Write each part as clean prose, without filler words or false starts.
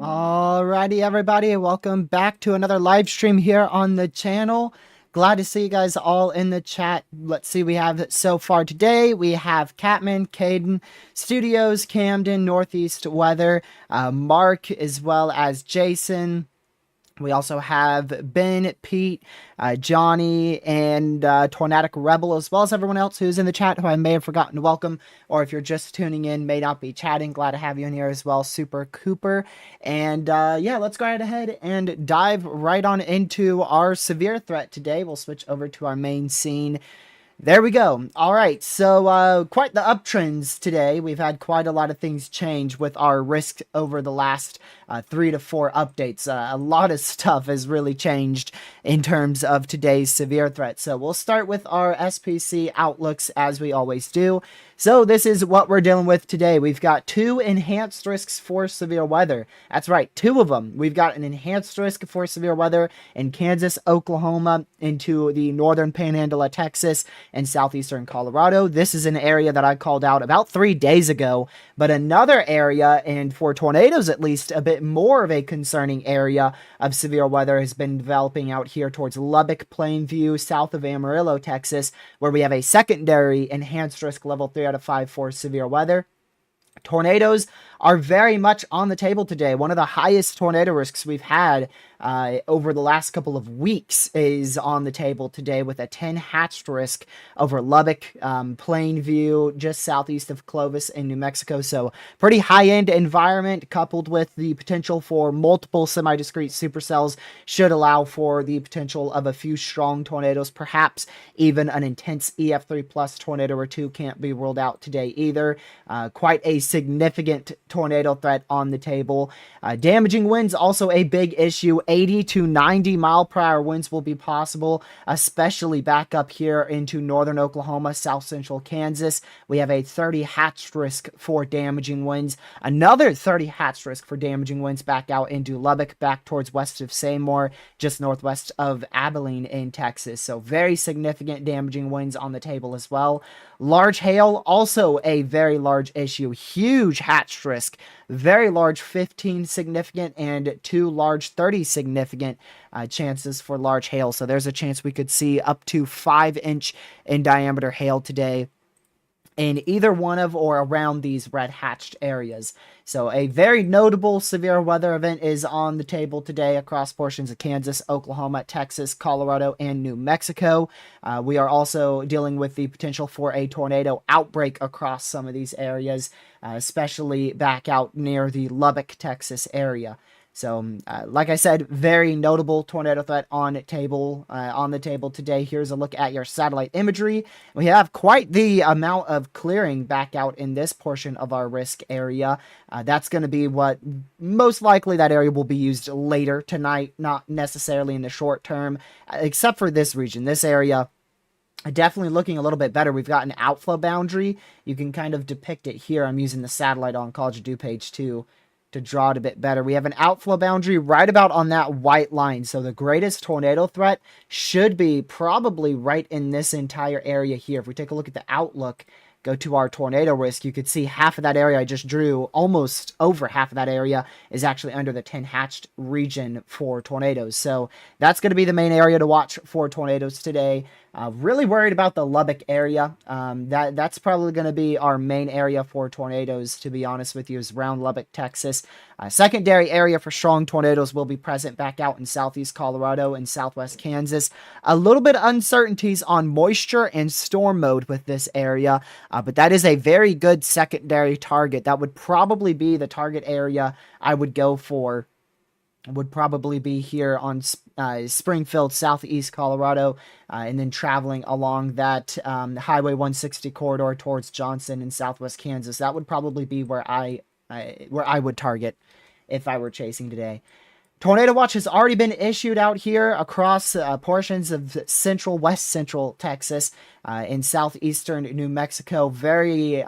Alrighty, everybody, welcome back to another live stream here on the channel. Glad to see you guys all in the chat. Let's see, we have so far today. We have Catman, Caden, Studios, Camden, Northeast Weather, Mark, as well as Jason. We also have Ben, Pete, Johnny, and Tornadic Rebel, as well as everyone else who's in the chat who I may have forgotten to welcome, or if you're just tuning in, may not be chatting. Glad to have you in here as well, Super Cooper. And yeah, let's go right ahead and dive right on into our severe threat today. We'll switch over to our main scene. There we go. All right, so quite the uptrends today. We've had quite a lot of things change with our risk over the last 3 to 4 updates. A lot of stuff has really changed in terms of today's severe threat. So we'll start with our SPC outlooks as we always do. So this is what we're dealing with today. We've got 2 enhanced risks for severe weather. That's right, 2 of them. We've got an enhanced risk for severe weather in Kansas, Oklahoma, into the northern panhandle of Texas, and southeastern Colorado. This is an area that I called out about 3 days ago, but another area, and for tornadoes at least, a bit more of a concerning area of severe weather has been developing out here towards Lubbock, Plainview, south of Amarillo, Texas, where we have a secondary enhanced risk level 3 out of 5 for severe weather. Tornadoes are very much on the table today. One of the highest tornado risks we've had over the last couple of weeks is on the table today with a 10 hatched risk over Lubbock, Plainview, just southeast of Clovis in New Mexico. So pretty high-end environment coupled with the potential for multiple semi-discrete supercells should allow for the potential of a few strong tornadoes. Perhaps even an intense EF3 plus tornado or 2 can't be ruled out today either. Quite a significant tornado threat on the table. Damaging winds also a big issue. 80 to 90 mile per hour winds will be possible, especially back up here into northern Oklahoma, south central Kansas. We have a 30 hatched risk for damaging winds. Another 30 hatched risk for damaging winds back out into Lubbock, back towards west of Seymour, just northwest of Abilene in Texas. So very significant damaging winds on the table as well. Large hail, also a very large issue. Huge hatched risk. Very large 15 significant and 2 large 30 significant chances for large hail. So there's a chance we could see up to 5-inch in diameter hail today in either one of or around these red hatched areas. So a very notable severe weather event is on the table today across portions of Kansas, Oklahoma, Texas, Colorado, and New Mexico. We are also dealing with the potential for a tornado outbreak across some of these areas, especially back out near the Lubbock, Texas area. So, like I said, very notable tornado threat on the table today. Here's a look at your satellite imagery. We have quite the amount of clearing back out in this portion of our risk area. That's going to be what most likely that area will be used later tonight, not necessarily in the short term, except for this region. This area definitely looking a little bit better. We've got an outflow boundary. You can kind of depict it here. I'm using the satellite on College of Dew page 2 to draw it a bit better. We have an outflow boundary right about on that white line. So the greatest tornado threat should be probably right in this entire area here. If we take a look at the outlook, go to our tornado risk, you could see half of that area I just drew, almost over half of that area is actually under the 10 hatched region for tornadoes. So that's going to be the main area to watch for tornadoes today. Really worried about the Lubbock area. That's probably going to be our main area for tornadoes, to be honest with you, is around Lubbock, Texas. Secondary area for strong tornadoes will be present back out in southeast Colorado and southwest Kansas. A little bit of uncertainties on moisture and storm mode with this area, but that is a very good secondary target. That would probably be the target area I would go for. Would probably be here on Springfield, southeast Colorado, and then traveling along that Highway 160 corridor towards Johnson in southwest Kansas. That would probably be where I would target if I were chasing today. Tornado watch has already been issued out here across portions of west central Texas, in southeastern New Mexico. Very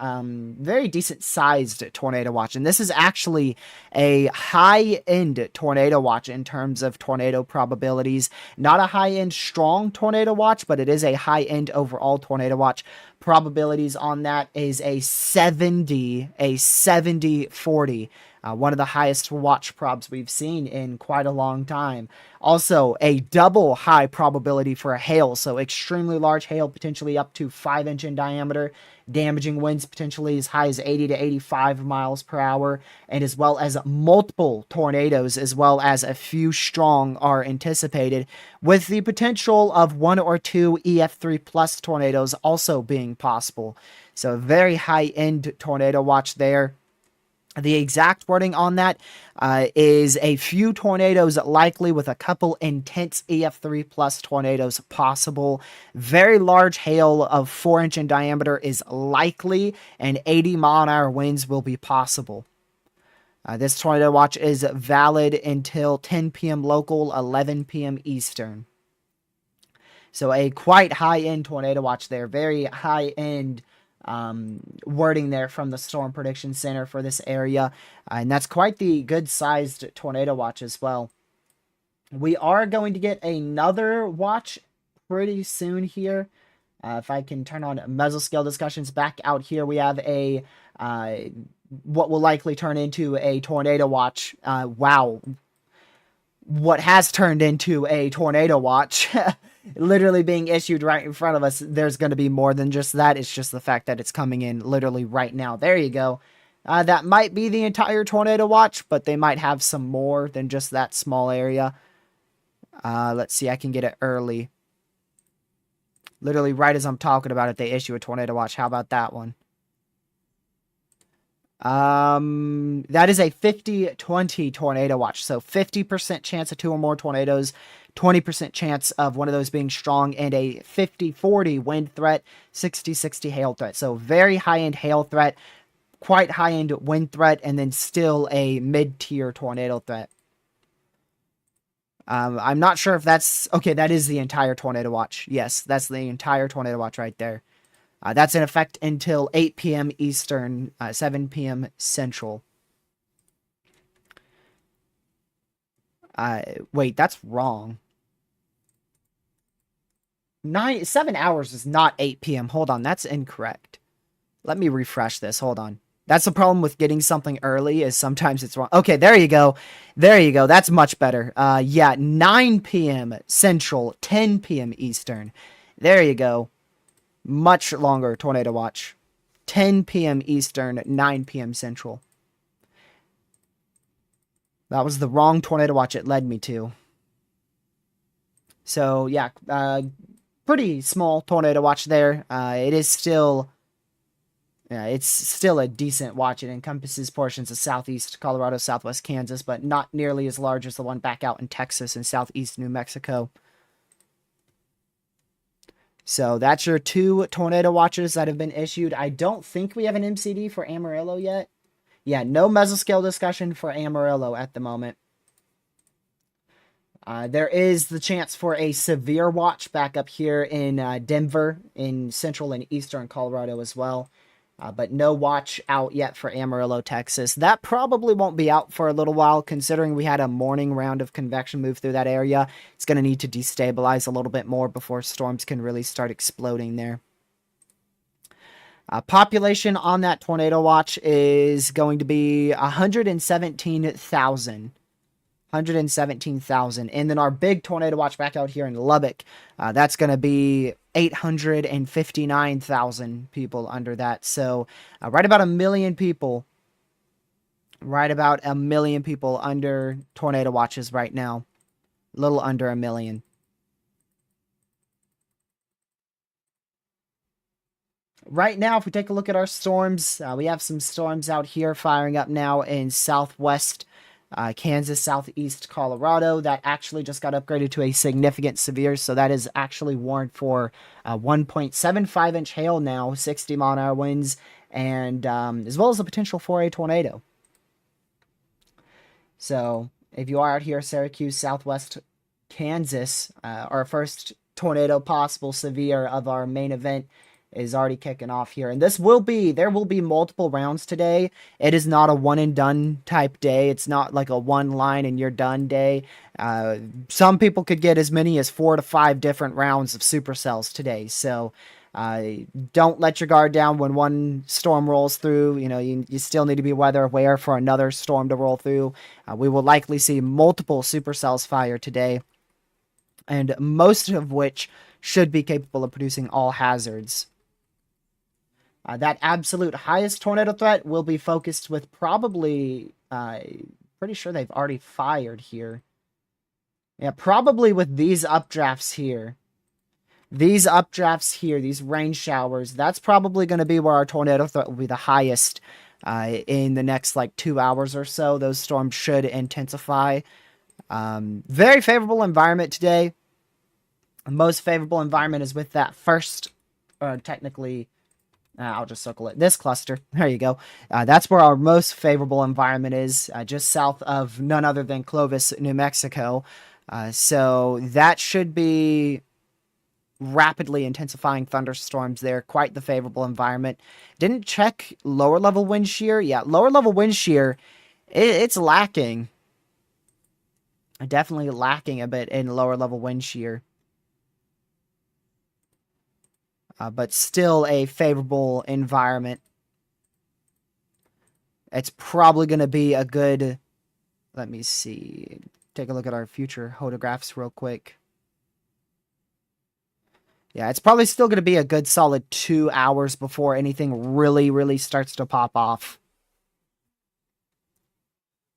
decent sized tornado watch. And this is actually a high end tornado watch in terms of tornado probabilities. Not a high end strong tornado watch, but it is a high end overall tornado watch. Probabilities on that is a 70-40. One of the highest watch probs we've seen in quite a long time. Also, a double high probability for a hail, so extremely large hail, potentially up to 5-inch in diameter, damaging winds potentially as high as 80 to 85 miles per hour, and as well as multiple tornadoes, as well as a few strong are anticipated, with the potential of 1 or 2 EF3 plus tornadoes also being possible. So very high-end tornado watch there. The exact wording on that is a few tornadoes likely with a couple intense EF3 plus tornadoes possible. Very large hail of 4-inch in diameter is likely, and 80-mile-an-hour winds will be possible. This tornado watch is valid until 10 p.m. local, 11 p.m. Eastern. So a quite high-end tornado watch there. Very high-end wording there from the Storm Prediction Center for this area, and that's quite the good sized tornado watch as well. We are going to get another watch pretty soon here. If I can turn on mesoscale discussions back out here, we have a what will likely turn into a tornado watch. Wow, what has turned into a tornado watch literally being issued right in front of us. There's going to be more than just that. It's just the fact that it's coming in literally right now. There you go. That might be the entire tornado watch, but they might have some more than just that small area. Let's see. I can get it early. Literally right as I'm talking about it, they issue a tornado watch. How about that one? That is a 50-20 tornado watch. So 50% chance of 2 or more tornadoes, 20% chance of one of those being strong, and a 50-40 wind threat, 60-60 hail threat. So very high-end hail threat, quite high-end wind threat, and then still a mid-tier tornado threat. I'm not sure if that's... Okay, that is the entire tornado watch. Yes, that's the entire tornado watch right there. That's in effect until 8 p.m. Eastern, 7 p.m. Central. Wait, that's wrong. 7 hours is not 8 p.m. Hold on, that's incorrect. Let me refresh this. Hold on. That's the problem with getting something early, is sometimes it's wrong. Okay, there you go. There you go. That's much better. Yeah, 9 p.m. Central, 10 p.m. Eastern. There you go. Much longer tornado watch. 10 p.m. Eastern, 9 p.m. Central. That was the wrong tornado watch it led me to. So, yeah, pretty small tornado watch there. It is still Yeah, it's still a decent watch. It encompasses portions of southeast Colorado, southwest Kansas, but not nearly as large as the one back out in Texas and southeast New Mexico. So that's your 2 tornado watches that have been issued. I don't think we have an MCD for Amarillo yet. Yeah, no mesoscale discussion for Amarillo at the moment. There is the chance for a severe watch back up here in Denver, in central and eastern Colorado as well. But no watch out yet for Amarillo, Texas. That probably won't be out for a little while, considering we had a morning round of convection move through that area. It's going to need to destabilize a little bit more before storms can really start exploding there. Population on that tornado watch is going to be 117,000. 117,000. And then our big tornado watch back out here in Lubbock, that's going to be 859,000 people under that. So right about 1 million people. Right about 1 million people under tornado watches right now. A little under 1 million. Right now, if we take a look at our storms, we have some storms out here firing up now in southwest Kansas, southeast Colorado. That actually just got upgraded to a significant severe, so that is actually warned for 1.75-inch hail now, 60-mile-an-hour winds, and as well as the potential for a tornado. So if you are out here, Syracuse, southwest Kansas, our first tornado possible severe of our main event is already kicking off here. And there will be multiple rounds today. It is not a one and done type day. It's not like a one line and you're done day. Some people could get as many as 4 to 5 different rounds of supercells today. So don't let your guard down when one storm rolls through. You know, you still need to be weather aware for another storm to roll through. We will likely see multiple supercells fire today, and most of which should be capable of producing all hazards. That absolute highest tornado threat will be focused with probably, pretty sure they've already fired here. Yeah, probably with these updrafts here. These updrafts here, these rain showers, that's probably going to be where our tornado threat will be the highest in the next like 2 hours or so. Those storms should intensify. Very favorable environment today. The most favorable environment is with that first, technically, I'll just circle it. This cluster. There you go. That's where our most favorable environment is, just south of none other than Clovis, New Mexico. So that should be rapidly intensifying thunderstorms there. Quite the favorable environment. Didn't check lower level wind shear. Yeah, lower level wind shear, it's lacking. Definitely lacking a bit in lower level wind shear. But still a favorable environment. It's probably going to be a good... Let me see. Take a look at our future photographs real quick. Yeah, it's probably still going to be a good solid 2 hours before anything really starts to pop off.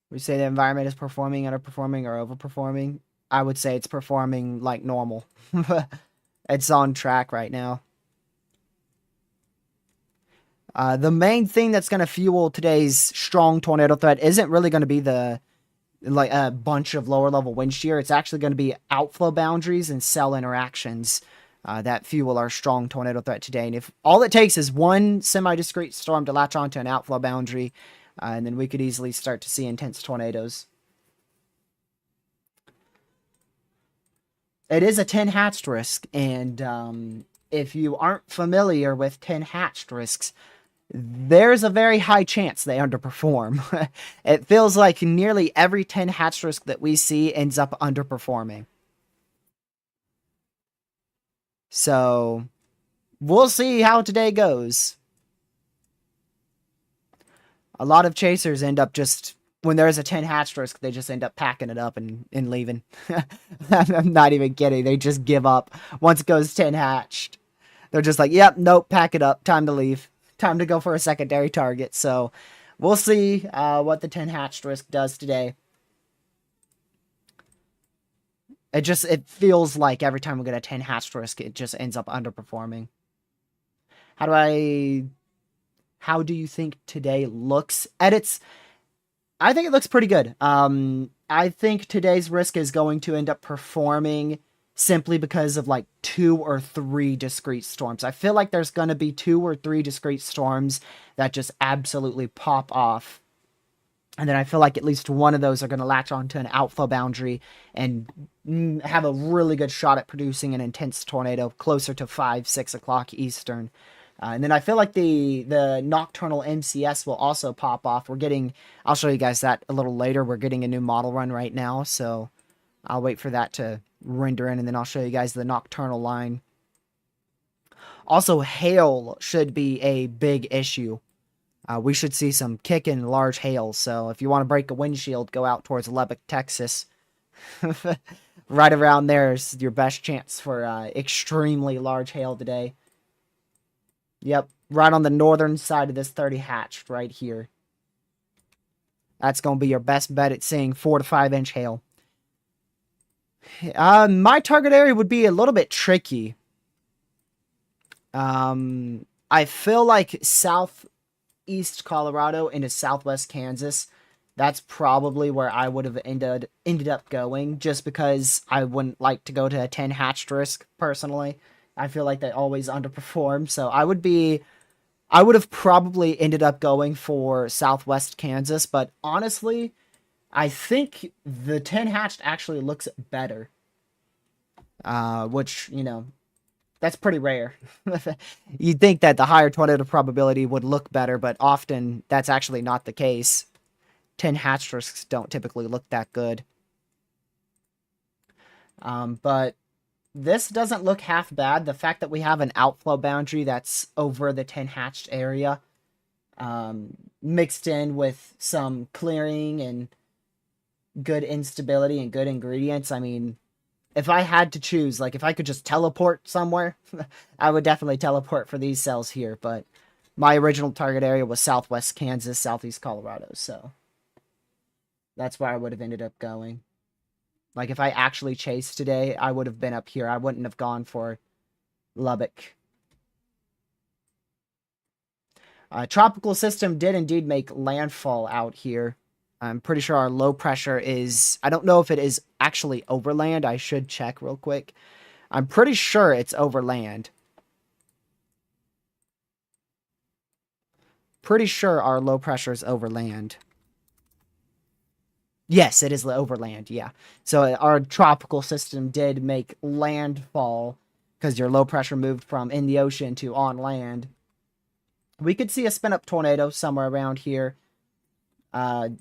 We say the environment is performing, underperforming, or overperforming. I would say it's performing like normal. It's on track right now. The main thing that's going to fuel today's strong tornado threat isn't really going to be a bunch of lower level wind shear. It's actually going to be outflow boundaries and cell interactions that fuel our strong tornado threat today. And if all it takes is one semi-discrete storm to latch onto an outflow boundary, and then we could easily start to see intense tornadoes. It is a 10 hatched risk, and if you aren't familiar with 10 hatched risks, there's a very high chance they underperform. It feels like nearly every 10 hatched risk that we see ends up underperforming. So, we'll see how today goes. A lot of chasers end up just, when there's a 10 hatched risk, they just end up packing it up and leaving. I'm not even kidding. They just give up once it goes 10 hatched. They're just like, yep, nope, pack it up. Time to leave. Time to go for a secondary target. So we'll see what the 10 hatched risk does today. It feels like every time we get a 10 hatched risk, it just ends up underperforming. How how do you think today looks at its? I think it looks pretty good. I think today's risk is going to end up performing simply because of like 2 or 3 discrete storms. I feel like there's going to be 2 or 3 discrete storms that just absolutely pop off. And then I feel like at least one of those are going to latch onto an outflow boundary and have a really good shot at producing an intense tornado closer to 5, 6 o'clock Eastern. And then I feel like the nocturnal MCS will also pop off. I'll show you guys that a little later. We're getting a new model run right now, so I'll wait for that to render in, and then I'll show you guys the nocturnal line. Also, hail should be a big issue. We should see some kicking large hail, so if you want to break a windshield, go out towards Lubbock, Texas. Right around there is your best chance for extremely large hail today. Yep, right on the northern side of this 30 hatched right here. That's going to be your best bet at seeing 4 to 5 inch hail. My target area would be a little bit tricky. I feel like southeast Colorado into southwest Kansas, that's probably where I would have ended up going, just because I wouldn't like to go to a 10 hatched risk personally. I feel like they always underperform, so I would have probably ended up going for southwest Kansas, but honestly, I think the 10 hatched actually looks better. Which, that's pretty rare. You'd think that the higher tornado probability would look better, but often that's actually not the case. 10 hatched risks don't typically look that good. But this doesn't look half bad. The fact that we have an outflow boundary that's over the 10 hatched area, mixed in with some clearing and good instability and good ingredients. I mean, if I had to choose, like if I could just teleport somewhere, I would definitely teleport for these cells here. But my original target area was southwest Kansas, southeast Colorado. So that's where I would have ended up going. Like if I actually chased today, I would have been up here. I wouldn't have gone for Lubbock. Tropical system did indeed make landfall out here. I'm pretty sure our low pressure is... I don't know if it is actually overland. I should check real quick. I'm pretty sure it's overland. Pretty sure our low pressure is overland. Yes, it is overland, yeah. So our tropical system did make landfall because your low pressure moved from in the ocean to on land. We could see a spin-up tornado somewhere around here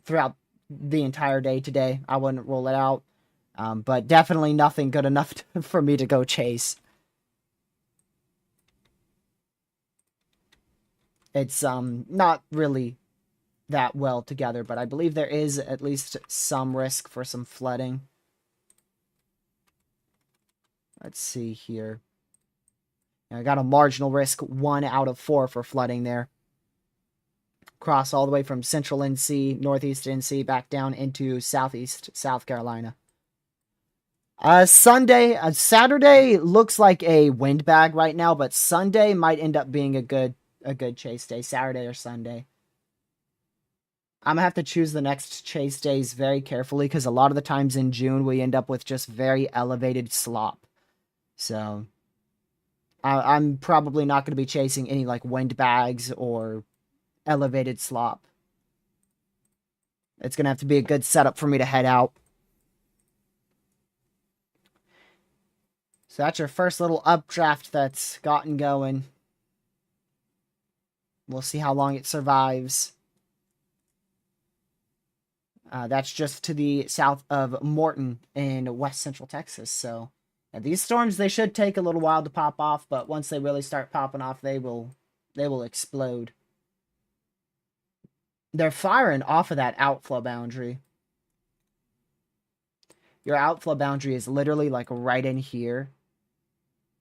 throughout the entire day today. I wouldn't rule it out, but definitely nothing good enough for me to go chase. It's not really that well together, but I believe there is at least some risk for some flooding. Let's see here. I got a marginal risk 1 out of 4 for flooding there. Cross all the way from central NC, northeast NC, back down into southeast South Carolina. Saturday looks like a windbag right now, but Sunday might end up being a good chase day. Saturday or Sunday. I'm gonna have to choose the next chase days very carefully because a lot of the times in June we end up with just very elevated slop. So I'm probably not going to be chasing any like windbags or elevated slop. It's going to have to be a good setup for me to head out. So that's your first little updraft that's gotten going. We'll see how long it survives. That's just to the south of Morton in west central Texas. So these storms, they should take a little while to pop off, but once they really start popping off, they will explode. They're firing off of that outflow boundary. Your outflow boundary is literally like right in here.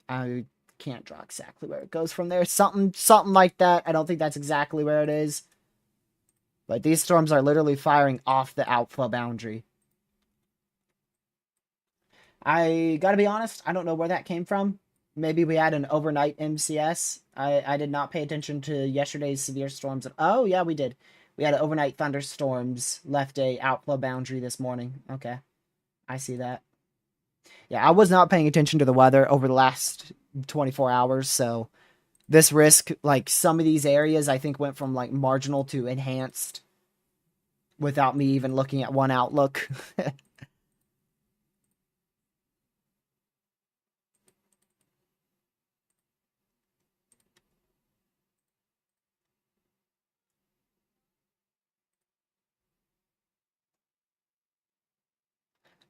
I can't draw exactly where it goes from there. Something like that. I don't think that's exactly where it is. But these storms are literally firing off the outflow boundary. I gotta be honest, I don't know where that came from. Maybe we had an overnight MCS. I did not pay attention to yesterday's severe storms. Oh, yeah, we did. We had overnight thunderstorms, left a outflow boundary this morning. Okay, I see that. Yeah, I was not paying attention to the weather over the last 24 hours, so this risk, like some of these areas, I think went from like marginal to enhanced without me even looking at one outlook.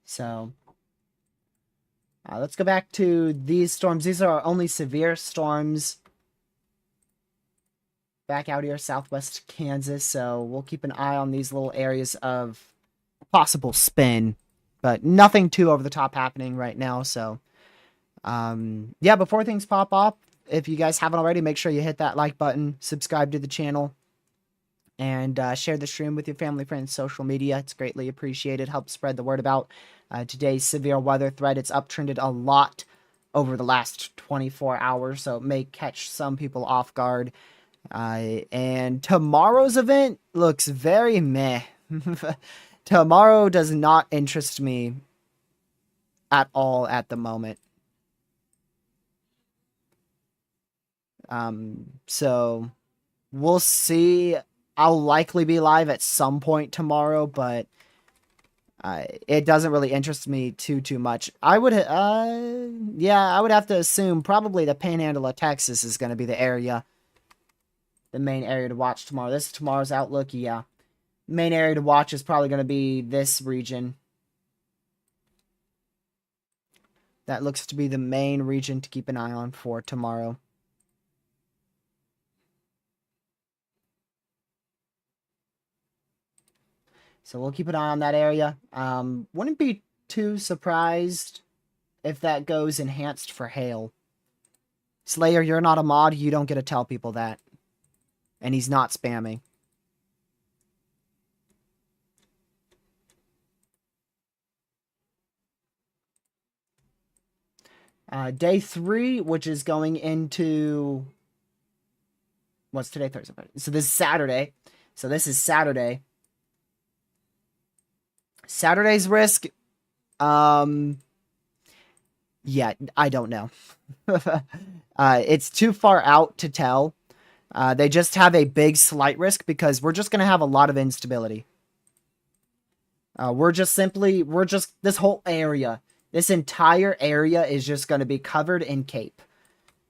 So let's go back to these storms. These are only severe storms back out here, southwest Kansas. So we'll keep an eye on these little areas of possible spin, but nothing too over the top happening right now. So, yeah, before things pop off, if you guys haven't already, make sure you hit that like button, subscribe to the channel, and share the stream with your family, friends, social media. It's greatly appreciated. Help spread the word about today's severe weather threat. It's uptrended a lot over the last 24 hours, so it may catch some people off guard. And tomorrow's event looks very meh. Tomorrow does not interest me at all at the moment. So we'll see. I'll likely be live at some point tomorrow, but it doesn't really interest me too much. I would, yeah, I would have to assume probably the Panhandle of Texas is going to be the area, the main area to watch tomorrow. This is tomorrow's outlook, yeah. Main area to watch is probably going to be this region. That looks to be the main region to keep an eye on for tomorrow. So we'll keep an eye on that area. Wouldn't be too surprised if that goes enhanced for hail. Slayer, you're not a mod. You don't get to tell people that. And he's not spamming. Day 3, which is going into... What's today? Thursday. So this is Saturday. So this is Saturday. Saturday's risk... Yeah, I don't know. It's too far out to tell. They just have a big slight risk because we're just going to have a lot of instability. This whole area, this entire area is just going to be covered in cape.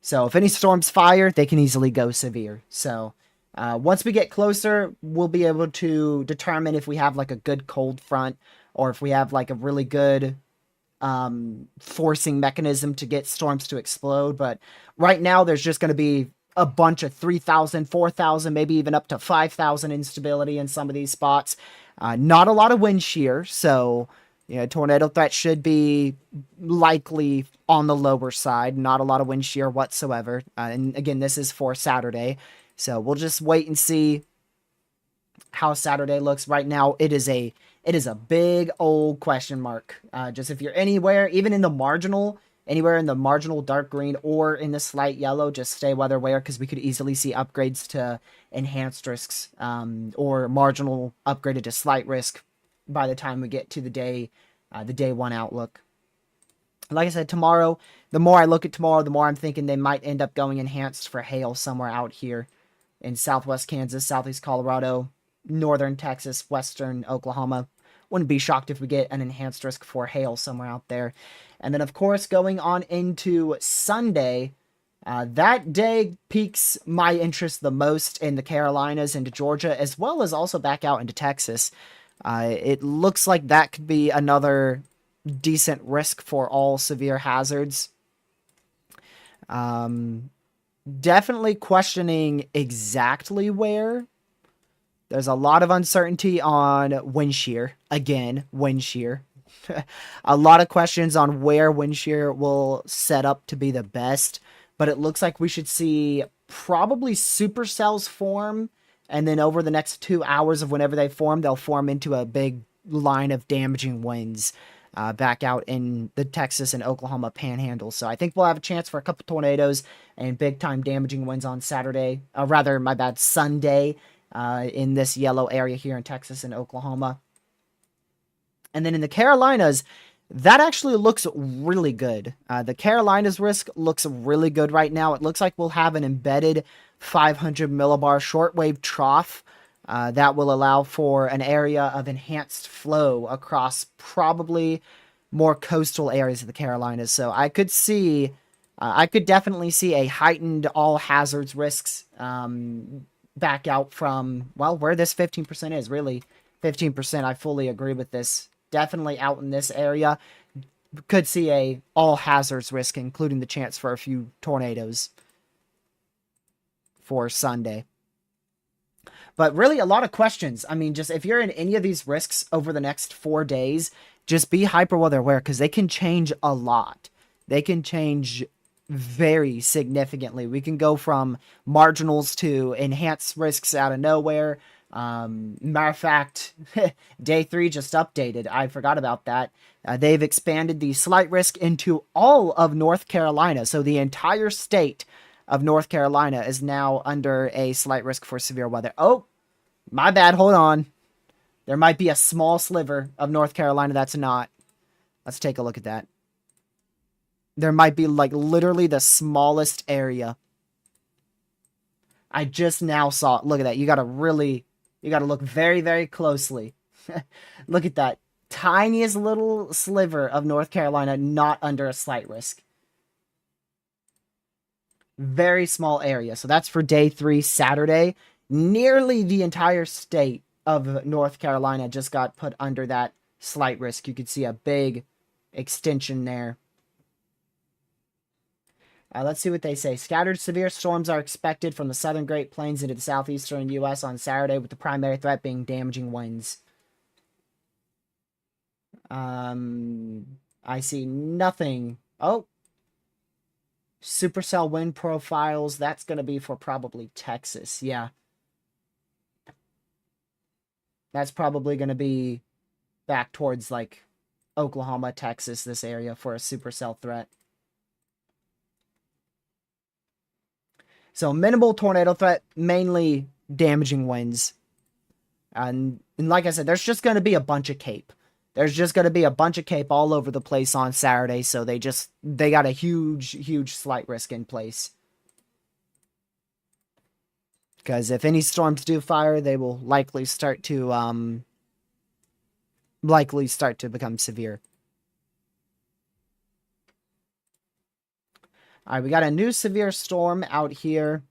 So if any storms fire, they can easily go severe. So once we get closer, we'll be able to determine if we have like a good cold front or if we have like a really good forcing mechanism to get storms to explode. But right now, there's just going to be a bunch of 3,000, 4,000, maybe even up to 5,000 instability in some of these spots. Not a lot of wind shear, so tornado threat should be likely on the lower side. Not a lot of wind shear whatsoever. And again, this is for Saturday, so we'll just wait and see how Saturday looks. Right now, it is a big old question mark. Just if you're anywhere, even in the marginal, anywhere in the marginal dark green or in the slight yellow, just stay weather aware because we could easily see upgrades to enhanced risks or marginal upgraded to slight risk by the time we get to the day 1 outlook. Like I said, tomorrow, the more I look at tomorrow, the more I'm thinking they might end up going enhanced for hail somewhere out here in southwest Kansas, southeast Colorado, northern Texas, western Oklahoma. Wouldn't be shocked if we get an enhanced risk for hail somewhere out there. And then, of course, going on into Sunday, that day piques my interest the most in the Carolinas, into Georgia, as well as also back out into Texas. It looks like that could be another decent risk for all severe hazards. Definitely questioning exactly where. There's a lot of uncertainty on wind shear. Again, wind shear. A lot of questions on where wind shear will set up to be the best. But it looks like we should see probably supercells form. And then over the next 2 hours of whenever they form, they'll form into a big line of damaging winds. back out in the Texas and Oklahoma panhandle. So I think we'll have a chance for a couple tornadoes and big time damaging winds on Saturday. Rather, my bad, Sunday in this yellow area here in Texas and Oklahoma. And then in the Carolinas, that actually looks really good. The Carolinas risk looks really good right now. It looks like we'll have an embedded 500 millibar shortwave trough that will allow for an area of enhanced flow across probably more coastal areas of the Carolinas. So I could definitely see a heightened all hazards risks back out from, well, where this 15% is, really. 15%, I fully agree with this. Definitely out in this area. Could see a all hazards risk, including the chance for a few tornadoes for Sunday. But really a lot of questions. I mean, just if you're in any of these risks over the next 4 days, just be hyper weather aware because they can change a lot. They can change very significantly. We can go from marginals to enhanced risks out of nowhere. Matter of fact, day 3 just updated. I forgot about that. They've expanded the slight risk into all of North Carolina. So the entire state of North Carolina is now under a slight risk for severe weather. Oh, my bad. Hold on. There might be a small sliver of North Carolina that's not. Let's take a look at that. There might be like literally the smallest area. I just now saw it. Look at that. You got to look very, very closely. Look at that. Tiniest little sliver of North Carolina not under a slight risk. Very small area. So that's for day 3, Saturday. Nearly the entire state of North Carolina just got put under that slight risk. You could see a big extension there. Let's see what they say. Scattered severe storms are expected from the southern Great Plains into the southeastern U.S. on Saturday, with the primary threat being damaging winds. I see nothing. Oh. Supercell wind profiles. That's going to be for probably Texas. Yeah. That's probably going to be back towards like Oklahoma, Texas, this area for a supercell threat. So minimal tornado threat, mainly damaging winds. And like I said, there's just going to be a bunch of cape. There's just going to be a bunch of cape all over the place on Saturday. So they got a huge slight risk in place. Because if any storms do fire, they will likely start to become severe. All right, we got a new severe storm out here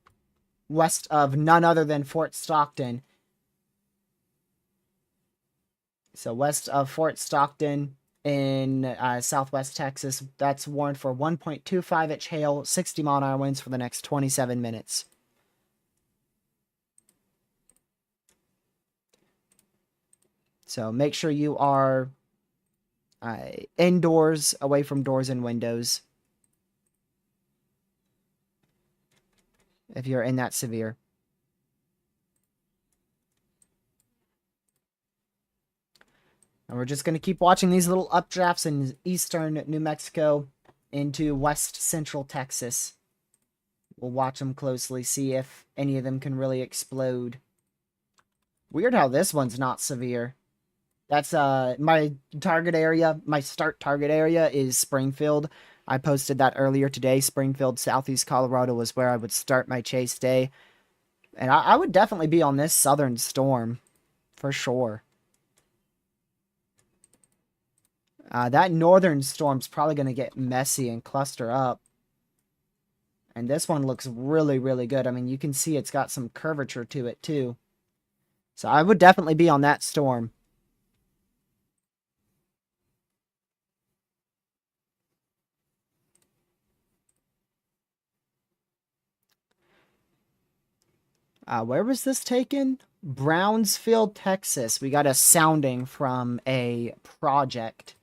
west of none other than Fort Stockton. So west of Fort Stockton in southwest Texas, that's warned for 1.25-inch hail, 60-mile-an-hour winds for the next 27 minutes. So make sure you are indoors, away from doors and windows, if you're in that severe. And we're just going to keep watching these little updrafts in eastern New Mexico into west central Texas. We'll watch them closely, see if any of them can really explode. Weird how this one's not severe. That's my target area. My start target area is Springfield. I posted that earlier today. Springfield, southeast Colorado was where I would start my chase day. And I would definitely be on this southern storm, for sure. That northern storm's probably going to get messy and cluster up. And this one looks really, really good. I mean, you can see it's got some curvature to it, too. So I would definitely be on that storm. Where was this taken? Brownsville, Texas. We got a sounding from a project.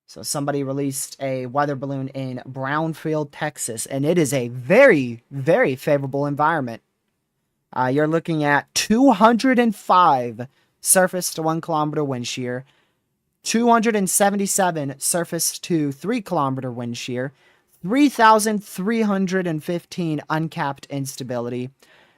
So somebody released a weather balloon in Brownfield, Texas, and it is a very, very favorable environment. You're looking at 205 surface to 1 kilometer wind shear, 277 surface to 3 kilometer wind shear, 3,315 uncapped instability,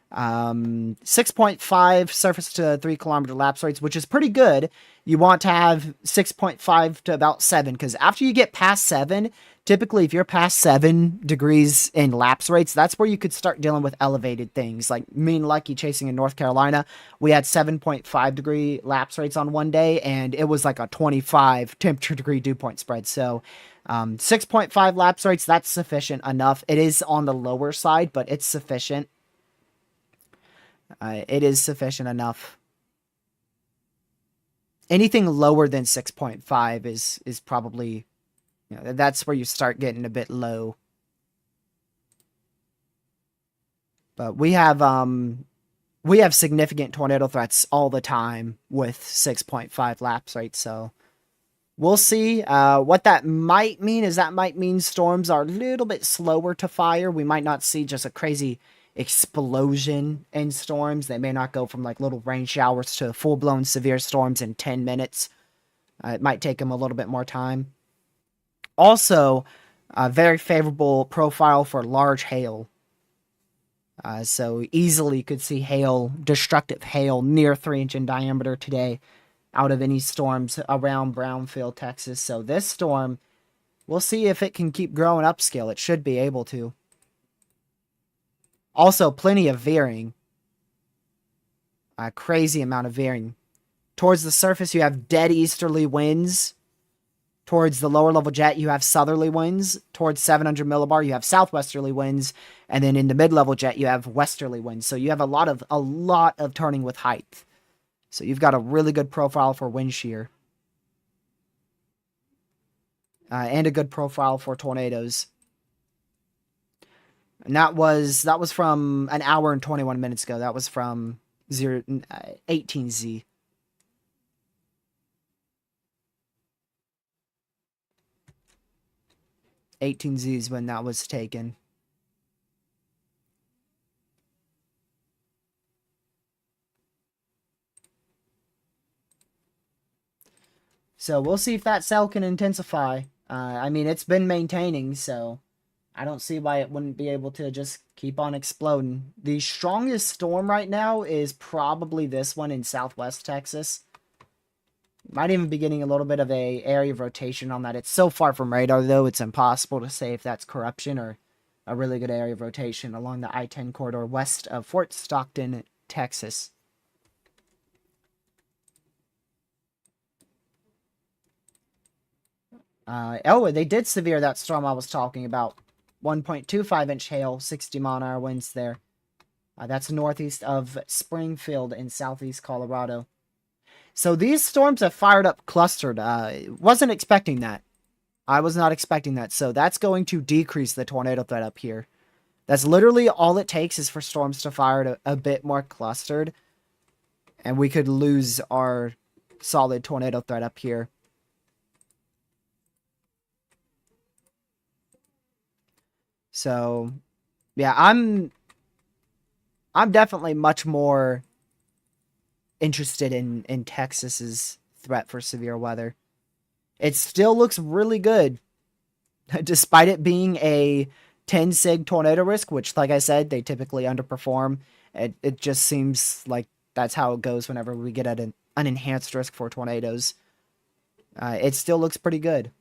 6.5 surface to 3 kilometer lapse rates, which is pretty good. You want to have 6.5 to about 7, because after you get past 7, typically if you're past 7 degrees in lapse rates, that's where you could start dealing with elevated things. Like me and Lucky chasing in North Carolina, we had 7.5 degree lapse rates on one day, and it was like a 25 temperature degree dew point spread. So 6.5 lapse rates, that's sufficient enough. It is on the lower side, but it's sufficient. It is sufficient enough. Anything lower than 6.5 is probably, that's where you start getting a bit low. But we have significant tornado threats all the time with 6.5 lapse rates, so we'll see. What that might mean is that might mean storms are a little bit slower to fire. We might not see just a crazy explosion in storms. They may not go from like little rain showers to full-blown severe storms in 10 minutes. It might take them a little bit more time. Also, a very favorable profile for large hail. So easily could see hail, destructive hail, near 3-inch in diameter today out of any storms around Brownfield, Texas. So this storm, we'll see if it can keep growing upscale. It should be able to. Also, plenty of veering. A crazy amount of veering. Towards the surface, you have dead easterly winds. Towards the lower level jet, you have southerly winds. Towards 700 millibar, you have southwesterly winds. And then in the mid-level jet, you have westerly winds. So you have a lot of turning with height. So you've got a really good profile for wind shear. And a good profile for tornadoes. And that was from an hour and 21 minutes ago. That was from 18Z. is when that was taken. So we'll see if that cell can intensify. I mean, it's been maintaining, so I don't see why it wouldn't be able to just keep on exploding. The strongest storm right now is probably this one in southwest Texas. Might even be getting a little bit of a area of rotation on that. It's so far from radar, though, it's impossible to say if that's corruption or a really good area of rotation along the I-10 corridor west of Fort Stockton, Texas. They did severe that storm I was talking about. 1.25-inch hail, 60 mile-an-hour winds there. That's northeast of Springfield in southeast Colorado. So these storms have fired up clustered. Wasn't expecting that. I was not expecting that. So that's going to decrease the tornado threat up here. That's literally all it takes is for storms to fire a bit more clustered. And we could lose our solid tornado threat up here. So, yeah, I'm definitely much more interested in Texas's threat for severe weather. It still looks really good, despite it being a 10 sig tornado risk, which, like I said, they typically underperform. It just seems like that's how it goes whenever we get at an enhanced risk for tornadoes. It still looks pretty good.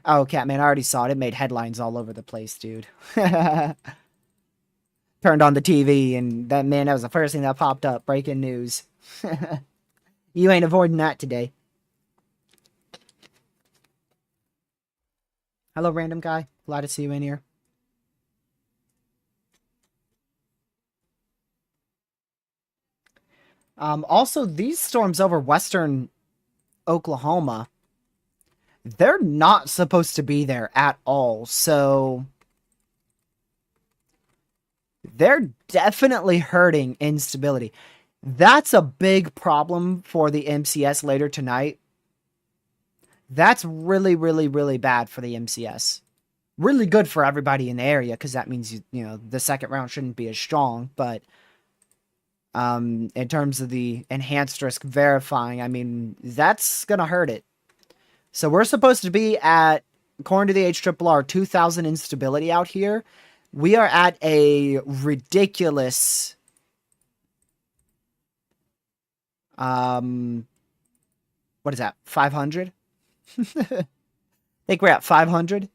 Oh, Catman, I already saw it. It made headlines all over the place, dude. Turned on the TV, and that was the first thing that popped up. Breaking news. You ain't avoiding that today. Hello, random guy. Glad to see you in here. Also, these storms over western Oklahoma, they're not supposed to be there at all, so they're definitely hurting instability. That's a big problem for the MCS later tonight. That's really, really, really bad for the MCS. Really good for everybody in the area, because that means, the second round shouldn't be as strong, but In terms of the enhanced risk verifying, I mean, that's going to hurt it. So we're supposed to be at, according to the HRRR, 2,000 instability out here. We are at a ridiculous, what is that, 500? I think we're at 500.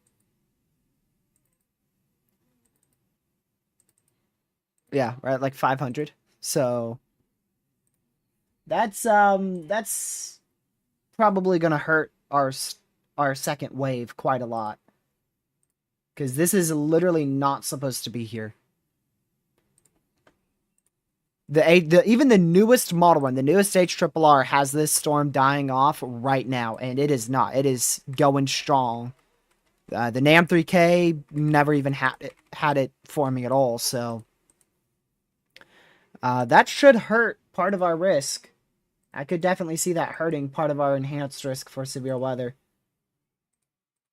Yeah, we're at like 500. So that's probably gonna hurt our second wave quite a lot, because this is literally not supposed to be here. Even the newest model one, the newest HRRR has this storm dying off right now, and it is not. It is going strong. The NAM 3K never even had it forming at all, so that should hurt part of our risk. I could definitely see that hurting part of our enhanced risk for severe weather.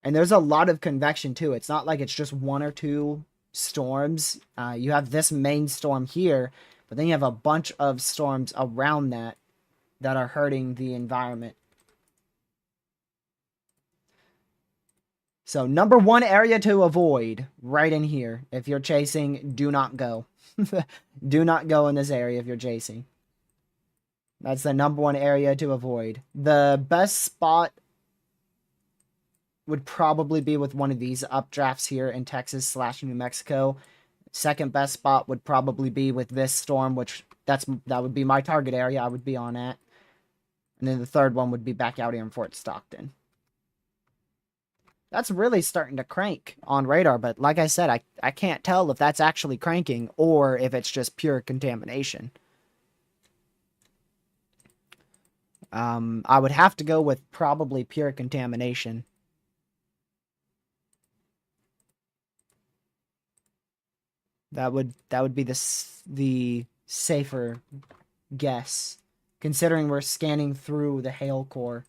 And there's a lot of convection too. It's not like it's just one or two storms. You have this main storm here, but then you have a bunch of storms around that are hurting the environment. So number one area to avoid, right in here. If you're chasing, do not go. Do not go in this area if you're chasing. That's the number one area to avoid. The best spot would probably be with one of these updrafts here in Texas / New Mexico. Second best spot would probably be with this storm, which that would be my target area I would be on at. And then the third one would be back out here in Fort Stockton. That's really starting to crank on radar, but like I said, I can't tell if that's actually cranking or if it's just pure contamination. I would have to go with probably pure contamination. That would be the safer guess, considering we're scanning through the hail core.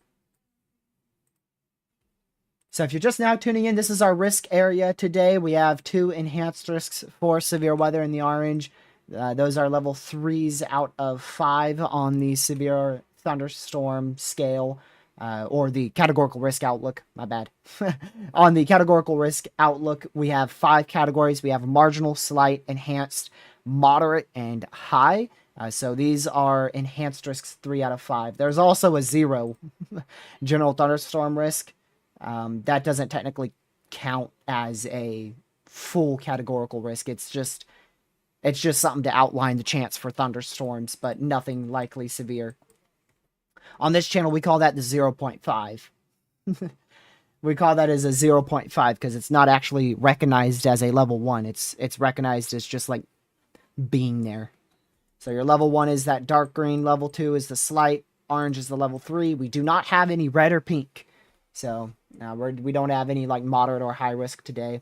So if you're just now tuning in, this is our risk area today. We have 2 enhanced risks for severe weather in the orange. Those are level 3s out of 5 on the severe thunderstorm scale, or the categorical risk outlook. My bad. On the categorical risk outlook, we have 5 categories. We have marginal, slight, enhanced, moderate, and high. So these are enhanced risks 3 out of 5. There's also a 0 general thunderstorm risk. That doesn't technically count as a full categorical risk. It's just something to outline the chance for thunderstorms, but nothing likely severe. On this channel, we call that the 0.5. We call that as a 0.5 because it's not actually recognized as a level 1. It's recognized as just like being there. So your level 1 is that dark green, level 2 is the slight, orange is the level 3. We do not have any red or pink. So we don't have any like moderate or high risk today.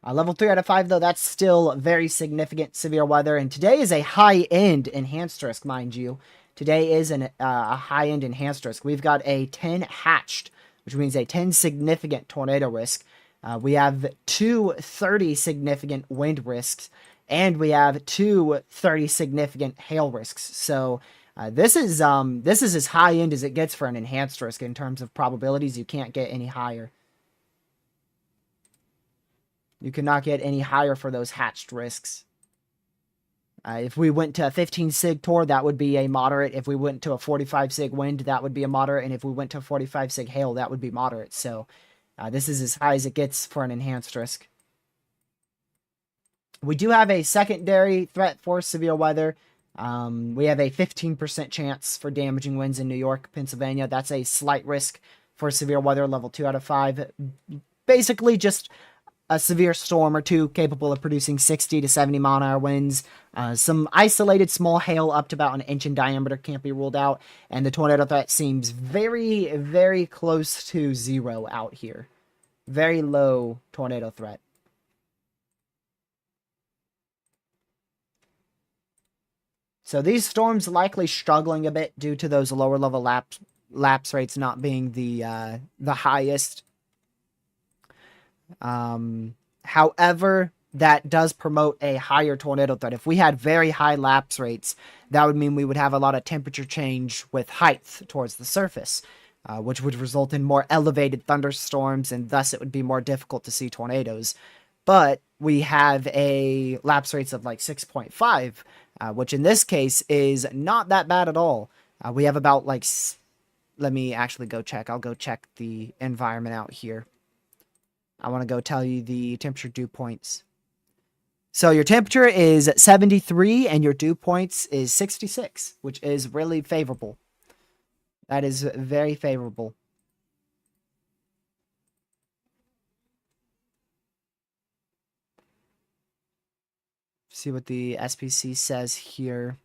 Level 3 out of 5, though, that's still very significant severe weather. And today is a high-end enhanced risk, mind you. Today is a high-end enhanced risk. We've got a 10 hatched, which means a 10 significant tornado risk. We have 2 30 significant wind risks. And we have 2 30 significant hail risks. So this is as high-end as it gets for an enhanced risk in terms of probabilities. You can't get any higher. You cannot get any higher for those hatched risks. If we went to a 15 sig tor, that would be a moderate. If we went to a 45 sig wind, that would be a moderate. And if we went to a 45 sig hail, that would be moderate. So this is as high as it gets for an enhanced risk. We do have a secondary threat for severe weather. We have a 15% chance for damaging winds in New York, Pennsylvania. That's a slight risk for severe weather, level 2 out of 5. Basically just a severe storm or two capable of producing 60 to 70 mile an hour winds. Some isolated small hail up to about an inch in diameter can't be ruled out. And the tornado threat seems very, very close to 0 out here. Very low tornado threat. So these storms likely struggling a bit due to those lower level lapse rates not being the highest. However, that does promote a higher tornado threat. If we had very high lapse rates, that would mean we would have a lot of temperature change with height towards the surface, which would result in more elevated thunderstorms, and thus it would be more difficult to see tornadoes. But we have a lapse rates of like 6.5, which in this case is not that bad at all. We have about like, let me actually go check. I'll go check the environment out here. I want to go tell you the temperature dew points. So your temperature is 73 and your dew points is 66, which is really favorable. That is very favorable. See what the SPC says here.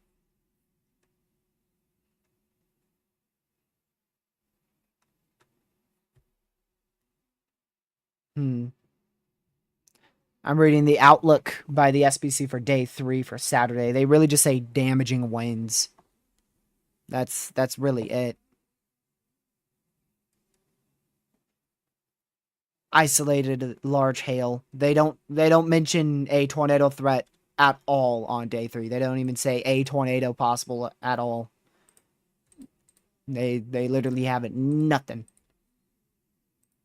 I'm reading the outlook by the SPC for day 3 for Saturday. They really just say damaging winds. That's really it. Isolated large hail. They don't mention a tornado threat at all on day 3. They don't even say a tornado possible at all. They literally have it nothing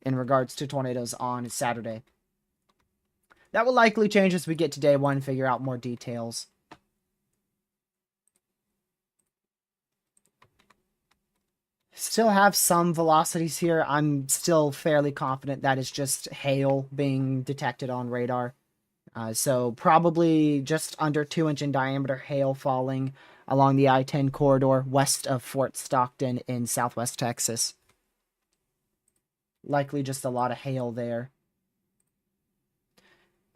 in regards to tornadoes on Saturday. That will likely change as we get to day 1 and figure out more details. Still have some velocities here. I'm still fairly confident that it's just hail being detected on radar. So probably just under 2-inch in diameter hail falling along the I-10 corridor west of Fort Stockton in southwest Texas. Likely just a lot of hail there.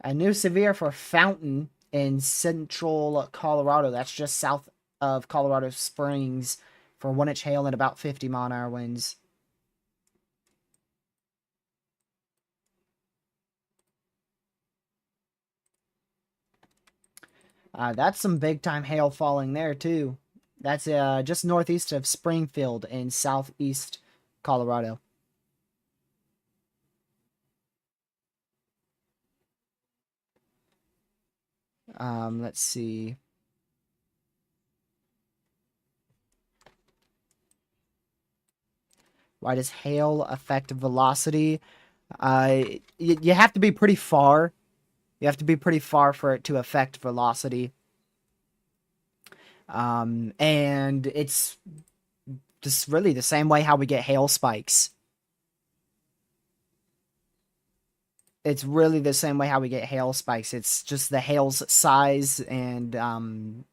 A new severe for Fountain in central Colorado. That's just south of Colorado Springs for 1-inch hail and about 50 mile-an-hour winds. That's some big-time hail falling there, too. That's just northeast of Springfield in southeast Colorado. Let's see. Why does hail affect velocity? You have to be pretty far. You have to be pretty far for it to affect velocity. And it's just really the same way how we get hail spikes. It's really the same way how we get hail spikes. It's just the hail's size and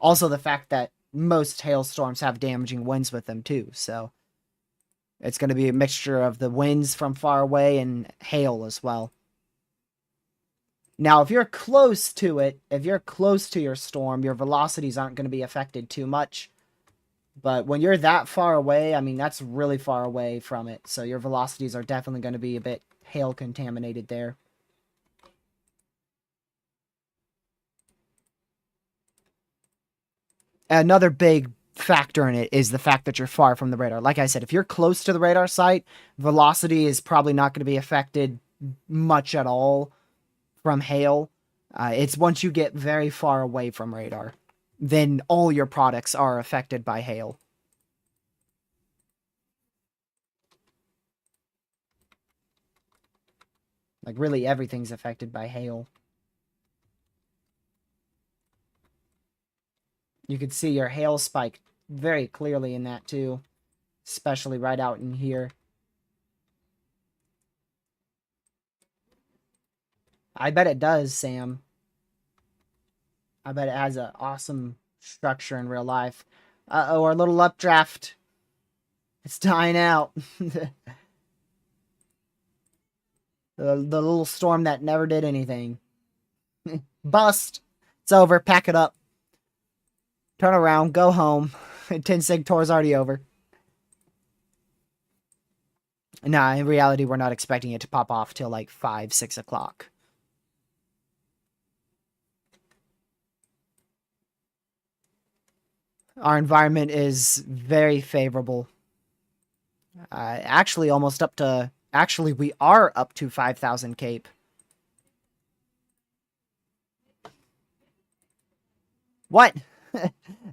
also the fact that most hailstorms have damaging winds with them too. So it's going to be a mixture of the winds from far away and hail as well. Now, if you're close to it, if you're close to your storm, your velocities aren't going to be affected too much. But when you're that far away, I mean, that's really far away from it. So your velocities are definitely going to be a bit hail contaminated there. Another big factor in it is the fact that you're far from the radar. Like I said, if you're close to the radar site, velocity is probably not going to be affected much at all from hail. It's once you get very far away from radar, then all your products are affected by hail. Like, really, everything's affected by hail. You could see your hail spike very clearly in that, too. Especially right out in here. I bet it does, Sam. I bet it has an awesome structure in real life. Uh-oh, our little updraft. It's dying out. The little storm that never did anything. Bust. It's over. Pack it up. Turn around. Go home. 10 sig tour's already over. Nah, in reality, we're not expecting it to pop off till like 5, 6 o'clock. Our environment is very favorable. Actually, almost up to... Actually, we are up to 5,000 Cape. What?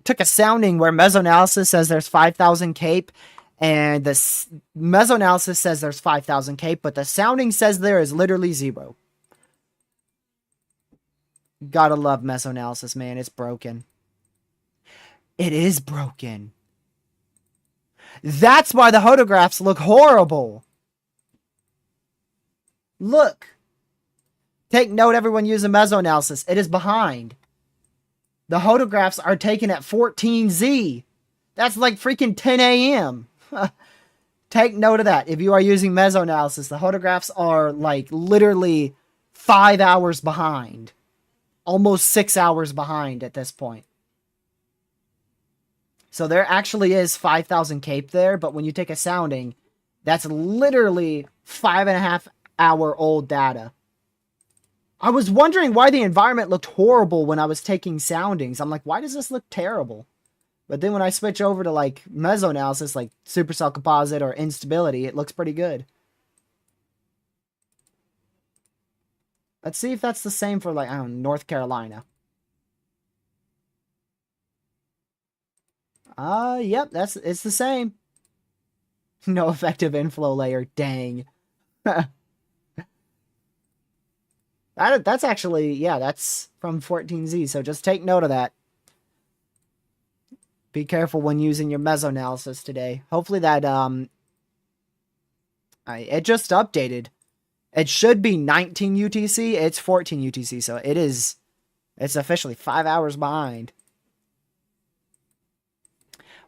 Took a sounding where mesoanalysis says there's 5,000 cape, and the mesoanalysis says there's 5,000 cape, but the sounding says there is literally 0. Gotta love mesoanalysis, man. It's broken. It is broken. That's why the photographs look horrible. Look. Take note, everyone using mesoanalysis. It is behind. The photographs are taken at 14Z. That's like freaking 10 a.m. Take note of that. If you are using mesoanalysis, the photographs are like literally 5 hours behind. Almost 6 hours behind at this point. So there actually is 5,000 cape there, but when you take a sounding, that's literally 5.5 hour old data. I was wondering why the environment looked horrible when I was taking soundings. I'm like, why does this look terrible? But then when I switch over to like mesoanalysis, like supercell composite or instability, it looks pretty good. Let's see if that's the same for like, I don't know, North Carolina. Yep, it's the same. No effective inflow layer, dang. That's actually, yeah, that's from 14Z, so just take note of that. Be careful when using your mesoanalysis today. Hopefully that, it just updated. It should be 19 UTC, it's 14 UTC, so it's officially 5 hours behind.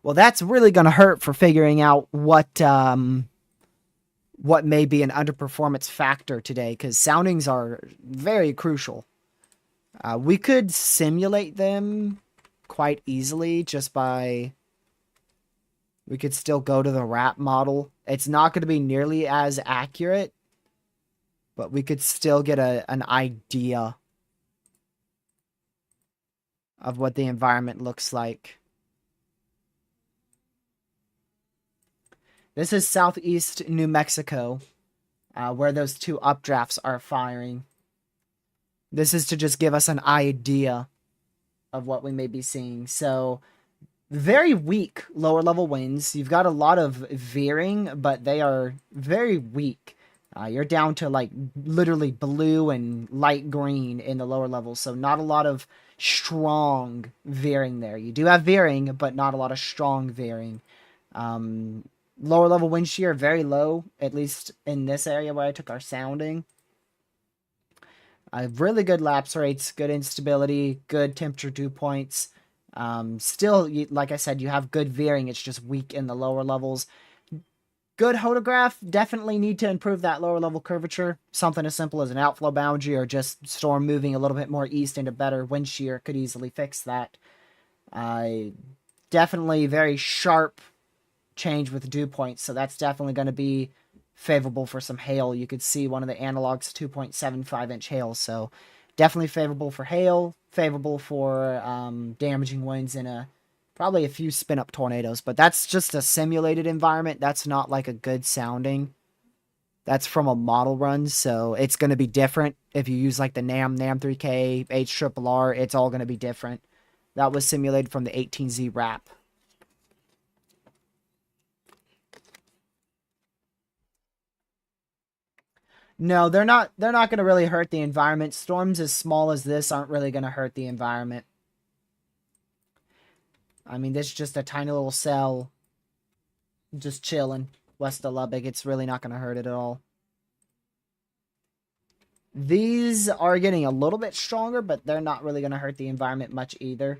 Well, that's really going to hurt for figuring out what may be an underperformance factor today, because soundings are very crucial. We could simulate them quite easily just by... We could still go to the wrap model. It's not going to be nearly as accurate, but we could still get an idea of what the environment looks like. This is southeast New Mexico, where those two updrafts are firing. This is to just give us an idea of what we may be seeing. So, very weak lower level winds. You've got a lot of veering, but they are very weak. You're down to like literally blue and light green in the lower levels, so not a lot of strong veering there. You do have veering, but not a lot of strong veering. Lower level wind shear, very low, at least in this area where I took our sounding. Really good lapse rates, good instability, good temperature dew points. Still, like I said, you have good veering. It's just weak in the lower levels. Good photograph. Definitely need to improve that lower level curvature. Something as simple as an outflow boundary or just storm moving a little bit more east into better wind shear could easily fix that. Definitely very sharp change with dew points, so that's definitely going to be favorable for some hail. You could see one of the analogs 2.75 inch hail, so definitely favorable for hail, favorable for damaging winds in probably a few spin up tornadoes, but that's just a simulated environment. That's not like a good sounding. That's from a model run, so it's going to be different. If you use like the NAM3K, HRRR, it's all going to be different. That was simulated from the 18Z wrap. No, they're not going to really hurt the environment. Storms as small as this aren't really going to hurt the environment. I mean, this is just a tiny little cell just chilling west of Lubbock. It's really not going to hurt it at all. These are getting a little bit stronger, but they're not really going to hurt the environment much either.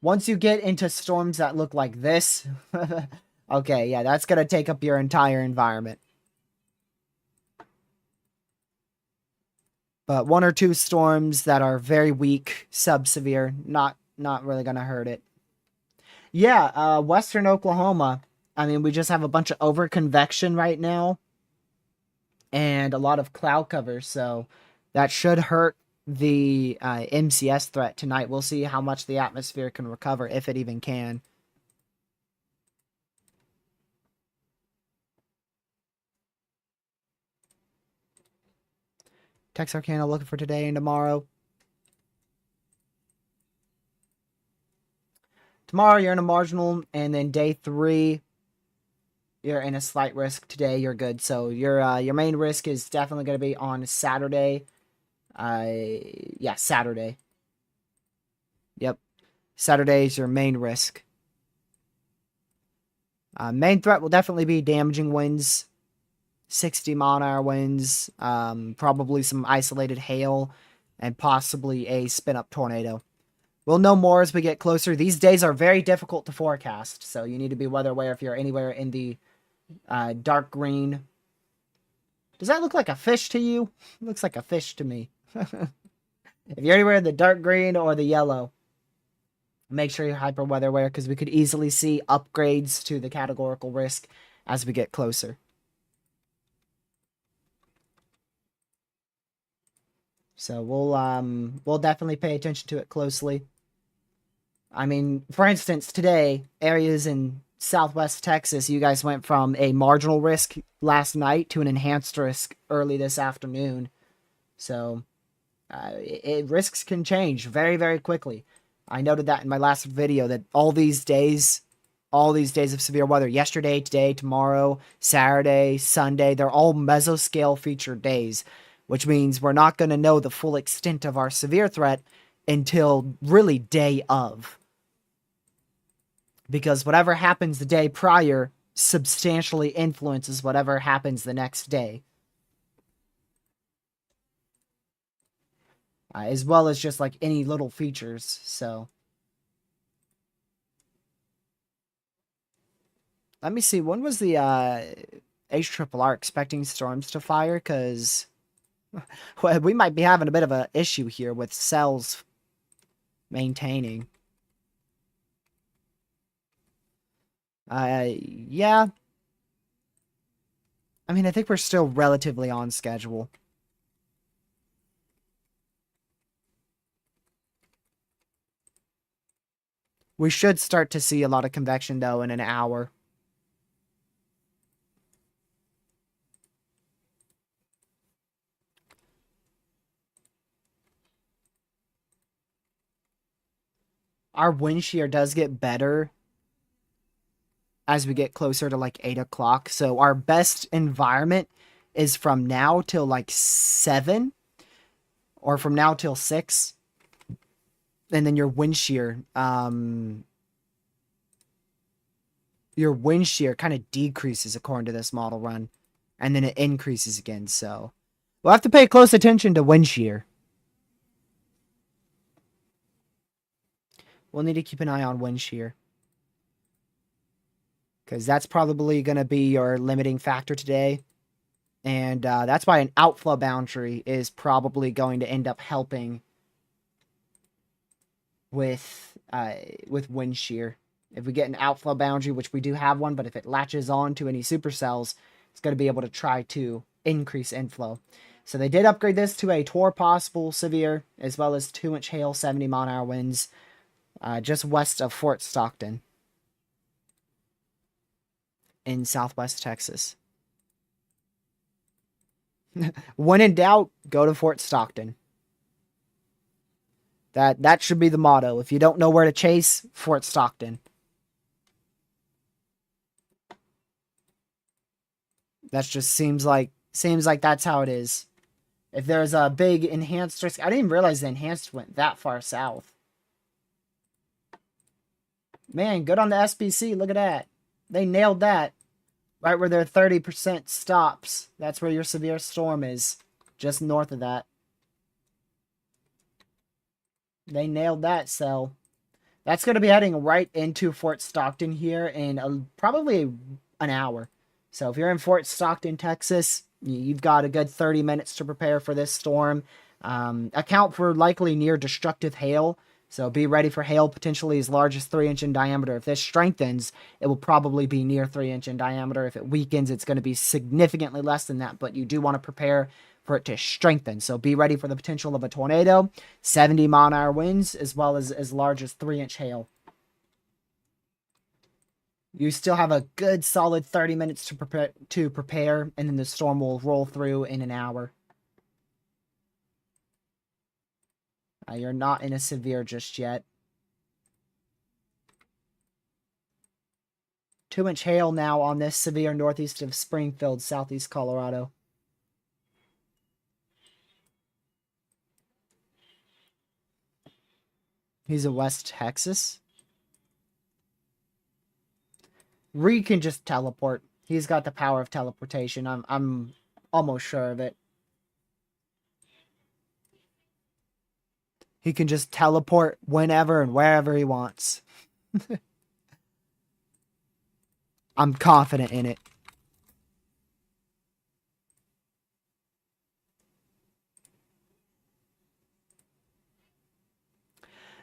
Once you get into storms that look like this, okay, yeah, that's going to take up your entire environment. But one or two storms that are very weak, sub-severe, not really going to hurt it. Yeah, western Oklahoma, I mean, we just have a bunch of over-convection right now. And a lot of cloud cover, so that should hurt the MCS threat tonight. We'll see how much the atmosphere can recover, if it even can. Texarkana looking for today and tomorrow. Tomorrow you're in a marginal, and then day 3 you're in a slight risk. Today you're good. So your main risk is definitely going to be on Saturday. Yeah, Saturday. Yep, Saturday is your main risk. Main threat will definitely be damaging winds, 60-mile-an-hour winds, probably some isolated hail, and possibly a spin-up tornado. We'll know more as we get closer. These days are very difficult to forecast, so you need to be weather aware if you're anywhere in the dark green. Does that look like a fish to you? It looks like a fish to me. If you're anywhere in the dark green or the yellow, make sure you're hyper weather aware because we could easily see upgrades to the categorical risk as we get closer. So we'll definitely pay attention to it closely. I mean, for instance, today, areas in Southwest Texas, you guys went from a marginal risk last night to an enhanced risk early this afternoon. So risks can change very, very quickly. I noted that in my last video that all these days of severe weather, yesterday, today, tomorrow, Saturday, Sunday, they're all mesoscale featured days, which means we're not going to know the full extent of our severe threat until really day of. Because whatever happens the day prior substantially influences whatever happens the next day. As well as just like any little features, so. Let me see, when was the HRRR expecting storms to fire? Because well, we might be having a bit of an issue here with cells maintaining. Yeah. I mean, I think we're still relatively on schedule. We should start to see a lot of convection, though, in an hour. Our wind shear does get better as we get closer to like 8 o'clock. So our best environment is from now till like 7 or from now till 6. And then your wind shear kind of decreases according to this model run. And then it increases again. So we'll have to pay close attention to wind shear. We'll need to keep an eye on wind shear. Because that's probably going to be your limiting factor today. And that's why an outflow boundary is probably going to end up helping with wind shear. If we get an outflow boundary, which we do have one, but if it latches on to any supercells, it's going to be able to try to increase inflow. So they did upgrade this to a TOR possible severe, as well as 2-inch hail, 70-mile-an-hour winds, just west of Fort Stockton in Southwest Texas. When in doubt, go to Fort Stockton. That should be the motto. If you don't know where to chase, Fort Stockton. That just seems like that's how it is. If there's a big enhanced risk, I didn't even realize the enhanced went that far south. Man, good on the SPC. Look at that. They nailed that. Right where their 30% stops. That's where your severe storm is. Just north of that. They nailed that, so that's going to be heading right into Fort Stockton here in probably an hour. So if you're in Fort Stockton, Texas, you've got a good 30 minutes to prepare for this storm. Account for likely near destructive hail. So be ready for hail potentially as large as 3-inch in diameter. If this strengthens, it will probably be near 3-inch in diameter. If it weakens, it's going to be significantly less than that. But you do want to prepare for it to strengthen. So be ready for the potential of a tornado, 70-mile-an-hour winds, as well as large as 3-inch hail. You still have a good solid 30 minutes to prepare, and then the storm will roll through in an hour. You're not in a severe just yet. 2-inch hail now on this severe northeast of Springfield, southeast Colorado. He's in West Texas. Reed can just teleport. He's got the power of teleportation. I'm almost sure of it. He can just teleport whenever and wherever he wants. I'm confident in it.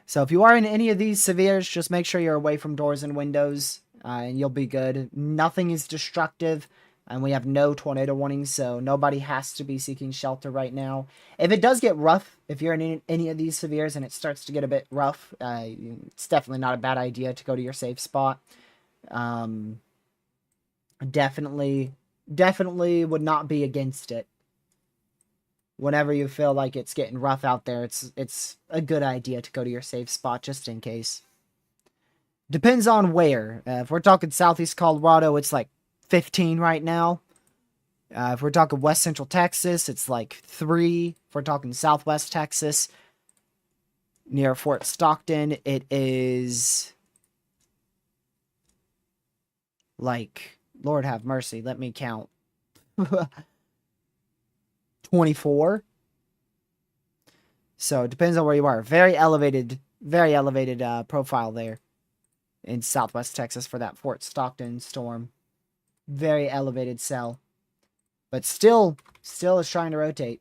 So if you are in any of these severes, just make sure you're away from doors and windows, and you'll be good. Nothing is destructive, and we have no tornado warnings, so nobody has to be seeking shelter right now. If it does get rough, if you're in any of these severes and it starts to get a bit rough, it's definitely not a bad idea to go to your safe spot. Definitely would not be against it. Whenever you feel like it's getting rough out there, it's a good idea to go to your safe spot just in case. Depends on where. If we're talking southeast Colorado, it's like 15 right now. If we're talking west central Texas, it's like 3. If we're talking southwest Texas, near Fort Stockton, it is like, Lord have mercy, let me count. 24. So it depends on where you are. Very elevated profile there in southwest Texas for that Fort Stockton storm. Very elevated cell. But still is trying to rotate.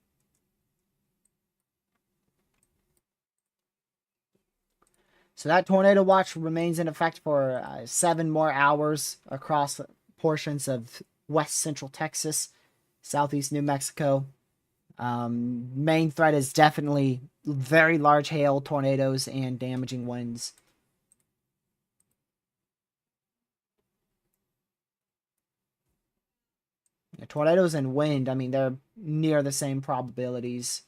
So that tornado watch remains in effect for 7 more hours across portions of west central Texas, southeast New Mexico. Main threat is definitely very large hail, tornadoes, and damaging winds. The tornadoes and wind, I mean, they're near the same probabilities.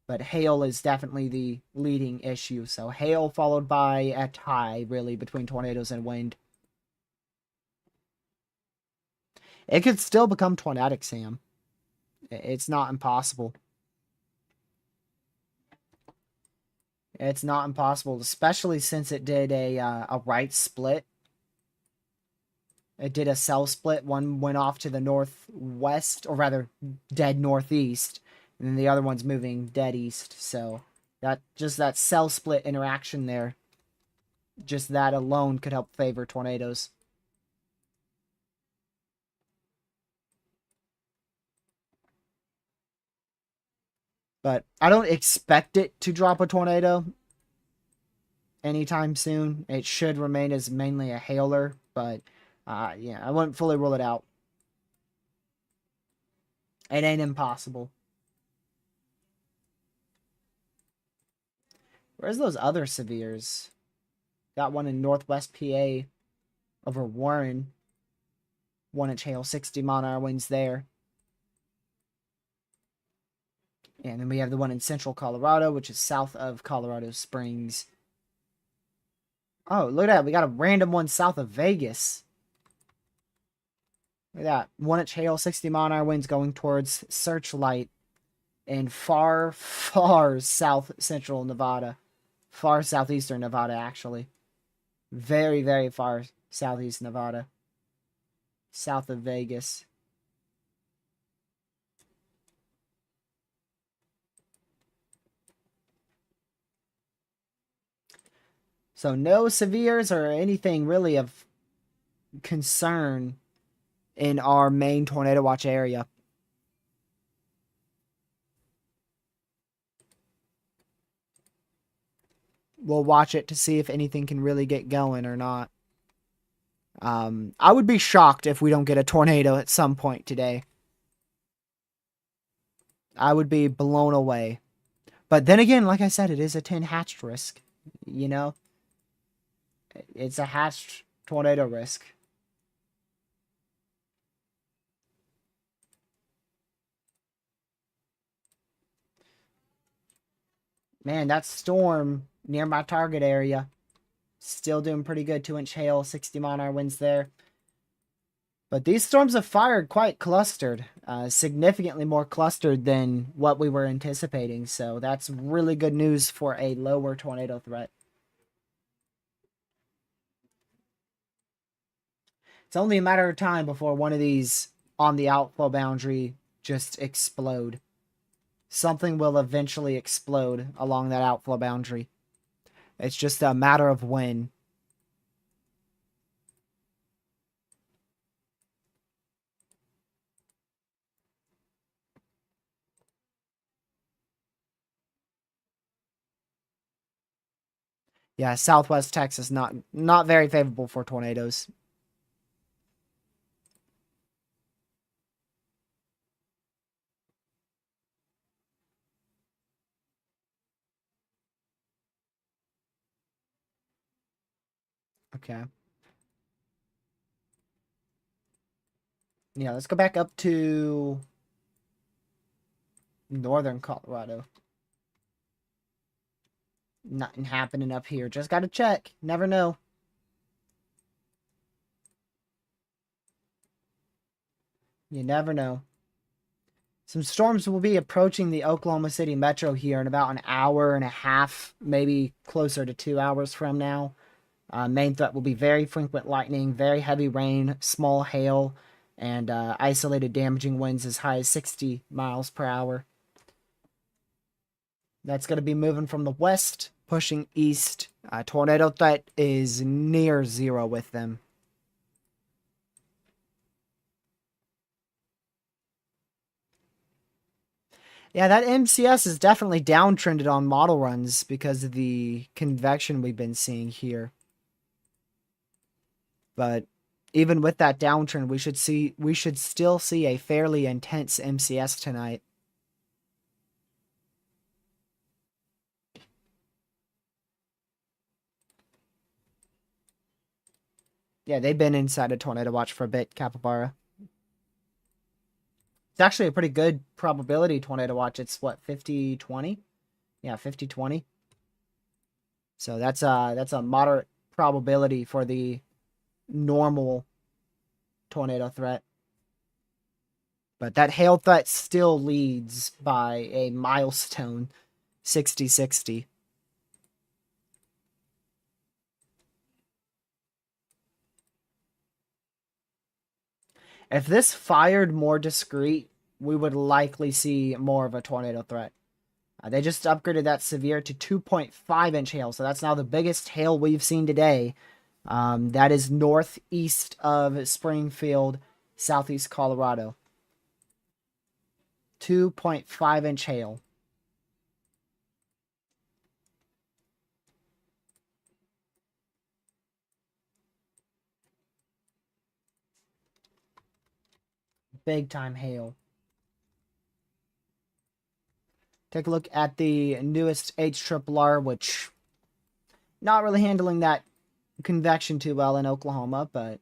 But hail is definitely the leading issue. So hail followed by a tie, really, between tornadoes and wind. It could still become tornadic, Sam. It's not impossible. It's not impossible, especially since it did a right split. It did a cell split. One went off to the northwest, or rather, dead northeast, and then the other one's moving dead east. So that cell split interaction there, just that alone could help favor tornadoes. But I don't expect it to drop a tornado anytime soon. It should remain as mainly a hailer, but yeah, I wouldn't fully rule it out. It ain't impossible. Where's those other severes? Got one in northwest PA over Warren. 1-inch hail, 60-mile-an-hour winds there. And then we have the one in central Colorado, which is south of Colorado Springs. Oh, look at that. We got a random one south of Vegas. Look at that. 1-inch hail, 60-mile-an-hour winds going towards Searchlight in far, far south central Nevada. Far southeastern Nevada, actually. Very, very far southeast Nevada. South of Vegas. So no severes or anything really of concern in our main tornado watch area. We'll watch it to see if anything can really get going or not. I would be shocked if we don't get a tornado at some point today. I would be blown away. But then again, like I said, it is a 10 hatched risk. You know? It's a hatched tornado risk. Man, that storm near my target area. Still doing pretty good. 2-inch hail, 60-mile-an-hour winds there. But these storms have fired quite clustered, significantly more clustered than what we were anticipating. So that's really good news for a lower tornado threat. It's only a matter of time before one of these on the outflow boundary just explode. Something will eventually explode along that outflow boundary. It's just a matter of when. Yeah, Southwest Texas not very favorable for tornadoes. Okay. Yeah, let's go back up to northern Colorado. Nothing happening up here. Just gotta check. Never know. You never know. Some storms will be approaching the Oklahoma City metro here in about an hour and a half, maybe closer to 2 hours from now. Main threat will be very frequent lightning, very heavy rain, small hail, and isolated damaging winds as high as 60 miles per hour. That's going to be moving from the west, pushing east. Tornado threat is near zero with them. Yeah, that MCS is definitely downtrended on model runs because of the convection we've been seeing here. But even with that downtrend, we should still see a fairly intense MCS tonight. Yeah, they've been inside a tornado watch for a bit, Capybara. It's actually a pretty good probability tornado watch. It's what, 50-20? Yeah, 50-20. So that's a moderate probability for the normal tornado threat. But that hail threat still leads by a milestone, 60-60. If this fired more discreet, we would likely see more of a tornado threat. They just upgraded that severe to 2.5-inch hail, so that's now the biggest hail we've seen today. That is northeast of Springfield, southeast Colorado. 2.5-inch hail. Big time hail. Take a look at the newest HRRR, which not really handling that convection too well in Oklahoma, but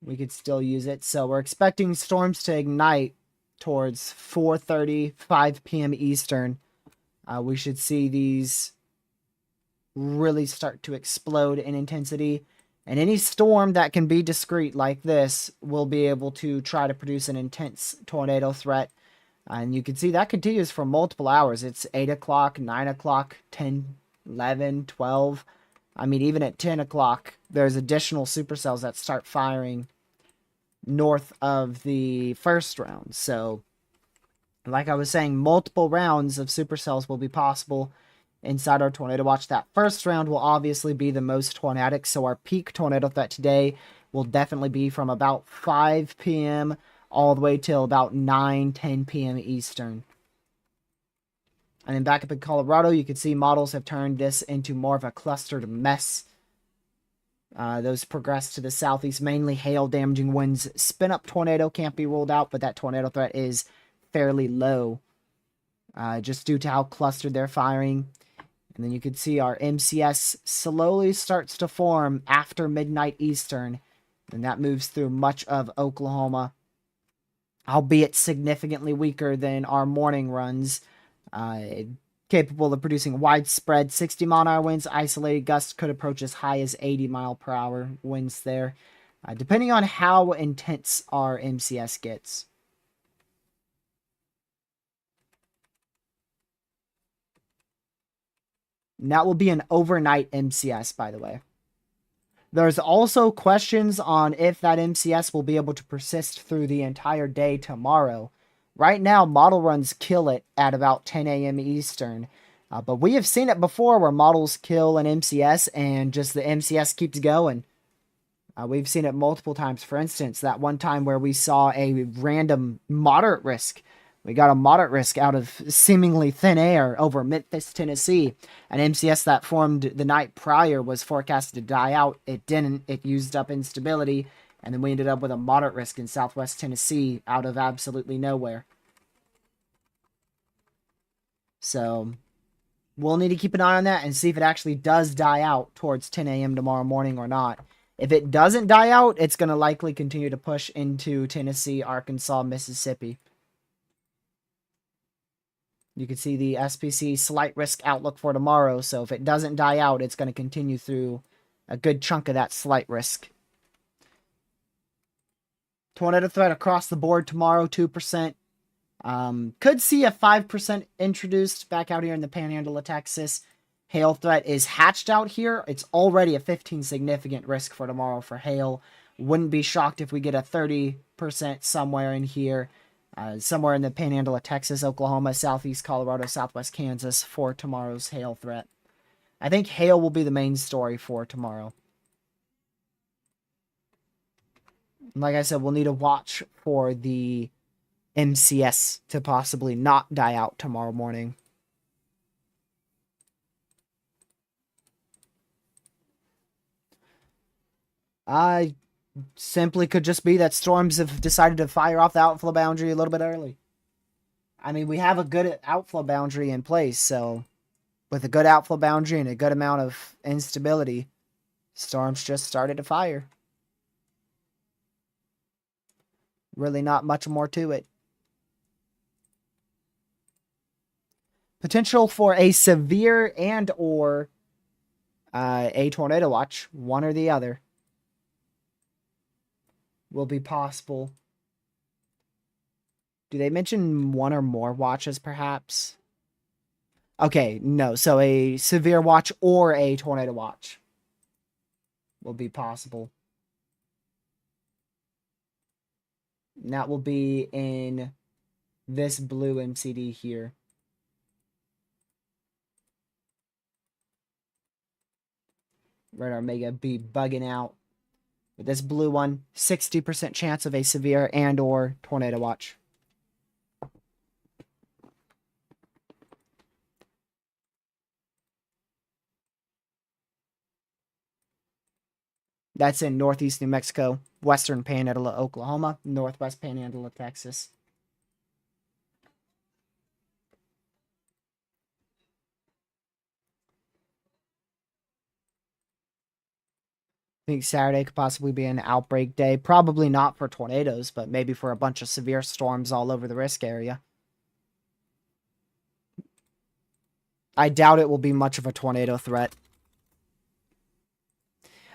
we could still use it. So we're expecting storms to ignite towards 4:30, 5 p.m. Eastern. We should see these really start to explode in intensity. And any storm that can be discrete like this will be able to try to produce an intense tornado threat. And you can see that continues for multiple hours. It's 8 o'clock, 9 o'clock, 10, 11, 12. I mean, even at 10 o'clock, there's additional supercells that start firing north of the first round. So, like I was saying, multiple rounds of supercells will be possible inside our tornado watch. That first round will obviously be the most tornadic, so our peak tornado threat today will definitely be from about 5 p.m. all the way till about 9, 10 p.m. Eastern. And then back up in Colorado, you can see models have turned this into more of a clustered mess. Those progress to the southeast, mainly hail damaging winds. Spin up tornado can't be ruled out, but that tornado threat is fairly low, just due to how clustered they're firing. And then you can see our MCS slowly starts to form after midnight Eastern, and that moves through much of Oklahoma, albeit significantly weaker than our morning runs. capable of producing widespread 60-mile-an-hour winds. Isolated gusts could approach as high as 80-mile-per-hour winds there, depending on how intense our MCS gets. And that will be an overnight MCS, by the way. There's also questions on if that MCS will be able to persist through the entire day tomorrow. Right now, model runs kill it at about 10 a.m. Eastern. But we have seen it before where models kill an MCS and just the MCS keeps going. We've seen it multiple times. For instance, that one time where we saw a random moderate risk. We got a moderate risk out of seemingly thin air over Memphis, Tennessee. An MCS that formed the night prior was forecasted to die out. It didn't. It used up instability. And then we ended up with a moderate risk in southwest Tennessee out of absolutely nowhere. So we'll need to keep an eye on that and see if it actually does die out towards 10 a.m. tomorrow morning or not. If it doesn't die out, it's going to likely continue to push into Tennessee, Arkansas, Mississippi. You can see the SPC slight risk outlook for tomorrow. So if it doesn't die out, it's going to continue through a good chunk of that slight risk. Tornado threat across the board tomorrow, 2%. Could see a 5% introduced back out here in the panhandle of Texas. Hail threat is hatched out here. It's already a 15 significant risk for tomorrow for hail. Wouldn't be shocked if we get a 30% somewhere in here. Somewhere in the panhandle of Texas, Oklahoma, southeast Colorado, southwest Kansas for tomorrow's hail threat. I think hail will be the main story for tomorrow. Like I said, we'll need to watch for the MCS to possibly not die out tomorrow morning. I simply could just be that storms have decided to fire off the outflow boundary a little bit early. I mean, we have a good outflow boundary in place, so with a good outflow boundary and a good amount of instability, storms just started to fire. Really not much more to it. Potential for a severe and or a tornado watch, one or the other, will be possible. Do they mention one or more watches, perhaps? Okay, no. So a severe watch or a tornado watch will be possible. And that will be in this blue MCD here. Radar Mega be bugging out. With this blue one, 60% chance of a severe and or tornado watch. That's in northeast New Mexico, western panhandle of Oklahoma, northwest panhandle of Texas. I think Saturday could possibly be an outbreak day. Probably not for tornadoes, but maybe for a bunch of severe storms all over the risk area. I doubt it will be much of a tornado threat.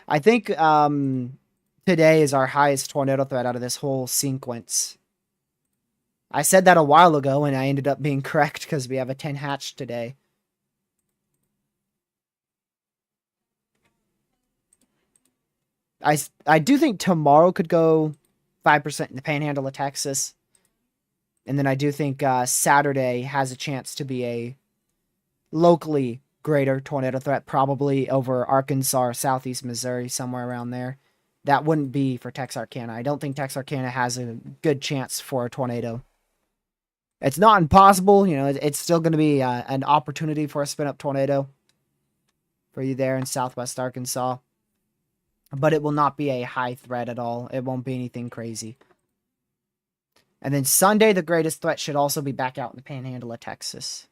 I think today is our highest tornado threat out of this whole sequence. I said that a while ago, and I ended up being correct because we have a 10 hatch today. I do think tomorrow could go 5% in the panhandle of Texas. And then I do think Saturday has a chance to be a locally greater tornado threat, probably over Arkansas or southeast Missouri, somewhere around there. That wouldn't be for Texarkana. I don't think Texarkana has a good chance for a tornado. It's not impossible. You know, it's still going to be an opportunity for a spin-up tornado for you there in southwest Arkansas. But it will not be a high threat at all. It won't be anything crazy. And then Sunday, the greatest threat should also be back out in the panhandle of Texas.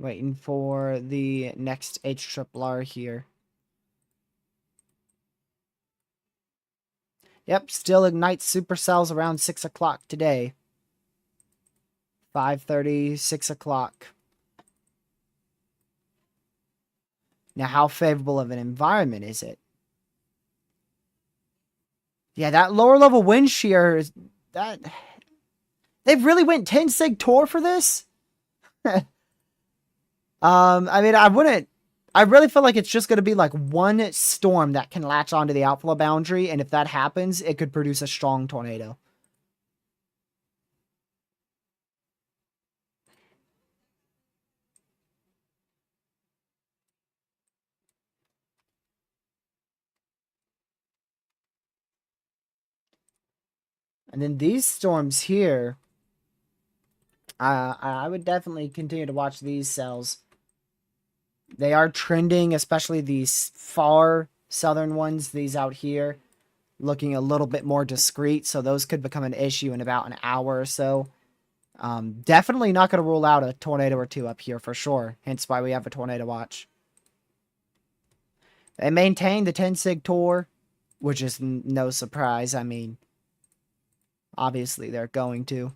Waiting for the next HRRR here. Yep, still ignites supercells around 6 o'clock today. 5:30, 6 o'clock. Now, how favorable of an environment is it? Yeah, that lower level wind shear is that they really went 10 sig Tor for this. I mean, I really feel like it's just going to be like one storm that can latch onto the outflow boundary, and if that happens, it could produce a strong tornado. And then these storms here, I would definitely continue to watch these cells. They are trending, especially these far southern ones, these out here, looking a little bit more discreet, so those could become an issue in about an hour or so. Definitely not going to rule out a tornado or two up here for sure, hence why we have a tornado watch. They maintain the 10 sig Tor, which is no surprise. I mean, obviously they're going to.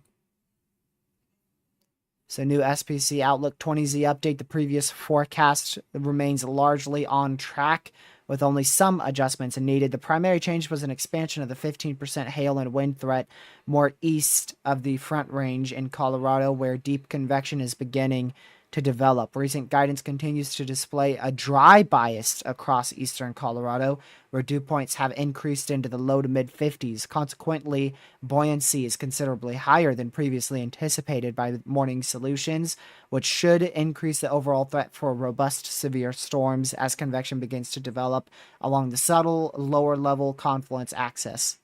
So new SPC Outlook 20Z update. The previous forecast remains largely on track with only some adjustments needed. The primary change was an expansion of the 15% hail and wind threat more east of the Front Range in Colorado, where deep convection is beginning to develop. Recent guidance continues to display a dry bias across eastern Colorado, where dew points have increased into the low to mid 50s. Consequently, buoyancy is considerably higher than previously anticipated by morning solutions, which should increase the overall threat for robust severe storms as convection begins to develop along the subtle lower level confluence axis.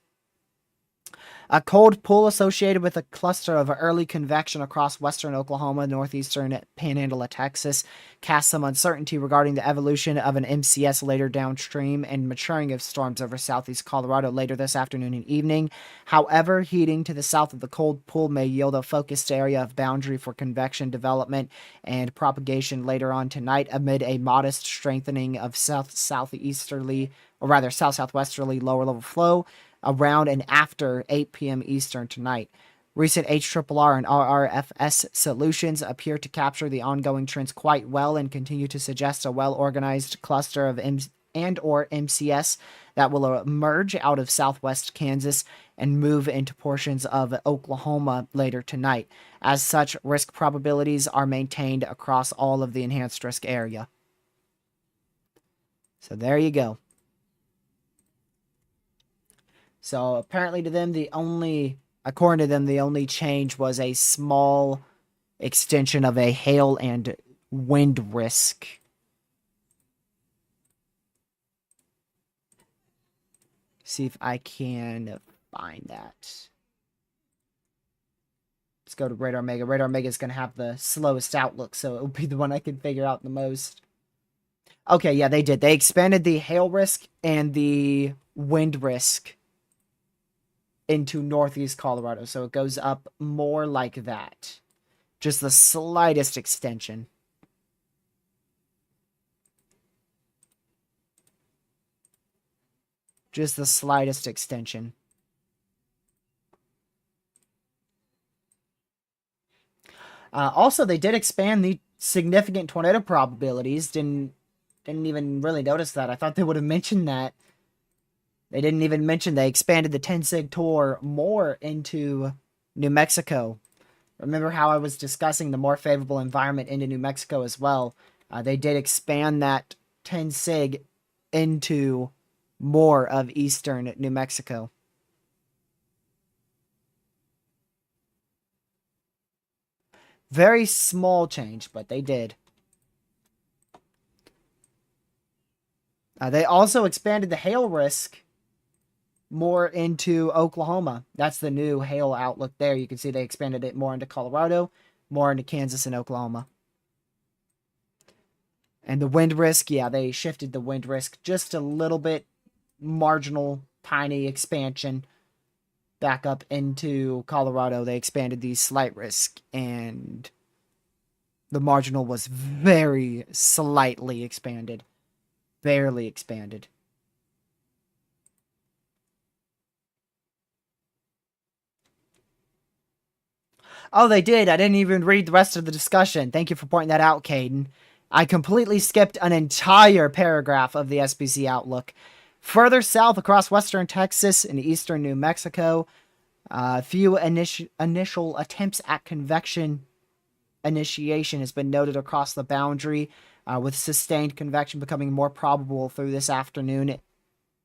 A cold pool associated with a cluster of early convection across western Oklahoma, northeastern panhandle of Texas, casts some uncertainty regarding the evolution of an MCS later downstream and maturing of storms over southeast Colorado later this afternoon and evening. However, heating to the south of the cold pool may yield a focused area of boundary for convection development and propagation later on tonight amid a modest strengthening of south-southwesterly, or rather south-southwesterly lower level flow around and after 8 p.m. Eastern tonight. Recent HRRR and RRFS solutions appear to capture the ongoing trends quite well and continue to suggest a well-organized cluster of or MCS that will emerge out of southwest Kansas and move into portions of Oklahoma later tonight. As such, risk probabilities are maintained across all of the enhanced risk area. So there you go. So apparently to them, according to them, the only change was a small extension of a hail and wind risk. See if I can find that. Let's go to Radar Mega. Radar Mega is going to have the slowest outlook, so it will be the one I can figure out the most. Okay, yeah, they did. They expanded the hail risk and the wind risk into northeast Colorado, so it goes up more like that. Just the slightest extension. Just the slightest extension. Also, they did expand the significant tornado probabilities. Didn't even really notice that. I thought they would have mentioned that. They didn't even mention they expanded the 10 sig Tor more into New Mexico. Remember how I was discussing the more favorable environment into New Mexico as well? They did expand that 10 sig into more of eastern New Mexico. Very small change, but they did. They also expanded the hail risk more into Oklahoma. That's the new hail outlook there. You can see they expanded it more into Colorado, more into Kansas and Oklahoma. And the wind risk, yeah, they shifted the wind risk just a little bit, marginal, tiny expansion back up into Colorado. They expanded the slight risk and The marginal was very slightly expanded. Barely expanded. Oh, they did. I didn't even read the rest of the discussion. Thank you for pointing that out, Caden. I completely skipped an entire paragraph of the SPC outlook. Further south across western Texas and eastern New Mexico, a few initial attempts at convection initiation has been noted across the boundary, with sustained convection becoming more probable through this afternoon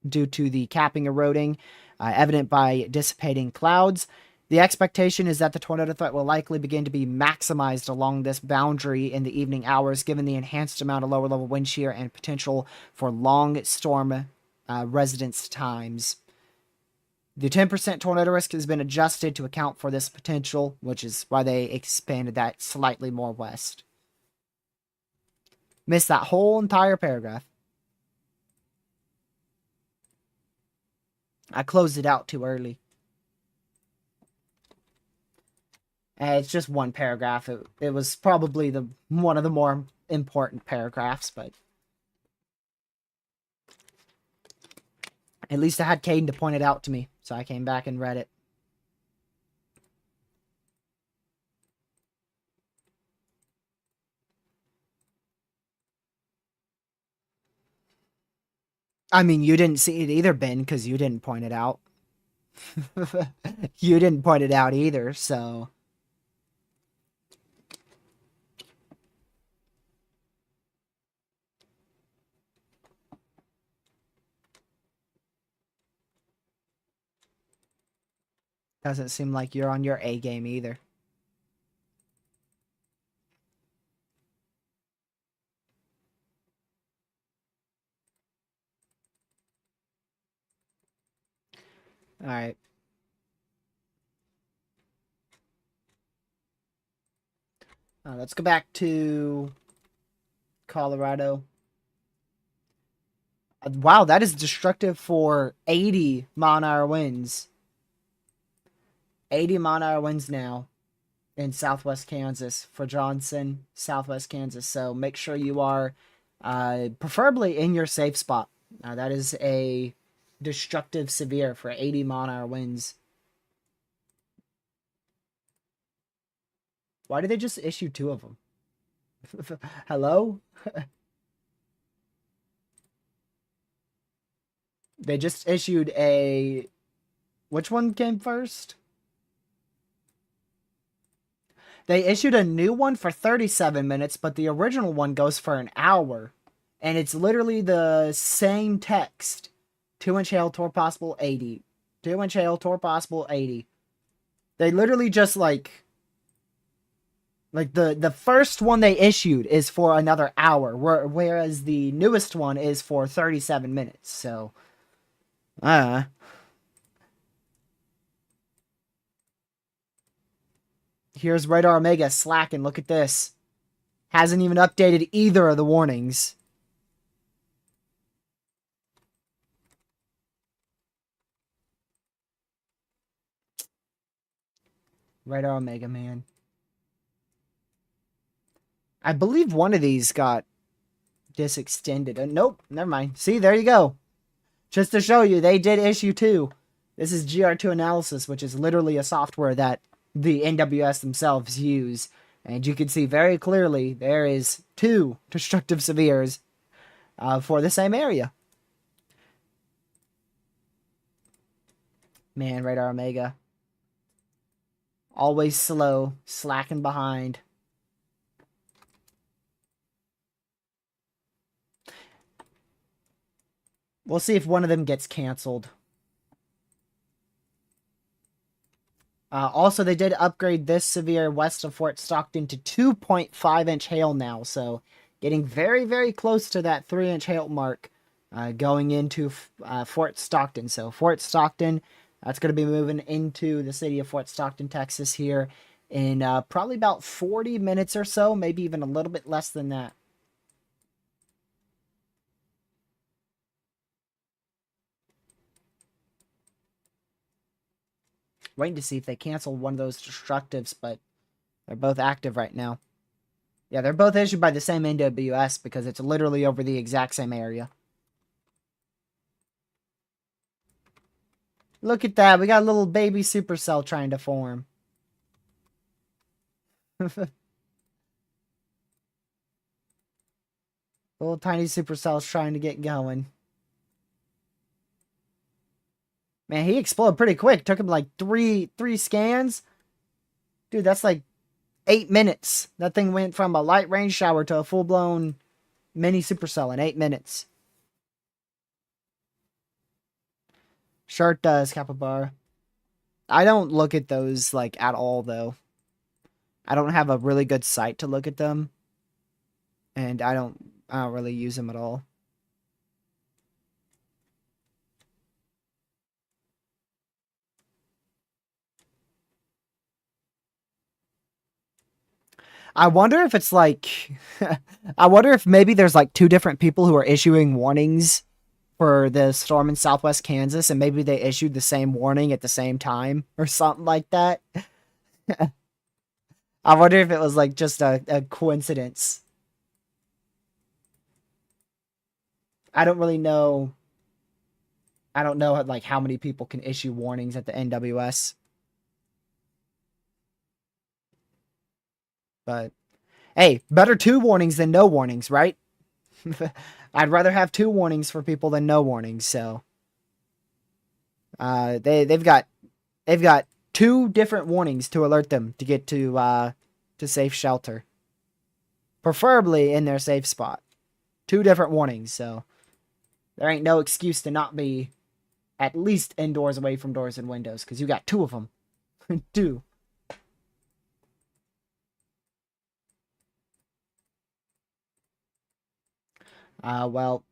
due to the capping eroding, evident by dissipating clouds. The expectation is that the tornado threat will likely begin to be maximized along this boundary in the evening hours, given the enhanced amount of lower level wind shear and potential for long storm residence times. The 10% tornado risk has been adjusted to account for this potential, which is why they expanded that slightly more west. Missed that whole entire paragraph. I closed it out too early. It's just one paragraph. It was probably one of the more important paragraphs, but at least I had Caden to point it out to me, so I came back and read it. I mean, you didn't see it either, Ben, because you didn't point it out. You didn't point it out either, so... Doesn't seem like you're on your A game either. Alright. Let's go back to Colorado. Wow, that is destructive for 80 mile-an-hour winds. 80 mile-an-hour winds now in southwest Kansas for Johnson, southwest Kansas. So make sure you are preferably in your safe spot. That is a destructive severe for 80 mile-an-hour winds. Why did they just issue 2 of them? Hello? They just issued a... Which one came first? They issued a new one for 37 minutes, but the original one goes for an hour. And it's literally the same text. 2-inch hail, torque possible, 80. 2-inch hail, torque possible, 80. They literally just like the first one they issued is for another hour, whereas the newest one is for 37 minutes. So, here's Radar Omega slacking. Look at this. Hasn't even updated either of the warnings. Radar Omega, man. I believe one of these got disextended. Nope, never mind. See, there you go. Just to show you, they did issue 2. This is GR2 analysis, which is literally a software that the NWS themselves use. And you can see very clearly there is 2 destructive severes for the same area. Man, Radar Omega. Always slow, slacking behind. We'll see if one of them gets canceled. Also, they did upgrade this severe west of Fort Stockton to 2.5-inch hail now, so getting very, very close to that 3-inch hail mark going into Fort Stockton. So Fort Stockton, that's going to be moving into the city of Fort Stockton, Texas here in probably about 40 minutes or so, maybe even a little bit less than that. Waiting to see if they cancel one of those destructives, but they're both active right now. Yeah, they're both issued by the same NWS because it's literally over the exact same area. Look at that. We got a little baby supercell trying to form. Little tiny supercells trying to get going. Man, he exploded pretty quick. Took him like three scans. Dude, that's like 8 minutes. That thing went from a light rain shower to a full-blown mini supercell in 8 minutes. Sure it does, Capybara. I don't look at those like at all though. I don't have a really good site to look at them. And I don't really use them at all. I wonder if it's like I wonder if maybe there's like two different people who are issuing warnings for the storm in southwest Kansas, and maybe they issued the same warning at the same time or something like that. I wonder if it was like just a coincidence. I don't really know. I don't know like how many people can issue warnings at the NWS. But hey, better two warnings than no warnings, right? I'd rather have two warnings for people than no warnings. So they've got two different warnings to alert them to get to safe shelter, preferably in their safe spot. Two different warnings, so there ain't no excuse to not be at least indoors away from doors and windows, because you got two of them. Two. Well,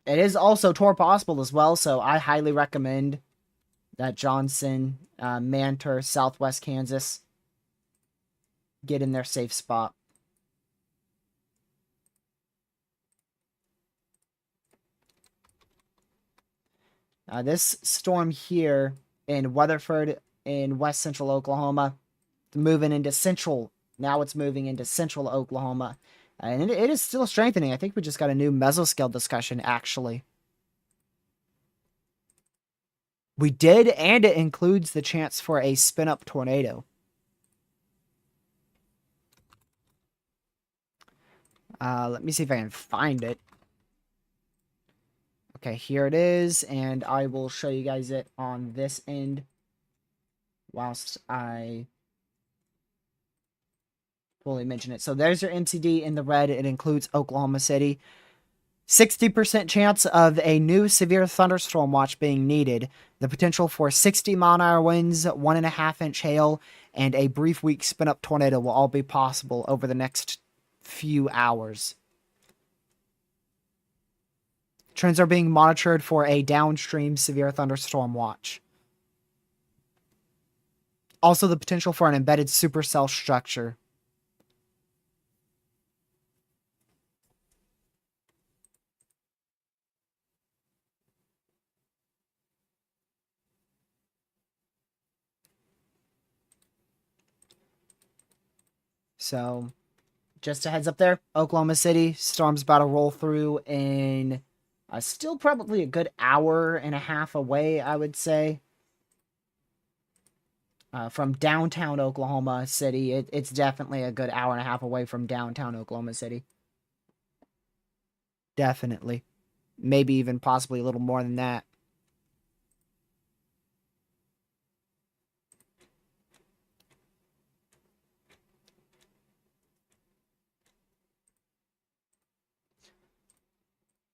it is also tour possible as well, so I highly recommend that Johnson, Mantor, Southwest Kansas get in their safe spot. This storm here in Weatherford in west central Oklahoma, moving into central. Now it's moving into central Oklahoma. And it is still strengthening. I think we just got a new mesoscale discussion, actually. We did, and it includes the chance for a spin-up tornado. Let me see if I can find it. Okay, here it is, and I will show you guys it on this end whilst I fully mention it. So there's your MCD in the red. It includes Oklahoma City. 60% chance of a new severe thunderstorm watch being needed. The potential for 60-mile-an-hour winds, 1.5-inch hail, and a brief weak spin-up tornado will all be possible over the next few hours. Trends are being monitored for a downstream severe thunderstorm watch. Also, the potential for an embedded supercell structure. So, just a heads up there. Oklahoma City, storm's about to roll through in still probably a good hour and a half away, I would say. From downtown Oklahoma City. It's definitely a good hour and a half away from downtown Oklahoma City. Definitely. Maybe even possibly a little more than that.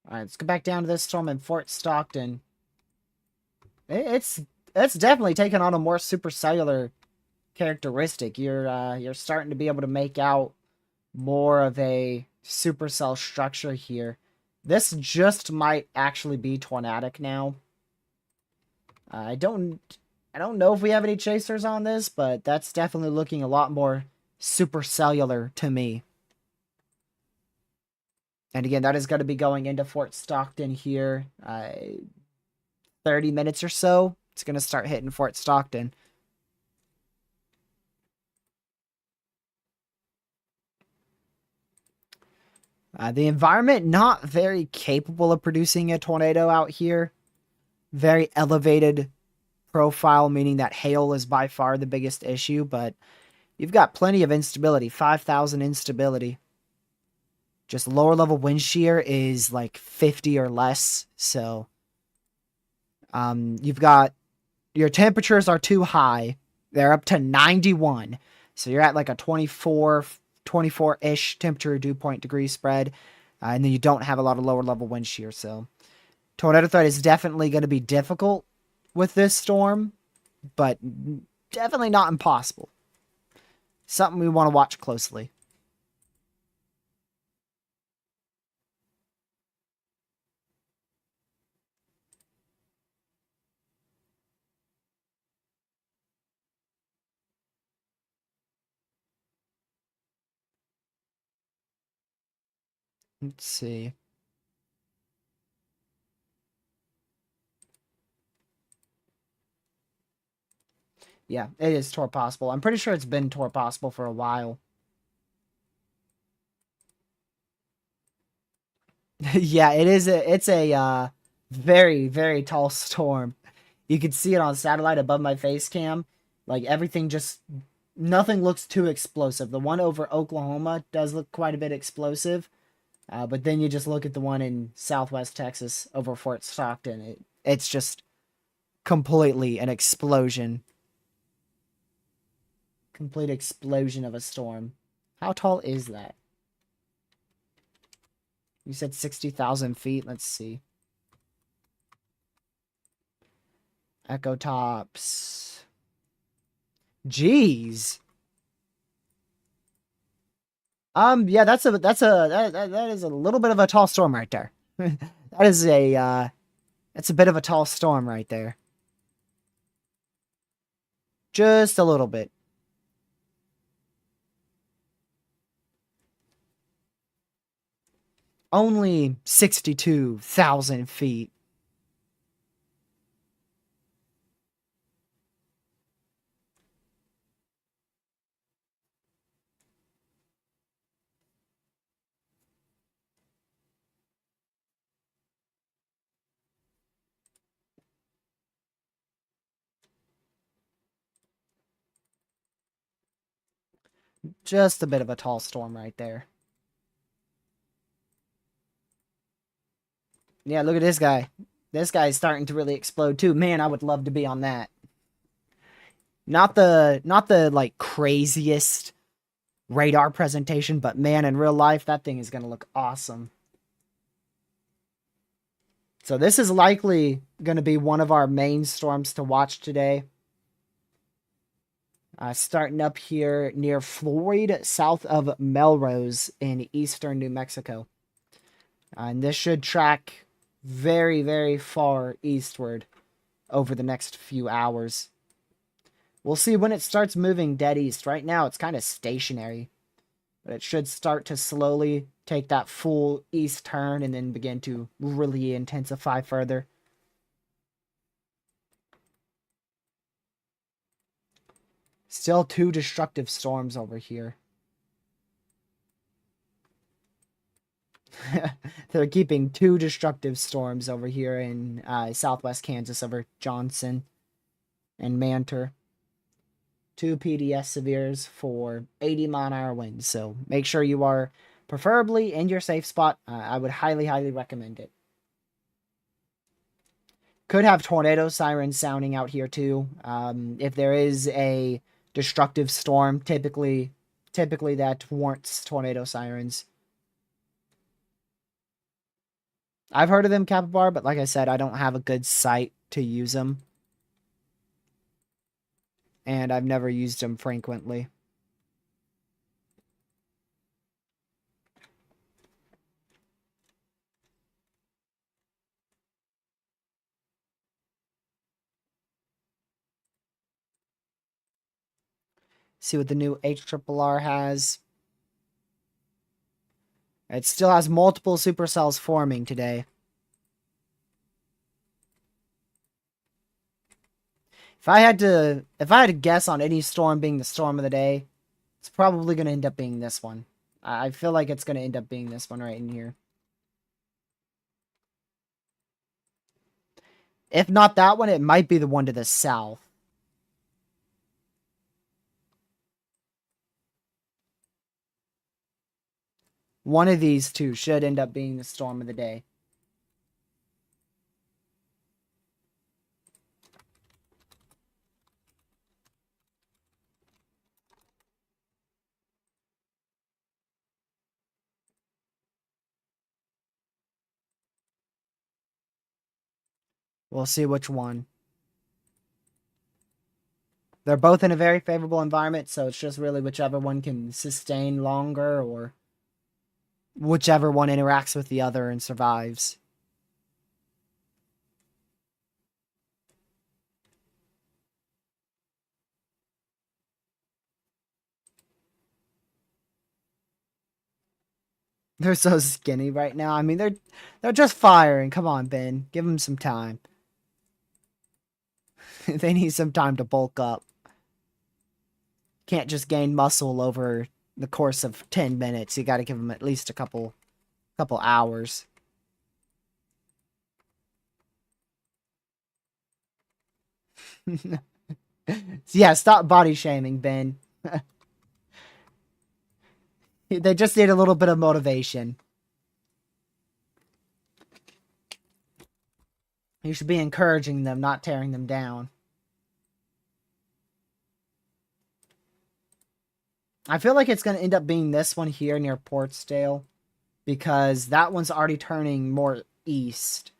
Alright, let's go back down to this storm in Fort Stockton. It's definitely taken on a more supercellular characteristic. You're starting to be able to make out more of a supercell structure here. This just might actually be Tornadic now. I don't know if we have any chasers on this, but that's definitely looking a lot more supercellular to me. And again, that is going to be going into Fort Stockton here. 30 minutes or so. It's going to start hitting Fort Stockton. The environment not very capable of producing a tornado out here. Very elevated profile, meaning that hail is by far the biggest issue, but you've got plenty of instability. 5,000 instability. Just lower level wind shear is like 50 or less. So you've got your temperatures are too high. They're up to 91. So you're at like a 24-ish temperature dew point degree spread. And then you don't have a lot of lower level wind shear. So tornado threat is definitely going to be difficult with this storm, but definitely not impossible. Something we want to watch closely. Let's see. Yeah, it is tour possible. I'm pretty sure it's been tour possible for a while. Yeah, it's a very, very tall storm. You can see it on satellite above my face cam. Like everything just nothing looks too explosive. The one over Oklahoma does look quite a bit explosive. But then you just look at the one in Southwest Texas over Fort Stockton. It's just completely an explosion. Complete explosion of a storm. How tall is that? You said 60,000 feet. Let's see. Echo tops. Jeez. Yeah, that is a little bit of a tall storm right there. That's a bit of a tall storm right there. Just a little bit. Only 62,000 feet. Just a bit of a tall storm right there. Yeah, look at this guy. This guy's starting to really explode too. Man, I would love to be on that. Not the like craziest radar presentation, but man, in real life, that thing is going to look awesome. So this is likely going to be one of our main storms to watch today. Starting up here near Floyd, south of Melrose in eastern New Mexico. And this should track very, very far eastward over the next few hours. We'll see when it starts moving dead east. Right now, it's kind of stationary. But it should start to slowly take that full east turn and then begin to really intensify further. Still 2 destructive storms over here. They're keeping 2 destructive storms over here in southwest Kansas over Johnson and Mantor. 2 PDS severes for 80-mile-an-hour winds. So make sure you are preferably in your safe spot. I would highly, highly recommend it. Could have tornado sirens sounding out here too. If there is a destructive storm, typically that warrants tornado sirens. I've heard of them, Capybar, but like I said, I don't have a good site to use them. And I've never used them frequently. See what the new HRRR has. It still has multiple supercells forming today. If I had to guess on any storm being the storm of the day, it's probably going to end up being this one. I feel like it's going to end up being this one right in here. If not that one, it might be the one to the south. One of these two should end up being the storm of the day. We'll see which one. They're both in a very favorable environment, so it's just really whichever one can sustain longer or whichever one interacts with the other and survives. They're so skinny right now. I mean, they're just firing. Come on, Ben. Give them some time. They need some time to bulk up. Can't just gain muscle over the course of 10 minutes. You got to give them at least a couple hours. Yeah, stop body shaming, Ben. They just need a little bit of motivation. You should be encouraging them, not tearing them down. I feel like it's going to end up being this one here near Portsdale, because that one's already turning more east.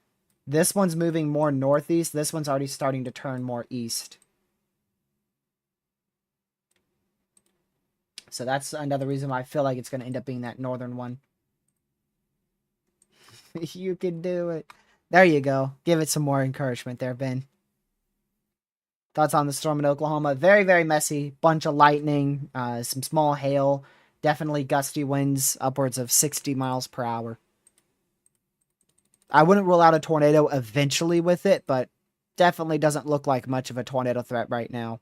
This one's moving more northeast. This one's already starting to turn more east. So that's another reason why I feel like it's going to end up being that northern one. You can do it. There you go. Give it some more encouragement there, Ben. Thoughts on the storm in Oklahoma? Very, very messy. Bunch of lightning, some small hail. Definitely gusty winds, upwards of 60 miles per hour. I wouldn't rule out a tornado eventually with it, but definitely doesn't look like much of a tornado threat right now.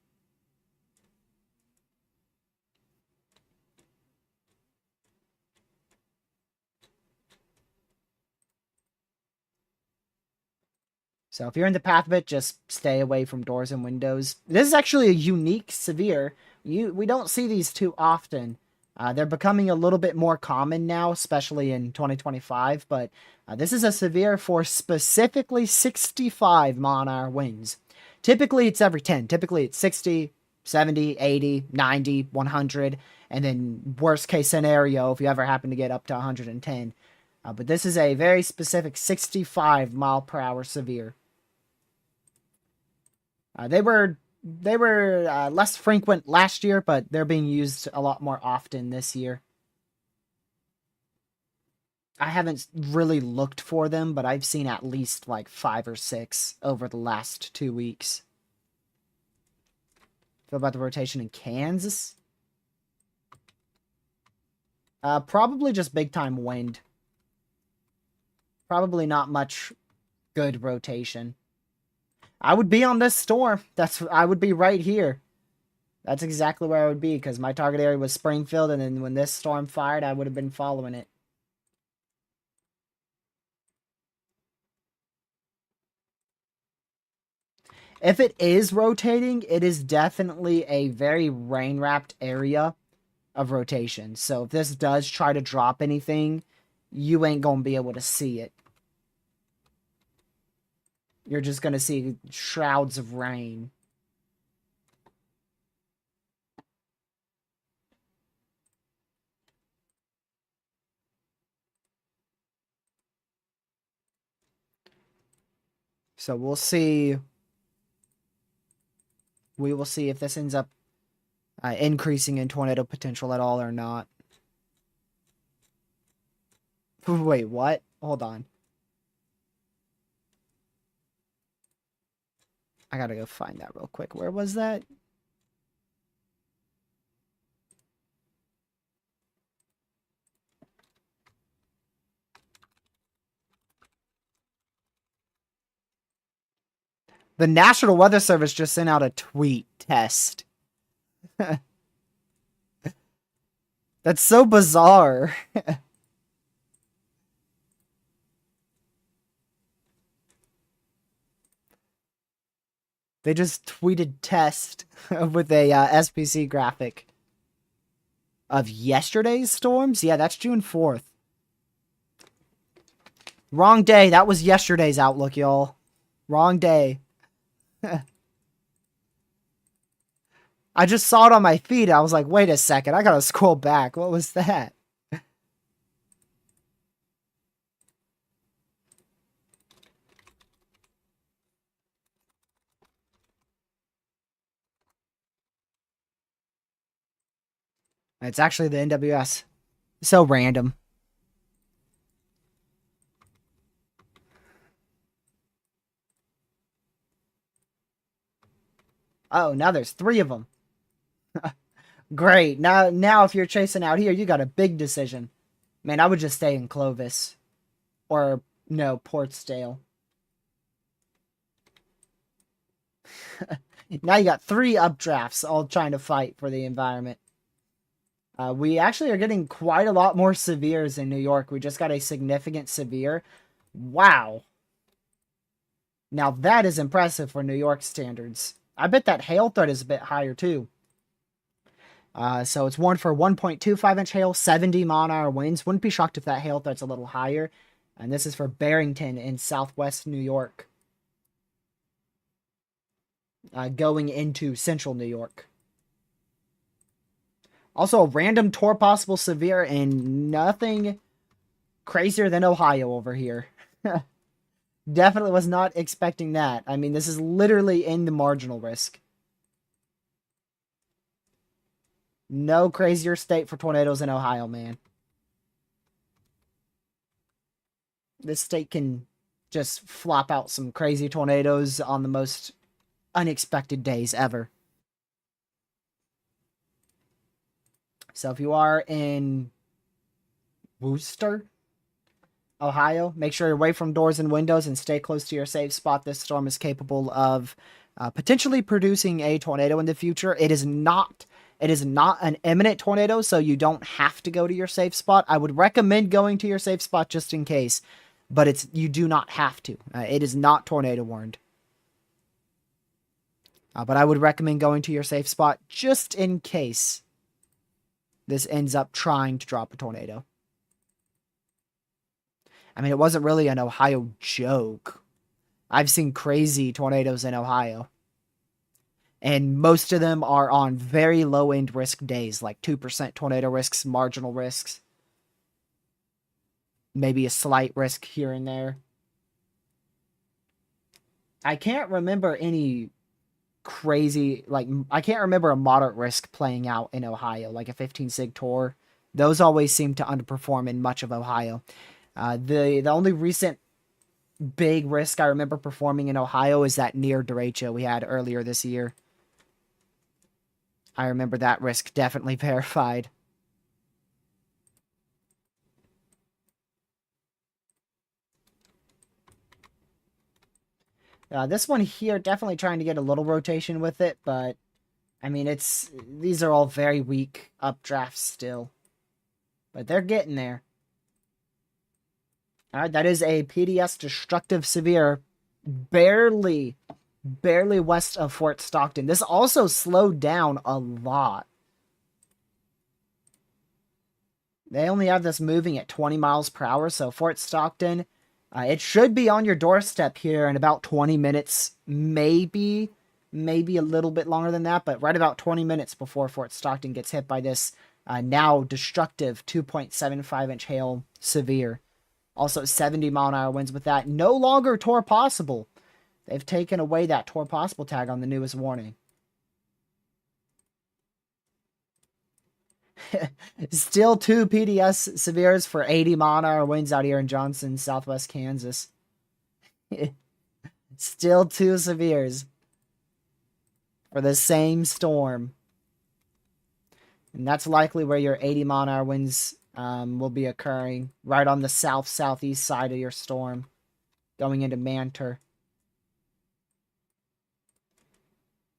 So if you're in the path of it, just stay away from doors and windows. This is actually a unique severe. We don't see these too often. They're becoming a little bit more common now, especially in 2025. But this is a severe for specifically 65 mile-an-hour winds. Typically, it's every 10. Typically, it's 60, 70, 80, 90, 100. And then worst case scenario, if you ever happen to get up to 110. But this is a very specific 65 mile per hour severe. They were less frequent last year, but they're being used a lot more often this year. I haven't really looked for them, but I've seen at least like 5 or 6 over the last 2 weeks. Feel about the rotation in Kansas? Probably just big time wind. Probably not much good rotation. I would be on this storm. I would be right here. That's exactly where I would be, because my target area was Springfield, and then when this storm fired, I would have been following it. If it is rotating, it is definitely a very rain-wrapped area of rotation. So if this does try to drop anything, you ain't going to be able to see it. You're just going to see shrouds of rain. So we'll see. We will see if this ends up increasing in tornado potential at all or not. Wait, what? Hold on. I gotta go find that real quick. Where was that? The National Weather Service just sent out a tweet test. That's so bizarre. They just tweeted test with a SPC graphic of yesterday's storms. Yeah, that's June 4th. Wrong day. That was yesterday's outlook, y'all. Wrong day. I just saw it on my feed. I was like, wait a second. I gotta scroll back. What was that? It's actually the NWS. So random. Oh, now there's 3 of them. Great. Now if you're chasing out here, you got a big decision. Man, I would just stay in Clovis. Or, no, Portsdale. Now you got 3 updrafts all trying to fight for the environment. We actually are getting quite a lot more severes in New York. We just got a significant severe. Wow. Now that is impressive for New York standards. I bet that hail threat is a bit higher too. So it's warned for 1.25-inch hail, 70-mile-an-hour winds. Wouldn't be shocked if that hail threat's a little higher. And this is for Barrington in southwest New York. Going into central New York. Also, a random tour possible severe and nothing crazier than Ohio over here. Definitely was not expecting that. I mean, this is literally in the marginal risk. No crazier state for tornadoes in Ohio, man. This state can just flop out some crazy tornadoes on the most unexpected days ever. So if you are in Wooster, Ohio, make sure you're away from doors and windows and stay close to your safe spot. This storm is capable of potentially producing a tornado in the future. It is not an imminent tornado, so you don't have to go to your safe spot. I would recommend going to your safe spot just in case, but you do not have to. It is not tornado warned. But I would recommend going to your safe spot just in case this ends up trying to drop a tornado. I mean, it wasn't really an Ohio joke. I've seen crazy tornadoes in Ohio. And most of them are on very low-end risk days, like 2% tornado risks, marginal risks. Maybe a slight risk here and there. I can't remember any crazy, like, I can't remember a moderate risk playing out in Ohio, like a 15 sig tor. Those always seem to underperform in much of Ohio. The only recent big risk I remember performing in Ohio is that near derecho we had earlier this year. I remember that risk definitely verified. This one here, definitely trying to get a little rotation with it, but I mean, these are all very weak updrafts still. But they're getting there. Alright, that is a PDS destructive severe, barely west of Fort Stockton. This also slowed down a lot. They only have this moving at 20 miles per hour, so Fort Stockton, it should be on your doorstep here in about 20 minutes, maybe a little bit longer than that, but right about 20 minutes before Fort Stockton gets hit by this now destructive 2.75-inch hail severe. Also 70-mile-an-hour winds with that. No longer Tor possible. They've taken away that Tor possible tag on the newest warning. Still 2 PDS severes for 80-mile-an-hour winds out here in Johnson, southwest Kansas. Still 2 severes for the same storm. And that's likely where your 80-mile-an-hour winds will be occurring, right on the southeast side of your storm, going into Mantor.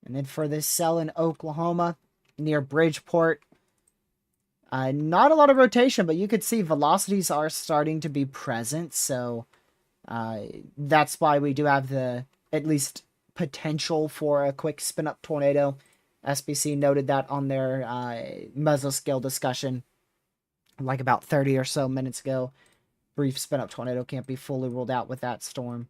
And then for this cell in Oklahoma, near Bridgeport, Not a lot of rotation, but you could see velocities are starting to be present, so uh, that's why we do have the at least potential for a quick spin up tornado. SBC noted that on their mesoscale discussion, like about 30 or so minutes ago. Brief spin up tornado can't be fully ruled out with that storm.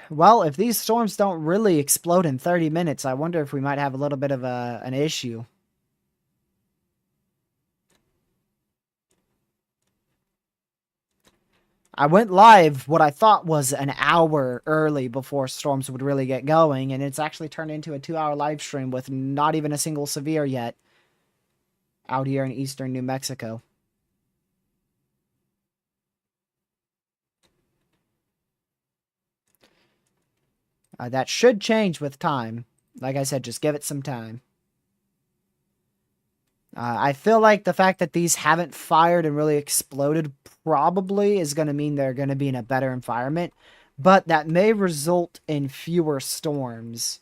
Well, if these storms don't really explode in 30 minutes, I wonder if we might have a little bit of an issue. I went live what I thought was an hour early before storms would really get going, and it's actually turned into a 2-hour live stream with not even a single severe yet out here in eastern New Mexico. That should change with time. Like I said, just give it some time. I feel like the fact that these haven't fired and really exploded probably is going to mean they're going to be in a better environment, but that may result in fewer storms.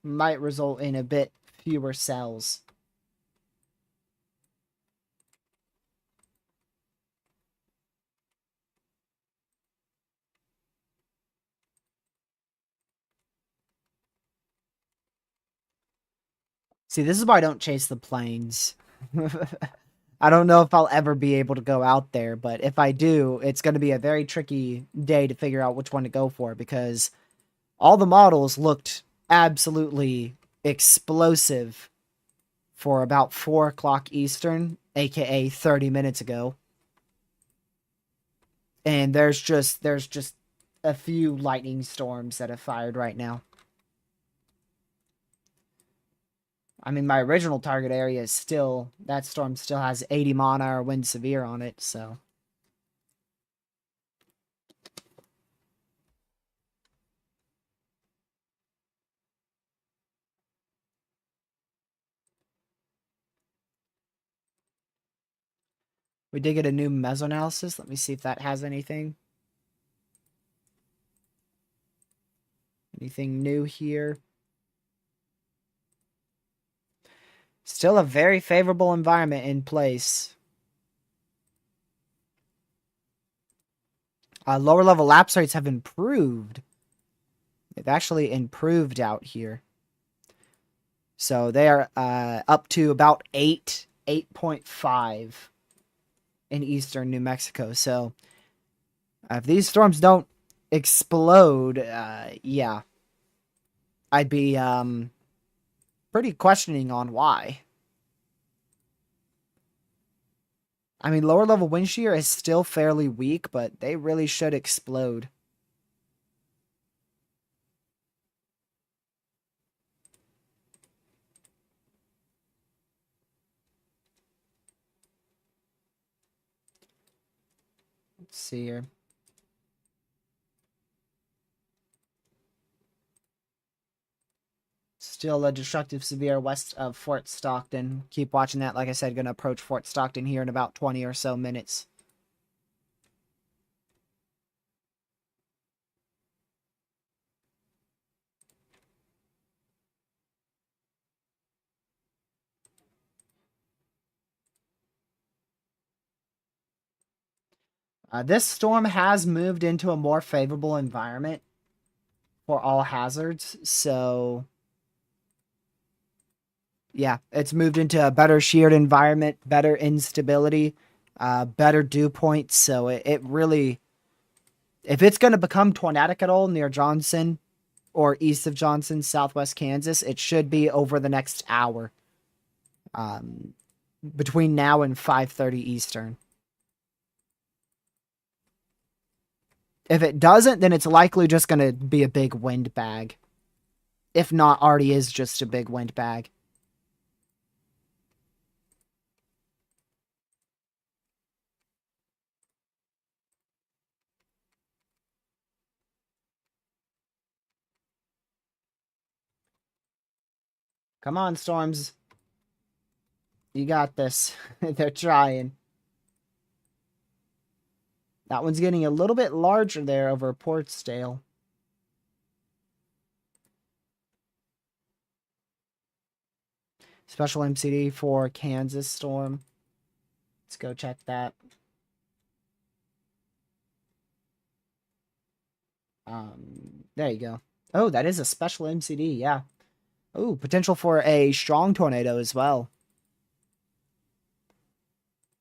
Might result in a bit fewer cells. See, this is why I don't chase the planes. I don't know if I'll ever be able to go out there, but if I do, it's going to be a very tricky day to figure out which one to go for because all the models looked absolutely explosive for about 4 o'clock Eastern, aka 30 minutes ago. And there's just a few lightning storms that have fired right now. I mean, my original target area is still, that storm still has 80 mile/hour wind severe on it, so. We did get a new mesoanalysis. Let me see if that has anything. Anything new here? Still a very favorable environment in place. Lower level lapse rates have improved. They've actually improved out here. So they are up to about 8.5 in eastern New Mexico. So if these storms don't explode, yeah, I'd be pretty questioning on why. I mean, lower level wind shear is still fairly weak, but they really should explode. Let's see here. Still a destructive severe west of Fort Stockton. Keep watching that. Like I said, going to approach Fort Stockton here in about 20 or so minutes. This storm has moved into a more favorable environment for all hazards. So, yeah, it's moved into a better sheared environment, better instability, better dew points. So it really, if it's going to become tornadic at all near Johnson or east of Johnson, southwest Kansas, it should be over the next hour, between now and 5:30 Eastern. If it doesn't, then it's likely just going to be a big wind bag. If not, already is just a big wind bag. Come on, storms. You got this. They're trying. That one's getting a little bit larger there over Portsdale. Special MCD for Kansas Storm. Let's go check that. There you go. Oh, that is a special MCD, yeah. Oh, potential for a strong tornado as well.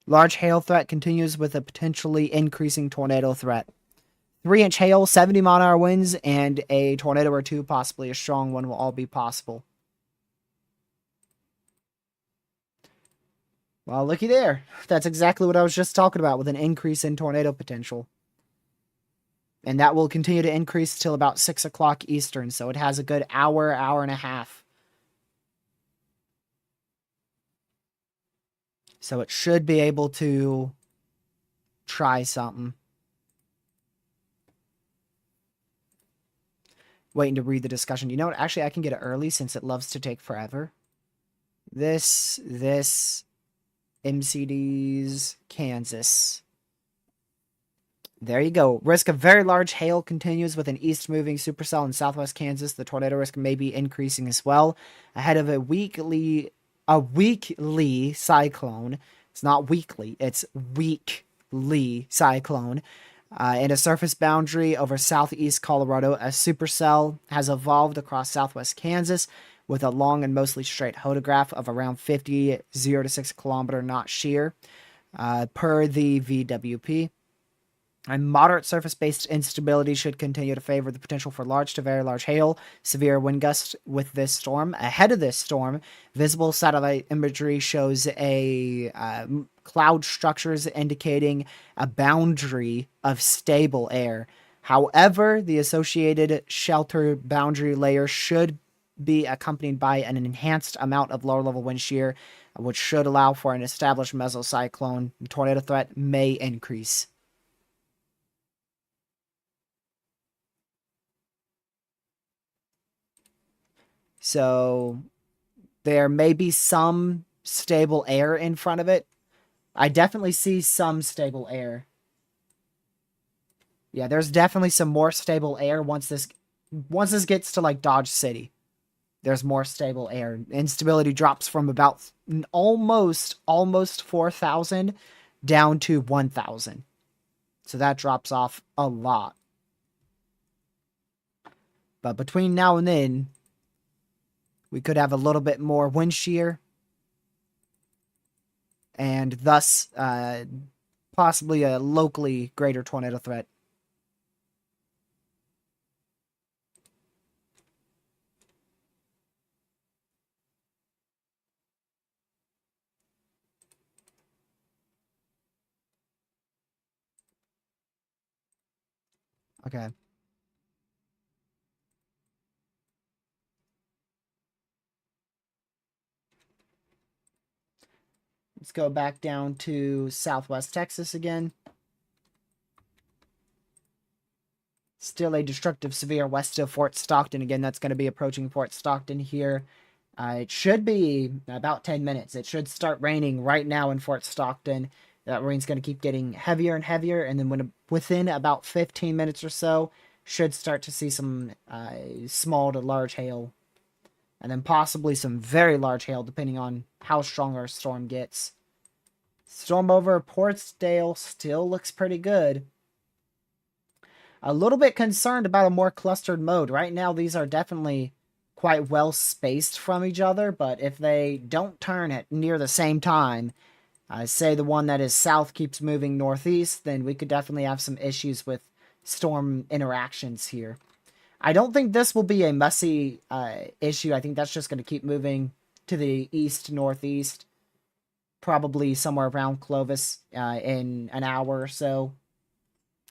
Large hail threat continues with a potentially increasing tornado threat. 3-inch hail, 70-mile-an-hour winds, and a tornado or two, possibly a strong one, will all be possible. Well, looky there. That's exactly what I was just talking about with an increase in tornado potential. And that will continue to increase till about 6 o'clock Eastern, so it has a good hour, hour and a half. So it should be able to try something. Waiting to read the discussion. You know what? Actually, I can get it early since it loves to take forever. This, MCDs, Kansas. There you go. Risk of very large hail continues with an east-moving supercell in southwest Kansas. The tornado risk may be increasing as well ahead of a weekly cyclone. It's not weekly, it's weekly cyclone. And a surface boundary over southeast Colorado. A supercell has evolved across southwest Kansas with a long and mostly straight hodograph of around 50 0 to 6 kilometer knot shear per the VWP. A moderate surface-based instability should continue to favor the potential for large to very large hail, severe wind gusts with this storm. Ahead of this storm, visible satellite imagery shows a cloud structures indicating a boundary of stable air. However, the associated shelter boundary layer should be accompanied by an enhanced amount of lower-level wind shear, which should allow for an established mesocyclone. The tornado threat may increase. So there may be some stable air in front of it. I definitely see some stable air. Yeah, there's definitely some more stable air once this gets to like Dodge City. There's more stable air. Instability drops from about almost 4,000 down to 1,000. So that drops off a lot. But between now and then, we could have a little bit more wind shear, and thus possibly a locally greater tornado threat. Okay. Let's go back down to southwest Texas again. Still a destructive severe west of Fort Stockton. Again, that's going to be approaching Fort Stockton here. It should be about 10 minutes. It should start raining right now in Fort Stockton. That rain's going to keep getting heavier and heavier, and then within about 15 minutes or so, should start to see some small to large hail, and then possibly some very large hail, depending on how strong our storm gets. Storm over Portsdale still looks pretty good. A little bit concerned about a more clustered mode. Right now, these are definitely quite well spaced from each other, but if they don't turn at near the same time, say the one that is south keeps moving northeast, then we could definitely have some issues with storm interactions here. I don't think this will be a messy issue. I think that's just going to keep moving to the east-northeast, probably somewhere around Clovis in an hour or so.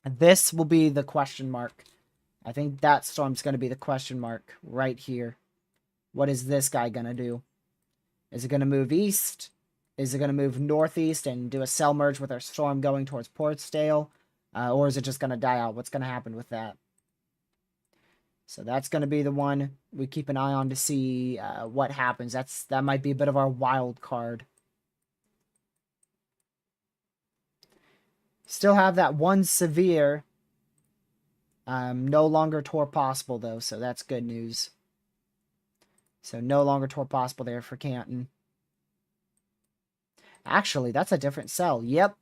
This will be the question mark. I think that storm's going to be the question mark right here. What is this guy going to do? Is it going to move east? Is it going to move northeast and do a cell merge with our storm going towards Portsdale? Or is it just going to die out? What's going to happen with that? So that's going to be the one we keep an eye on to see what happens. That might be a bit of our wild card. Still have that one severe. No longer tour possible, though, so that's good news. So no longer tour possible there for Canton. Actually, that's a different cell. Yep.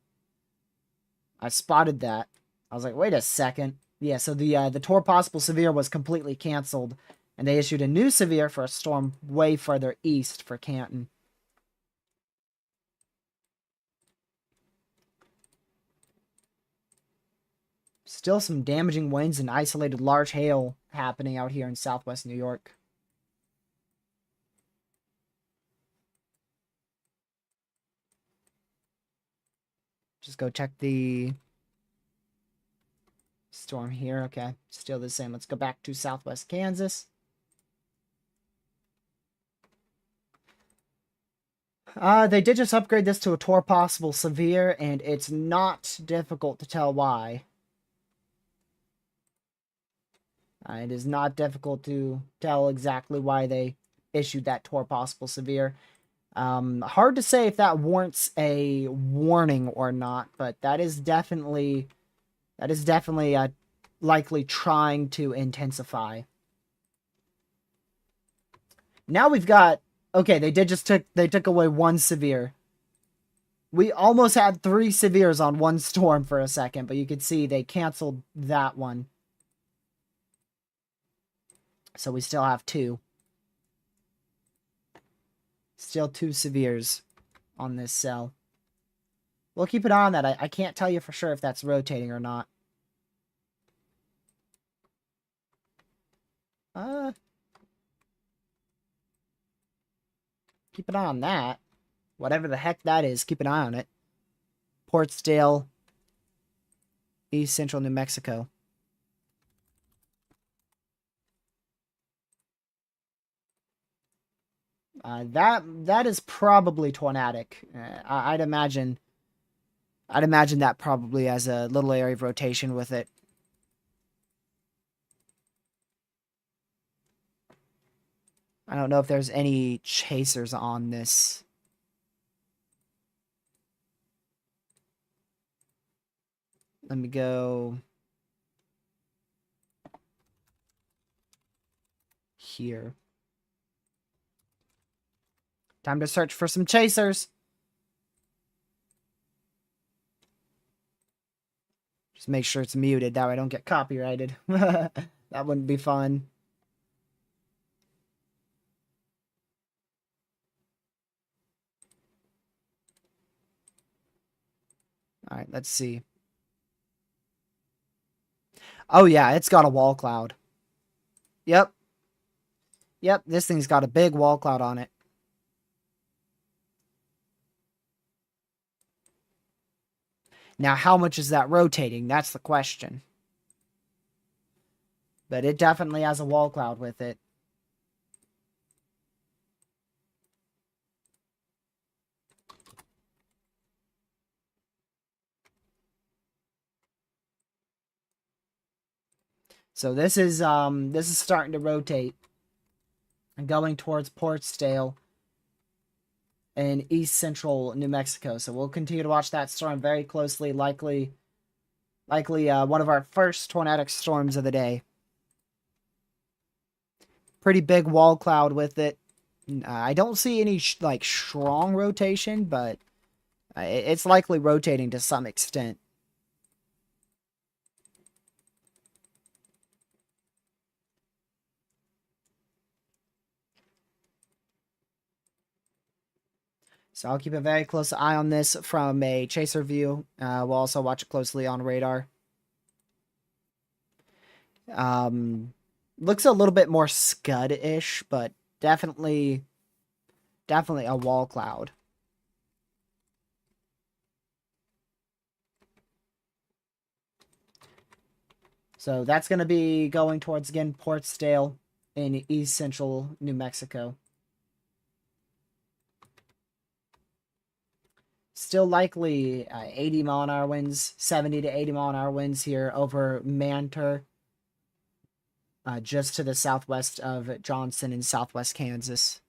I spotted that. I was like, wait a second. Yeah, so the tour possible severe was completely canceled, and they issued a new severe for a storm way further east for Canton. Still some damaging winds and isolated large hail happening out here in southwest New York. Just go check the storm here. Okay, still the same. Let's go back to southwest Kansas. They did just upgrade this to a tour possible severe, and it's not difficult to tell why. It is not difficult to tell exactly why they issued that tour possible severe. Hard to say if that warrants a warning or not, but that is definitely likely trying to intensify. Now we've got, okay, they took away one severe. We almost had 3 severes on one storm for a second, but you could see they canceled that one. So we still have 2. Still 2 severes on this cell. We'll keep an eye on that. I can't tell you for sure if that's rotating or not. Keep an eye on that. Whatever the heck that is, keep an eye on it. Portsdale, East Central New Mexico. That is probably Tornadic. I'd imagine that probably has a little area of rotation with it. I don't know if there's any chasers on this. Let me go here. Time to search for some chasers. Just make sure it's muted. That way I don't get copyrighted. That wouldn't be fun. Alright, let's see. Oh yeah, it's got a wall cloud. Yep. Yep, this thing's got a big wall cloud on it. Now, how much is that rotating? That's the question. But it definitely has a wall cloud with it. So this is starting to rotate and going towards Portsdale in east central New Mexico. So we'll continue to watch that storm very closely. Likely one of our first tornadic storms of the day. Pretty big wall cloud with it. I don't see any strong rotation, but it's likely rotating to some extent. So I'll keep a very close eye on this from a chaser view. We'll also watch it closely on radar. Looks a little bit more Scud-ish, but definitely a wall cloud. So that's going to be going towards, again, Portsdale in east central New Mexico. Still likely 80 mile an hour winds, 70 to 80 mile an hour winds here over Mantor, just to the southwest of Johnson in southwest Kansas.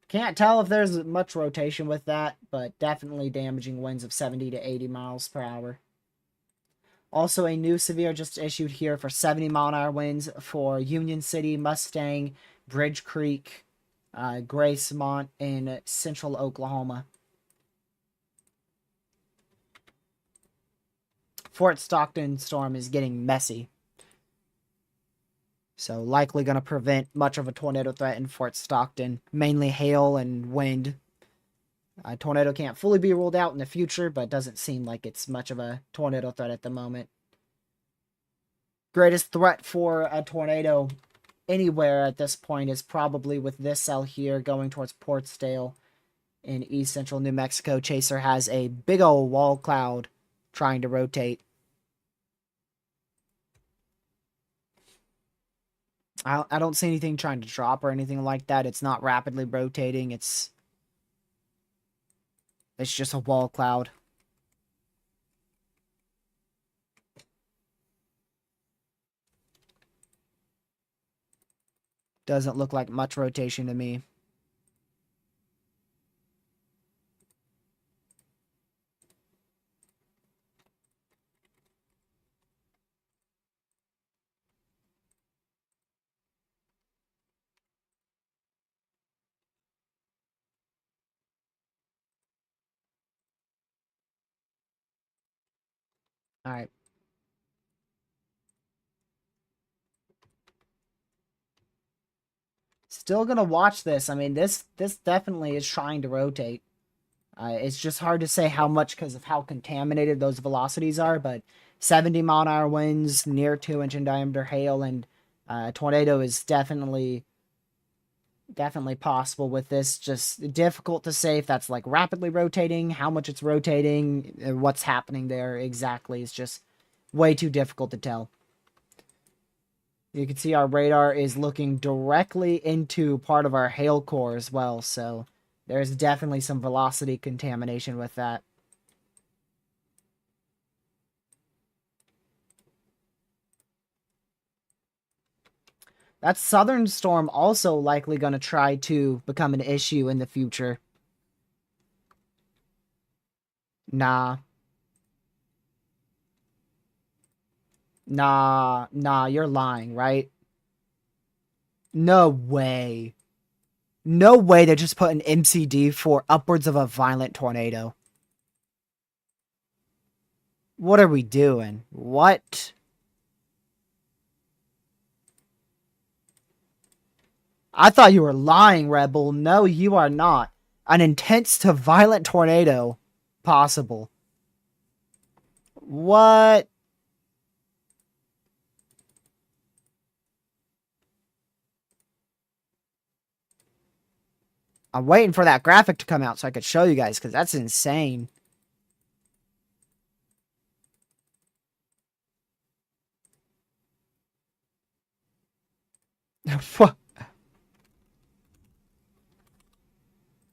Can't tell if there's much rotation with that, but definitely damaging winds of 70 to 80 miles per hour. Also, a new severe just issued here for 70-mile-an-hour winds for Union City, Mustang, Bridge Creek, Gracemont, and central Oklahoma. Fort Stockton storm is getting messy. So likely going to prevent much of a tornado threat in Fort Stockton. Mainly hail and wind. A tornado can't fully be ruled out in the future, but doesn't seem like it's much of a tornado threat at the moment. Greatest threat for a tornado anywhere at this point is probably with this cell here going towards Portsdale in east central New Mexico. Chaser has a big old wall cloud trying to rotate. I don't see anything trying to drop or anything like that. It's not rapidly rotating. It's just a wall cloud. Doesn't look like much rotation to me. All right. Still gonna watch this. I mean, this definitely is trying to rotate. It's just hard to say how much because of how contaminated those velocities are, but 70-mile-an-hour winds, near 2-inch in diameter hail, and tornado is definitely possible with this. Just difficult to say if that's like rapidly rotating, how much it's rotating, what's happening there exactly. It's just way too difficult to tell. You can see our radar is looking directly into part of our hail core as well, so there's definitely some velocity contamination with that. That southern storm also likely going to try to become an issue in the future. Nah. Nah, you're lying, right? No way. No way they just put an MCD for upwards of a violent tornado. What are we doing? What? I thought you were lying, Rebel. No, you are not. An intense to violent tornado possible. What? I'm waiting for that graphic to come out so I could show you guys, because that's insane.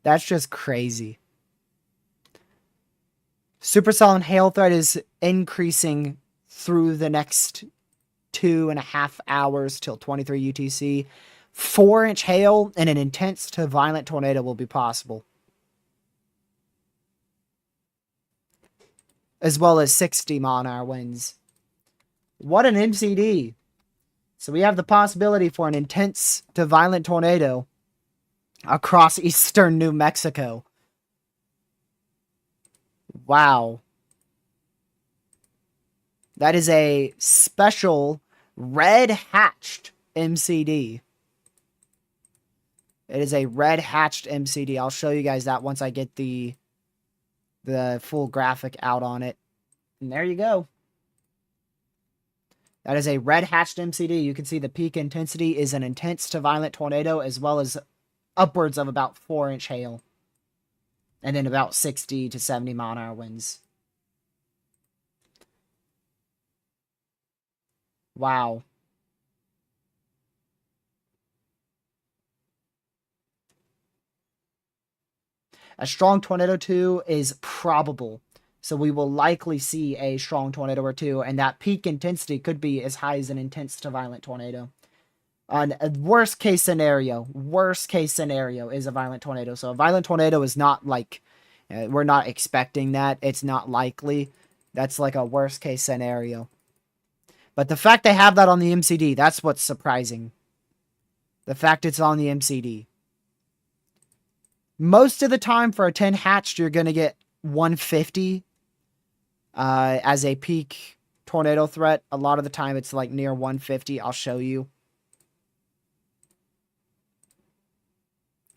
That's just crazy. Supercell and hail threat is increasing through the next 2.5 hours till 23 UTC. 4-inch hail and an intense to violent tornado will be possible. As well as 60-mile-an-hour winds. What an MCD. So we have the possibility for an intense to violent tornado across eastern New Mexico. Wow. That is a special red hatched MCD. It is a red hatched MCD. I'll show you guys that once I get the full graphic out on it. And there you go. That is a red hatched MCD. You can see the peak intensity is an intense to violent tornado as well as upwards of about 4-inch hail. And then about 60 to 70-mile-an-hour winds. Wow. A strong tornado 2 is probable. So we will likely see a strong tornado or two, and that peak intensity could be as high as an intense to violent tornado. Worst case scenario is a violent tornado. So a violent tornado is not like, we're not expecting that. It's not likely. That's like a worst case scenario. But the fact they have that on the MCD, that's what's surprising. The fact it's on the MCD. Most of the time for a 10 hatched, you're going to get 150 as a peak tornado threat. A lot of the time it's like near 150. I'll show you.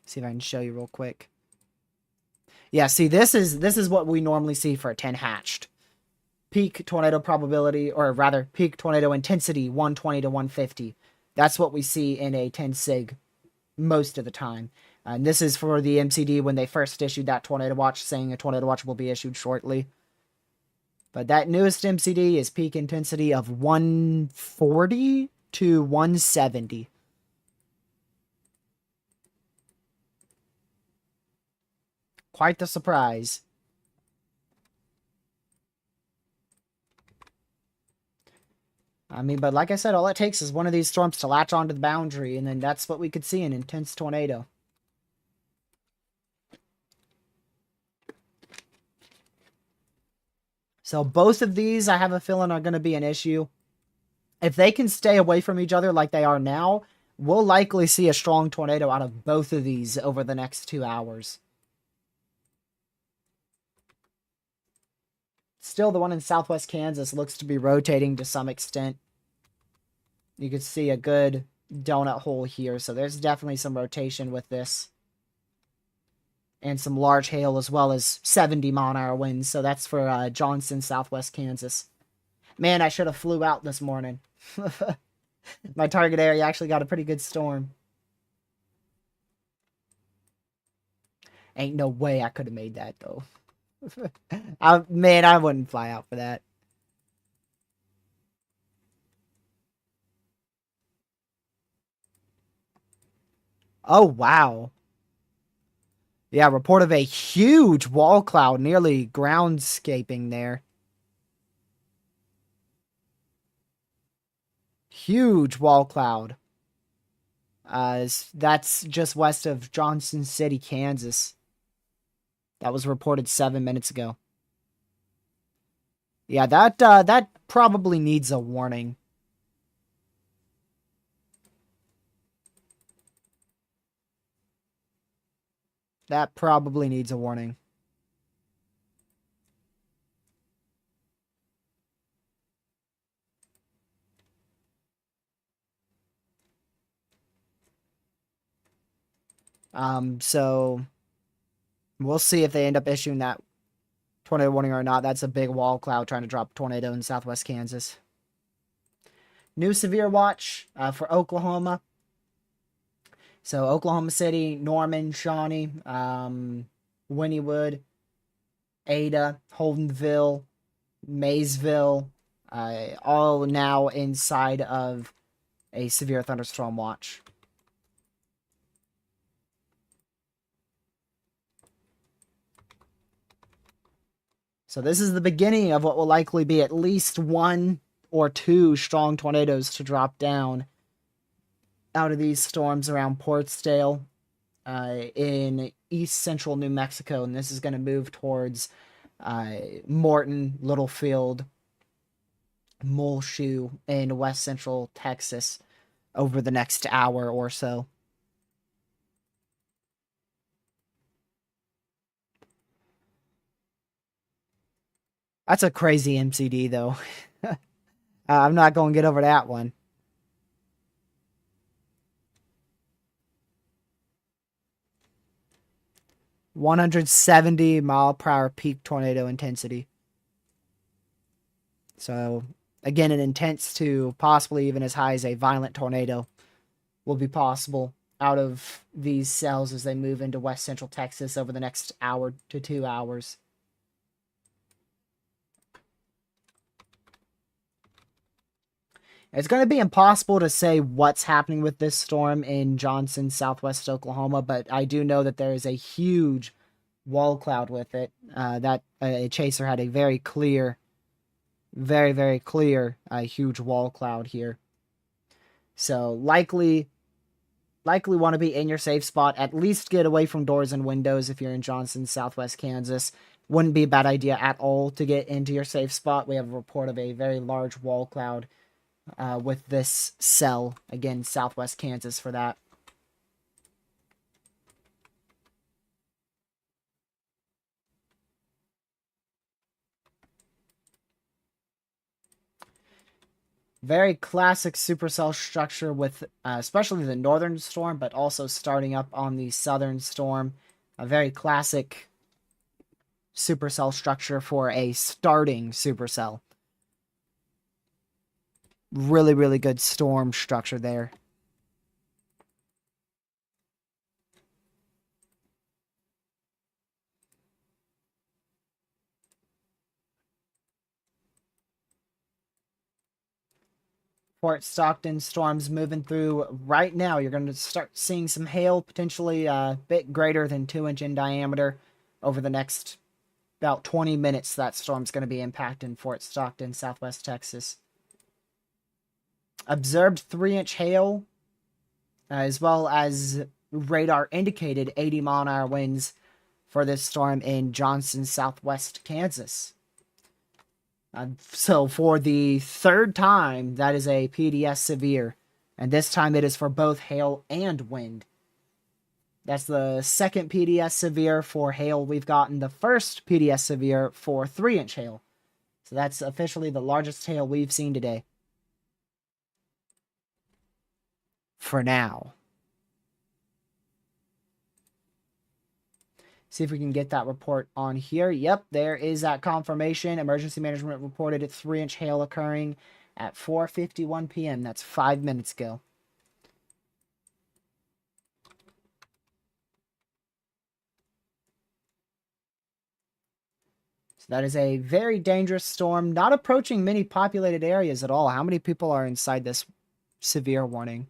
See if I can show you real quick. Yeah, see, this is what we normally see for a 10 hatched. Peak tornado probability, or rather, peak tornado intensity, 120 to 150. That's what we see in a 10 sig most of the time. And this is for the MCD when they first issued that tornado watch, saying a tornado watch will be issued shortly. But that newest MCD is peak intensity of 140 to 170. Quite the surprise. I mean, but like I said, all it takes is one of these storms to latch onto the boundary, and then that's what we could see, an intense tornado. So both of these, I have a feeling, are going to be an issue. If they can stay away from each other like they are now, we'll likely see a strong tornado out of both of these over the next 2 hours. Still, the one in southwest Kansas looks to be rotating to some extent. You can see a good donut hole here, so there's definitely some rotation with this. And some large hail as well as 70 mile an hour winds, so that's for Johnson, southwest Kansas. Man, I should have flew out this morning. My target area actually got a pretty good storm. Ain't no way I could have made that, though. Man, I wouldn't fly out for that. Oh, wow. Yeah, report of a huge wall cloud nearly groundscaping there. Huge wall cloud. That's just west of Johnson City, Kansas. That was reported 7 minutes ago. Yeah, that probably needs a warning. That probably needs a warning. So we'll see if they end up issuing that tornado warning or not. That's a big wall cloud trying to drop a tornado in southwest Kansas. New severe watch for Oklahoma. So Oklahoma City, Norman, Shawnee, Wynnewood, Ada, Holdenville, Maysville, all now inside of a severe thunderstorm watch. So this is the beginning of what will likely be at least 1 or 2 strong tornadoes to drop down out of these storms around Portsdale in east central New Mexico. And this is going to move towards Morton, Littlefield, Muleshoe in west central Texas over the next hour or so. That's a crazy MCD, though. I'm not going to get over that one. "170 mile per hour peak tornado intensity." So, again, an intense to possibly even as high as a violent tornado will be possible out of these cells as they move into west central Texas over the next hour to 2 hours. It's going to be impossible to say what's happening with this storm in Johnson, southwest Oklahoma, but I do know that there is a huge wall cloud with it. That Chaser had a very clear, very, very clear, huge wall cloud here. So likely want to be in your safe spot. At least get away from doors and windows if you're in Johnson, Southwest Kansas. Wouldn't be a bad idea at all to get into your safe spot. We have a report of a very large wall cloud with this cell. Again, Southwest Kansas for that. Very classic supercell structure with especially the northern storm, but also starting up on the southern storm. A very classic supercell structure for a starting supercell. Really, really good storm structure there. Fort Stockton storms moving through right now. You're going to start seeing some hail, potentially a bit greater than 2-inch in diameter over the next about 20 minutes. That storm's going to be impacting Fort Stockton, Southwest Texas. Observed 3-inch hail, as well as radar indicated 80-mile-an-hour winds for this storm in Johnson, Southwest Kansas. So for the third time, that is a PDS severe. And this time it is for both hail and wind. That's the second PDS severe for hail we've gotten. The first PDS severe for 3-inch hail. So that's officially the largest hail we've seen today. For now. See if we can get that report on here. Yep, there is that confirmation. Emergency management reported a 3-inch hail occurring at 4:51 p.m. That's 5 minutes ago. So that is a very dangerous storm, not approaching many populated areas at all. How many people are inside this severe warning?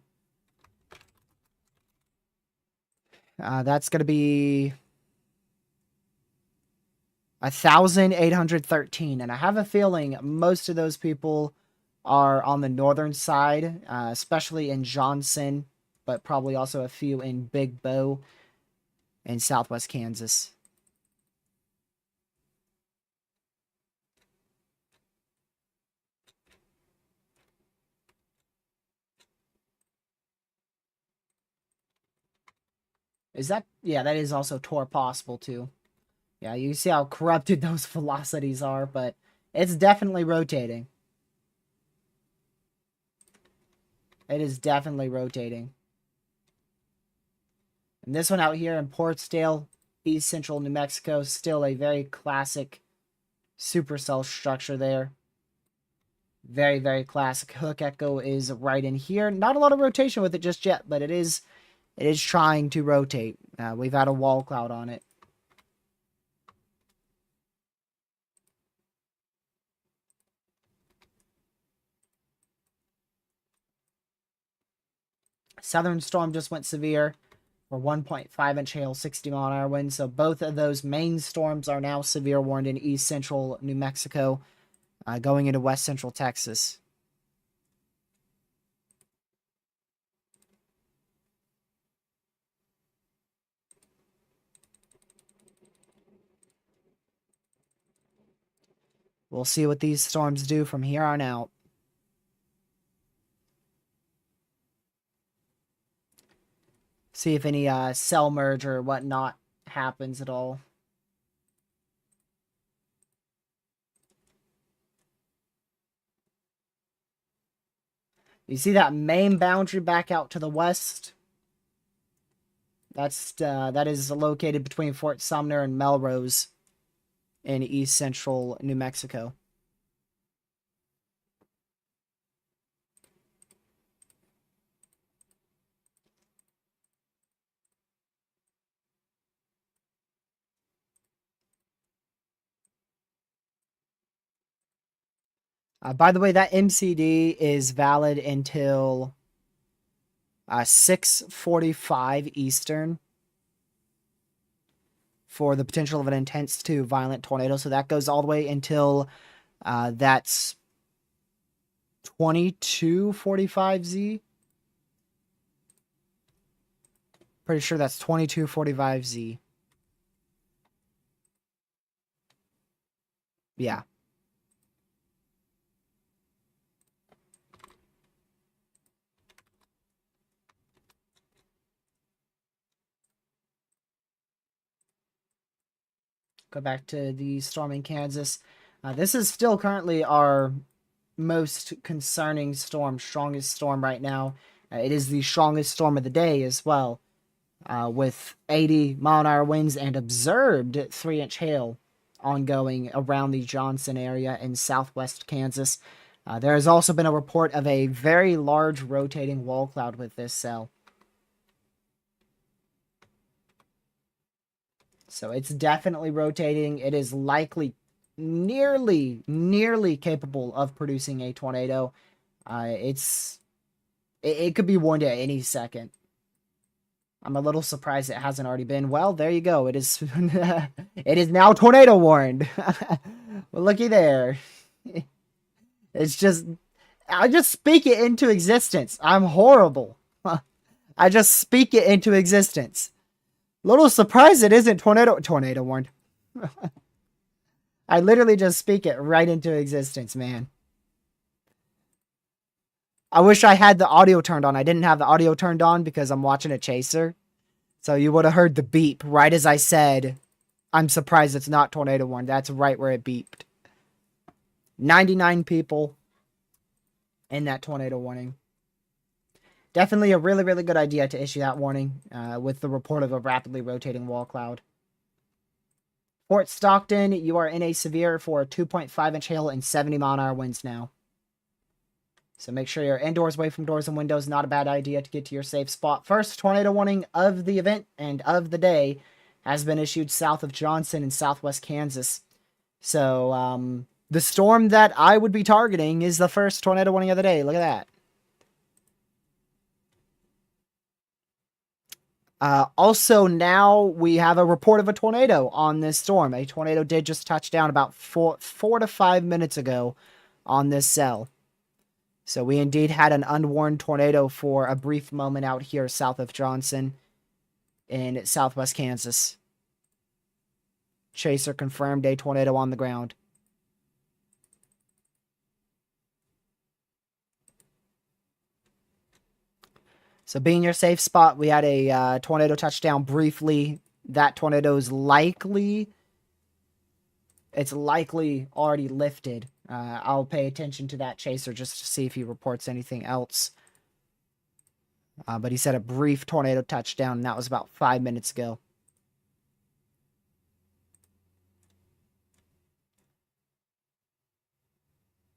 That's going to be 1,813, and I have a feeling most of those people are on the northern side, especially in Johnson, but probably also a few in Big Bow in Southwest Kansas. Is that, yeah, that is also Tor possible too. Yeah, you see how corrupted those velocities are, but it's definitely rotating. It is definitely rotating. And this one out here in Portsdale, East Central New Mexico, still a very classic supercell structure there. Very, very classic. Hook Echo is right in here. Not a lot of rotation with it just yet, but it is trying to rotate. We've had a wall cloud on it. Southern Storm just went severe for 1.5-inch hail, 60-mile-an-hour wind. So both of those main storms are now severe warned in East Central New Mexico, going into West Central Texas. We'll see what these storms do from here on out. See if any cell merge or whatnot happens at all. You see that main boundary back out to the west? That is located between Fort Sumner and Melrose in East Central New Mexico. By the way, that MCD is valid until 6:45 Eastern for the potential of an intense to violent tornado. So that goes all the way until that's 22:45 Z. Pretty sure that's 2245Z. Yeah. Go back to the storm in Kansas. This is still currently our most concerning storm, strongest storm right now. It is the strongest storm of the day as well, with 80-mile-an-hour winds and observed 3-inch hail ongoing around the Johnson area in southwest Kansas. There has also been a report of a very large rotating wall cloud with this cell. So it's definitely rotating. It is likely nearly capable of producing a tornado. It could be warned at any second. I'm a little surprised it hasn't already been. Well, there you go. It is it is now tornado warned. Well, looky there. It's just I just speak it into existence. I'm horrible. I just speak it into existence. Little surprised it isn't tornado warned. I literally just speak it right into existence, man. I wish I had the audio turned on. I didn't have the audio turned on because I'm watching a chaser. So you would have heard the beep right as I said, I'm surprised it's not tornado warned. That's right where it beeped. 99 people in that tornado warning. Definitely a really good idea to issue that warning with the report of a rapidly rotating wall cloud. Fort Stockton, you are in a severe for 2.5-inch hail and 70-mile-an-hour winds now. So make sure you're indoors, away from doors and windows. Not a bad idea to get to your safe spot. First tornado warning of the event and of the day has been issued south of Johnson in southwest Kansas. So the storm that I would be targeting is the first tornado warning of the day. Look at that. Also, now we have a report of a tornado on this storm. A tornado did just touch down about 4 to 5 minutes ago on this cell. So we indeed had an unwarned tornado for a brief moment out here south of Johnson in southwest Kansas. Chaser confirmed a tornado on the ground. So being your safe spot, we had a tornado touchdown briefly. That tornado is likely already lifted. I'll pay attention to that chaser just to see if he reports anything else. But he said a brief tornado touchdown, and that was about 5 minutes ago.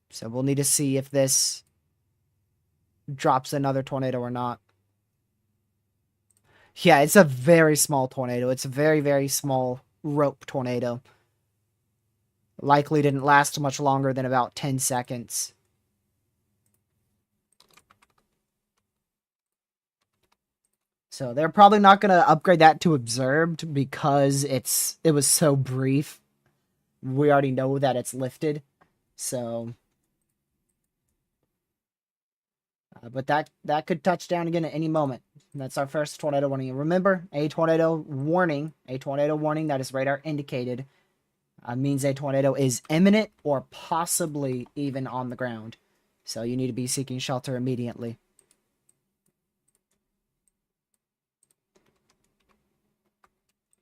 So we'll need to see if this drops another tornado or not. Yeah, it's a very small tornado. It's a very small rope tornado. Likely didn't last much longer than about 10 seconds. So they're probably not going to upgrade that to observed because it was so brief. We already know that it's lifted. So but that could touch down again at any moment. That's our first tornado warning. Remember, a tornado warning that is radar indicated means a tornado is imminent or possibly even on the ground. So you need to be seeking shelter immediately.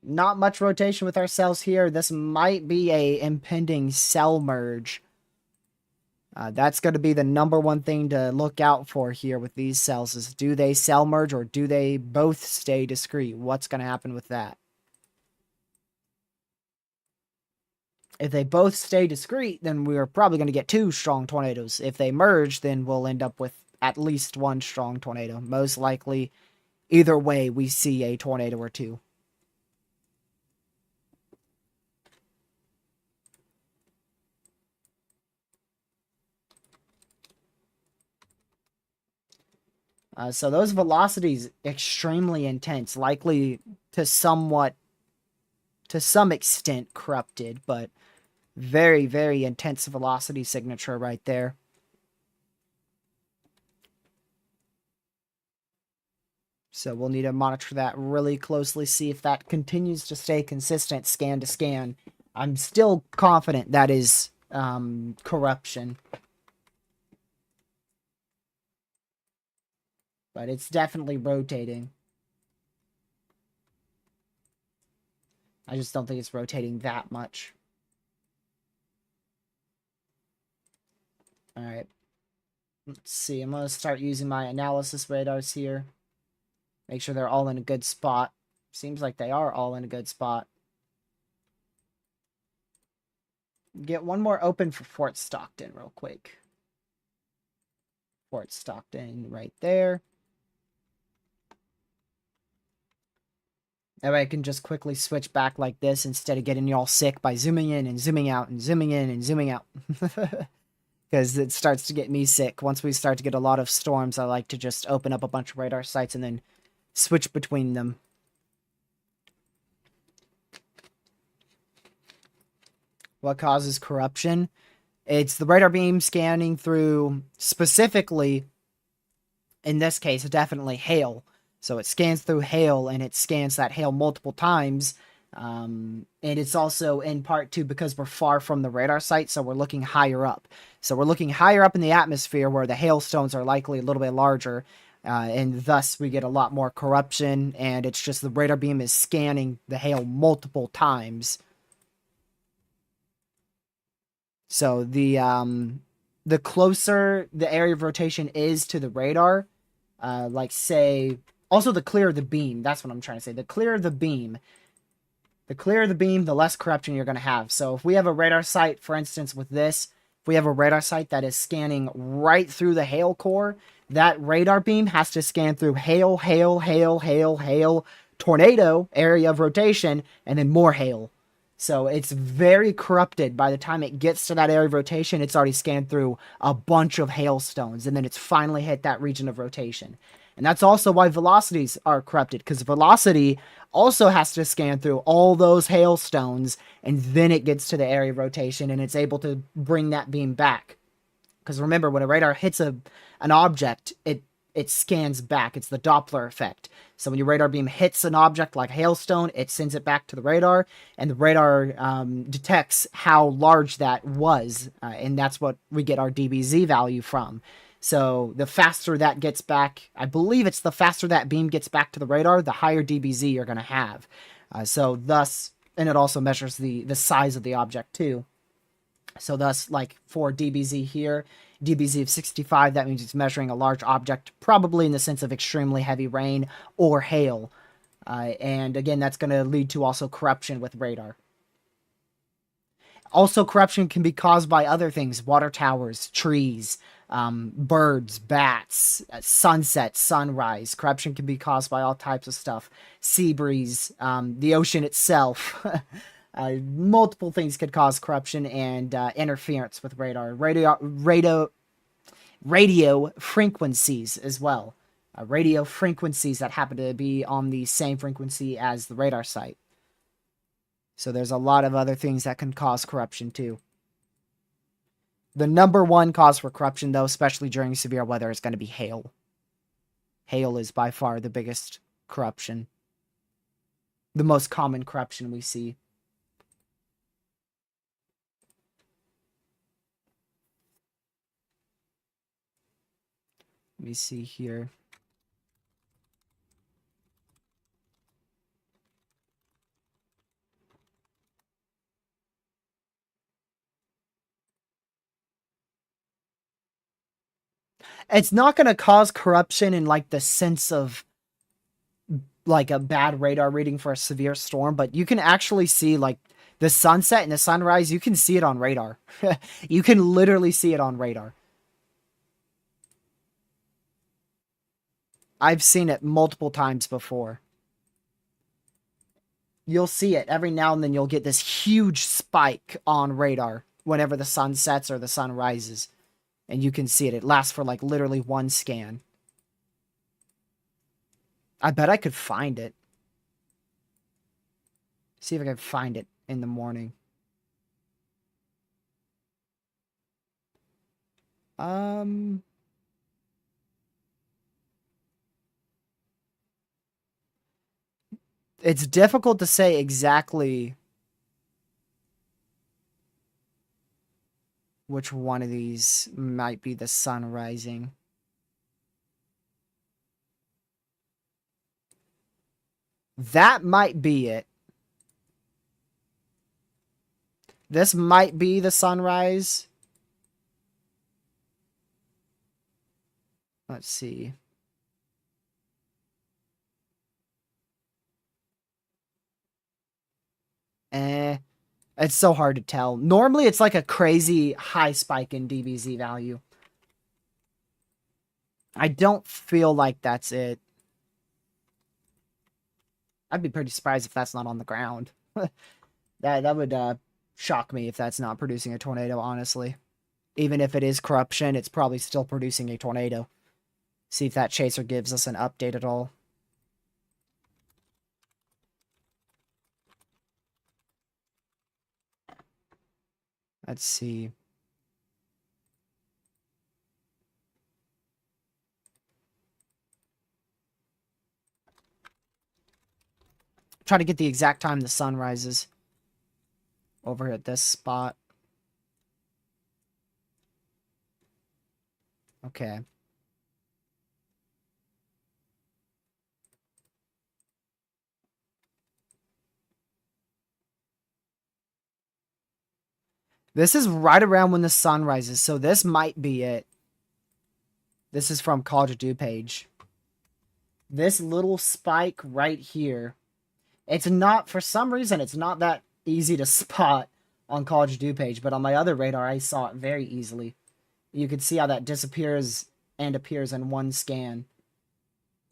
Not much rotation with our cells here. This might be a impending cell merge. That's going to be the number one thing to look out for here with these cells is do they cell merge or do they both stay discrete? What's going to happen with that? If they both stay discrete, then we're probably going to get 2 strong tornadoes. If they merge, then we'll end up with at least 1 strong tornado. Most likely, either way, we see a tornado or 2. So those velocities extremely intense, likely to some extent corrupted, but very intense velocity signature right there. So we'll need to monitor that really closely, see if that continues to stay consistent scan to scan. I'm still confident that is corruption. But it's definitely rotating. I just don't think it's rotating that much. Alright. Let's see. I'm going to start using my analysis radars here. Make sure they're all in a good spot. Seems like they are all in a good spot. Get one more open for Fort Stockton real quick. Fort Stockton right there. That way I can just quickly switch back like this instead of getting y'all sick by zooming in and zooming out and zooming in and zooming out. Because it starts to get me sick. Once we start to get a lot of storms, I like to just open up a bunch of radar sites and then switch between them. What causes corruption? It's the radar beam scanning through, specifically, in this case, definitely hail. So it scans through hail, and it scans that hail multiple times. And it's also in part too because we're far from the radar site, so we're looking higher up. So we're looking higher up in the atmosphere where the hailstones are likely a little bit larger, and thus we get a lot more corruption, and it's just the radar beam is scanning the hail multiple times. So the closer the area of rotation is to the radar, like say, also the clearer the beam, that's what I'm trying to say. The clearer the beam, the less corruption you're going to have. So if we have a radar site, for instance, with this, if we have a radar site that is scanning right through the hail core, that radar beam has to scan through hail, hail, hail, hail, hail, tornado, area of rotation, and then more hail. So it's very corrupted. By the time it gets to that area of rotation, it's already scanned through a bunch of hailstones, and then it's finally hit that region of rotation. And that's also why velocities are corrupted, because velocity also has to scan through all those hailstones, and then it gets to the area of rotation, and it's able to bring that beam back. Because remember, when a radar hits an object, it scans back. It's the Doppler effect. So when your radar beam hits an object like hailstone, it sends it back to the radar, and the radar detects how large that was, and that's what we get our DBZ value from. So the faster that gets back, I believe it's the faster that beam gets back to the radar, the higher DBZ you're going to have. So thus, and it also measures the size of the object too. So thus, like for DBZ here, DBZ of 65, that means it's measuring a large object, probably in the sense of extremely heavy rain or hail. And again, that's going to lead to also corruption with radar. Also, corruption can be caused by other things: water towers, trees, birds, bats, sunset, sunrise. Corruption can be caused by all types of stuff. Sea breeze, the ocean itself. Multiple things could cause corruption and interference with radar. Radio frequencies as well. Radio frequencies that happen to be on the same frequency as the radar site. So there's a lot of other things that can cause corruption too. The number one cause for corruption, though, especially during severe weather, is going to be hail. Hail is by far the biggest corruption. The most common corruption we see. Let me see here. It's not going to cause corruption in like the sense of like a bad radar reading for a severe storm, but you can actually see like the sunset and the sunrise. You can see it on radar. You can literally see it on radar. I've seen it multiple times before. You'll see it every now and then. You'll get this huge spike on radar whenever the sun sets or the sun rises. And you can see it. It lasts for like literally one scan. I bet I could find it. See if I can find it in the morning. It's difficult to say exactly which one of these might be the sun rising. That might be it. This might be the sunrise. Let's see. It's so hard to tell. Normally, it's like a crazy high spike in DBZ value. I don't feel like that's it. I'd be pretty surprised if that's not on the ground. That would shock me if that's not producing a tornado, honestly. Even if it is corruption, it's probably still producing a tornado. See if that chaser gives us an update at all. Let's see. Try to get the exact time the sun rises over at this spot. Okay. This is right around when the sun rises, so this might be it. This is from College of Do page. This little spike right here. It's not, for some reason, it's not that easy to spot on College of Do page, but on my other radar, I saw it very easily. You can see how that disappears and appears in one scan.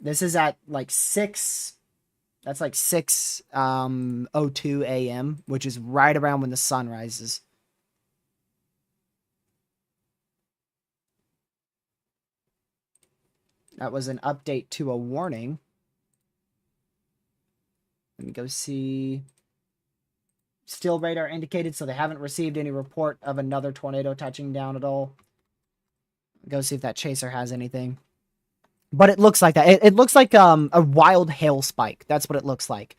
This is at like 6, that's like 6:02 a.m., which is right around when the sun rises. That was an update to a warning. Let me go see. Still radar indicated, so they haven't received any report of another tornado touching down at all. Go see if that chaser has anything. But it looks like that. It looks like a wild hail spike. That's what it looks like.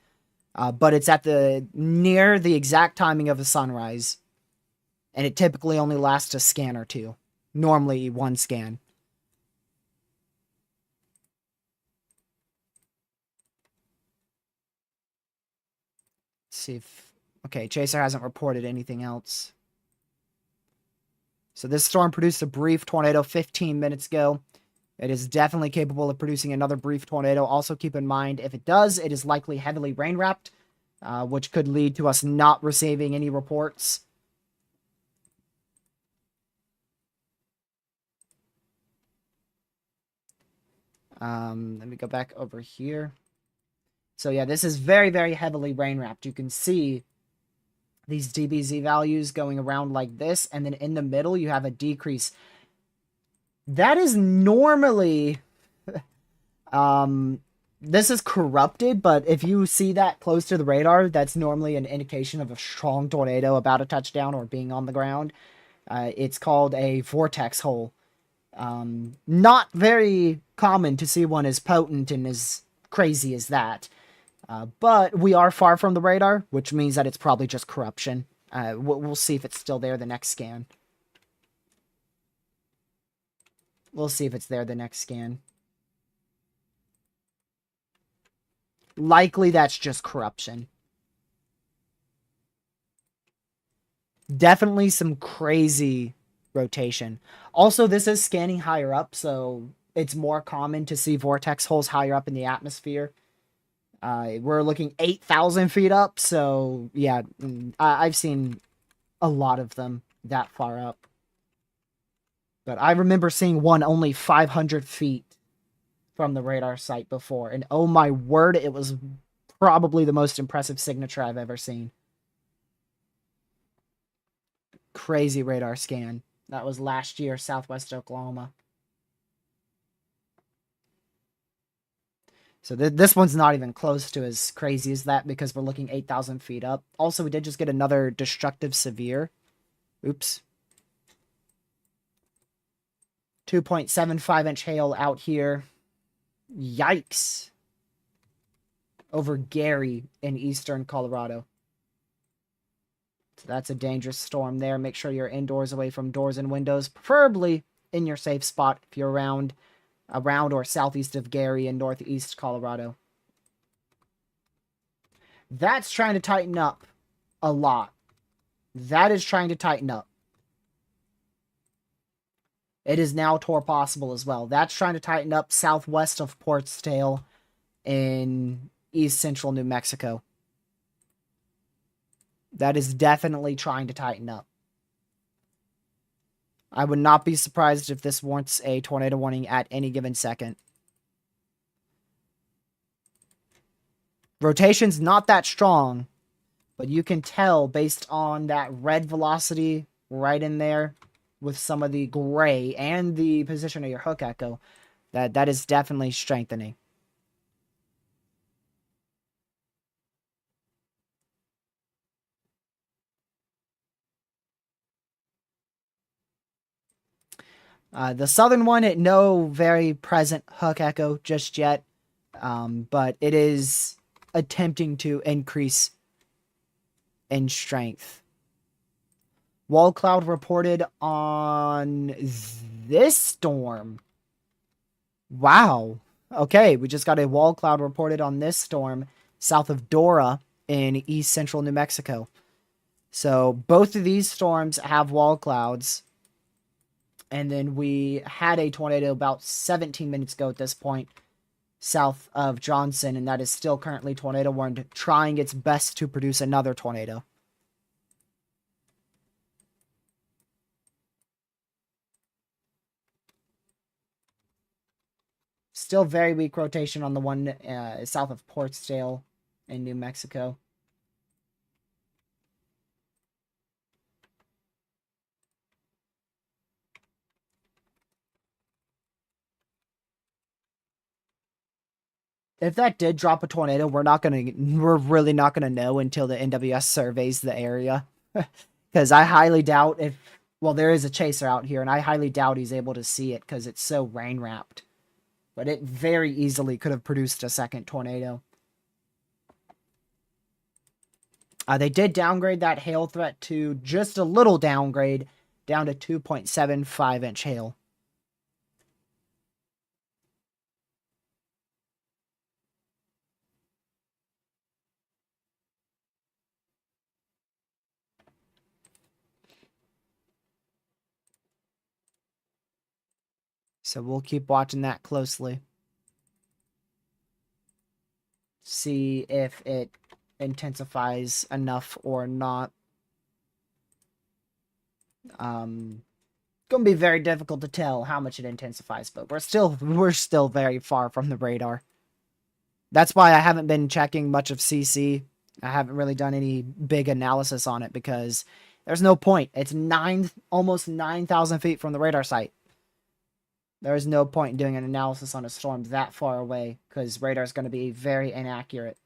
But it's at the near the exact timing of the sunrise. And it typically only lasts a scan or two. Normally one scan. Let's see if... Okay, chaser hasn't reported anything else. So this storm produced a brief tornado 15 minutes ago. It is definitely capable of producing another brief tornado. Also keep in mind, if it does, it is likely heavily rain-wrapped, which could lead to us not receiving any reports. Let me go back over here. So yeah, this is very, very heavily rain-wrapped. You can see these DBZ values going around like this, and then in the middle you have a decrease. That is normally... this is corrupted, but if you see that close to the radar, that's normally an indication of a strong tornado about a touchdown or being on the ground. It's called a vortex hole. Not very common to see one as potent and as crazy as that. But we are far from the radar, which means that it's probably just corruption. We'll see if it's still there the next scan. We'll see if it's there the next scan. Likely that's just corruption. Definitely some crazy rotation. Also, this is scanning higher up, so it's more common to see vortex holes higher up in the atmosphere. We're looking 8,000 feet up, so yeah, I've seen a lot of them that far up. But I remember seeing one only 500 feet from the radar site before, and oh my word, it was probably the most impressive signature I've ever seen. Crazy radar scan. That was last year, Southwest Oklahoma. So this one's not even close to as crazy as that because we're looking 8,000 feet up. Also, we did just get another destructive severe. Oops. 2.75-inch hail out here. Yikes. over Gary in eastern Colorado. So that's a dangerous storm there. Make sure you're indoors away from doors and windows, preferably in your safe spot if you're around or southeast of Gary in northeast Colorado. That's trying to tighten up a lot. That is trying to tighten up. It is now Tor possible as well. That's trying to tighten up southwest of Portstale in east central New Mexico. That is definitely trying to tighten up. I would not be surprised if this warrants a tornado warning at any given second. Rotation's not that strong, but you can tell based on that red velocity right in there with some of the gray and the position of your hook echo that is definitely strengthening. The southern one, no very present hook echo just yet, but it is attempting to increase in strength. Wall cloud reported on this storm. Wow. Okay, we just got a wall cloud reported on this storm south of Dora in east central New Mexico. So both of these storms have wall clouds. And then we had a tornado about 17 minutes ago at this point, south of Johnson, and that is still currently tornado warned, trying its best to produce another tornado. Still very weak rotation on the one south of Portstale in New Mexico. If that did drop a tornado, we're really not gonna know until the NWS surveys the area. Because I highly doubt well, there is a chaser out here, and I highly doubt he's able to see it because it's so rain wrapped. But it very easily could have produced a second tornado. They did downgrade that hail threat to just a little downgrade, down to 2.75-inch hail. So we'll keep watching that closely. See if it intensifies enough or not. Gonna be very difficult to tell how much it intensifies, but we're still very far from the radar. That's why I haven't been checking much of CC. I haven't really done any big analysis on it because there's no point. It's almost 9,000 feet from the radar site. There is no point in doing an analysis on a storm that far away because radar is going to be very inaccurate.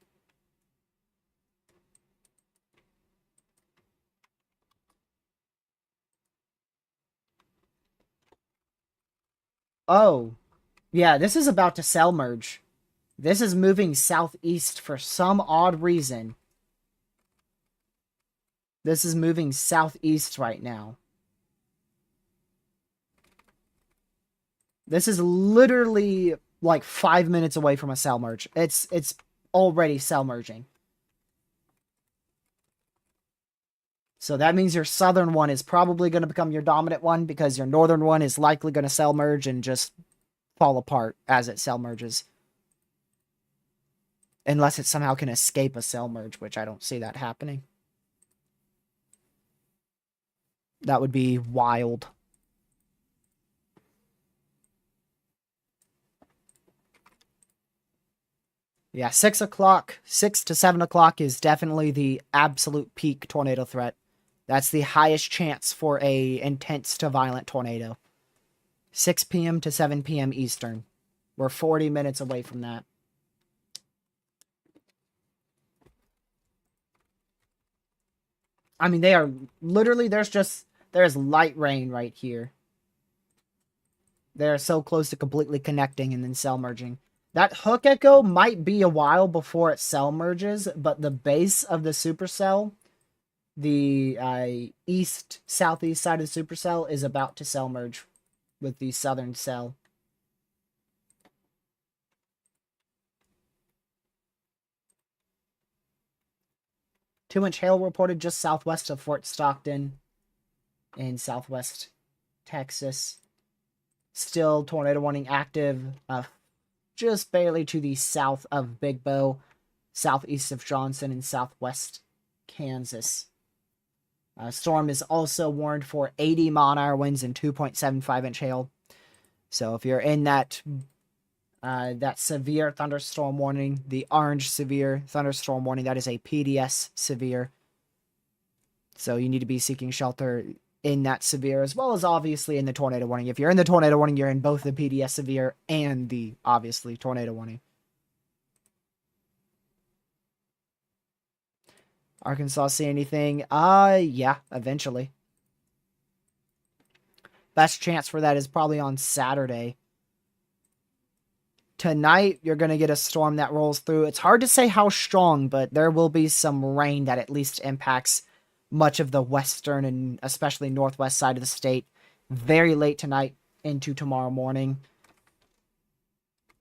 Oh, yeah, this is about to cell merge. This is moving southeast for some odd reason. This is moving southeast right now. This is literally like 5 minutes away from a cell merge. It's already cell merging. So that means your southern one is probably going to become your dominant one because your northern one is likely going to cell merge and just fall apart as it cell merges. Unless it somehow can escape a cell merge, which I don't see that happening. That would be wild. Yeah, 6 o'clock, 6 to 7 o'clock is definitely the absolute peak tornado threat. That's the highest chance for a intense to violent tornado. 6 p.m. to 7 p.m. Eastern. We're 40 minutes away from that. I mean, they are literally, there's light rain right here. They're so close to completely connecting and then cell merging. That hook echo might be a while before it cell merges, but the base of the supercell, the east southeast side of the supercell, is about to cell merge with the southern cell. Two-inch hail reported just southwest of Fort Stockton in southwest Texas. Still tornado warning active just barely to the south of Big Bow, southeast of Johnson, and southwest Kansas. Storm is also warned for 80 mile-an-hour winds and 2.75-inch hail. So if you're in that severe thunderstorm warning, the orange severe thunderstorm warning, that is a PDS severe. So you need to be seeking shelter in that severe, as well as obviously in the tornado warning. If you're in the tornado warning, you're in both the PDS severe and the, obviously, tornado warning. Arkansas see anything? Yeah, eventually. Best chance for that is probably on Saturday. Tonight, you're going to get a storm that rolls through. It's hard to say how strong, but there will be some rain that at least impacts much of the western and especially northwest side of the state very late tonight into tomorrow morning.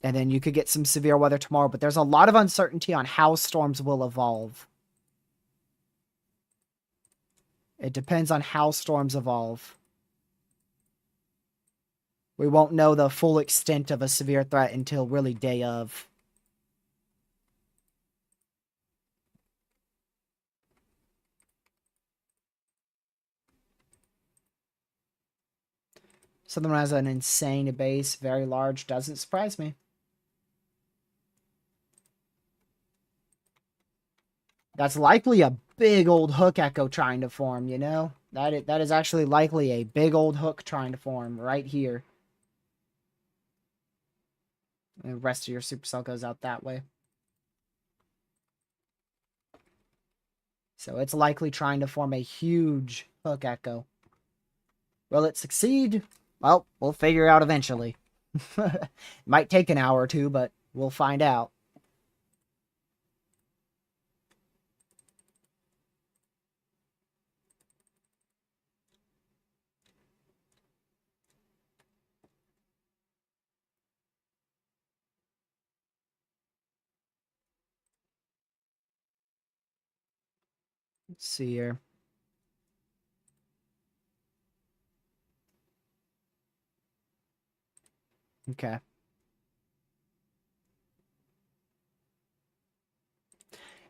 And then you could get some severe weather tomorrow, but there's a lot of uncertainty on how storms will evolve. It depends on how storms evolve. We won't know the full extent of a severe threat until really day of. Southern has an insane base, very large, doesn't surprise me. That's likely a big old hook echo trying to form, you know? That is actually likely a big old hook trying to form right here. And the rest of your supercell goes out that way. So it's likely trying to form a huge hook echo. Will it succeed? Well, we'll figure out eventually. Might take an hour or two, but we'll find out. Let's see here. Okay.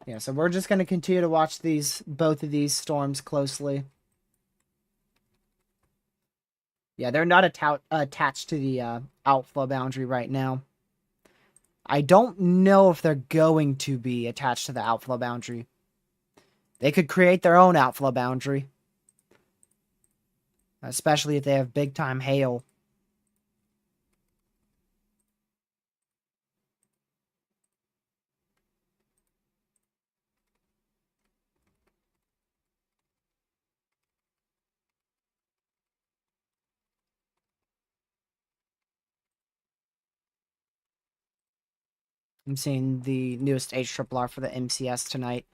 Yeah, so we're just going to continue to watch both of these storms closely. Yeah, they're not attached to the outflow boundary right now. I don't know if they're going to be attached to the outflow boundary. They could create their own outflow boundary. Especially if they have big-time hail. I'm seeing the newest HRRR for the MCS tonight.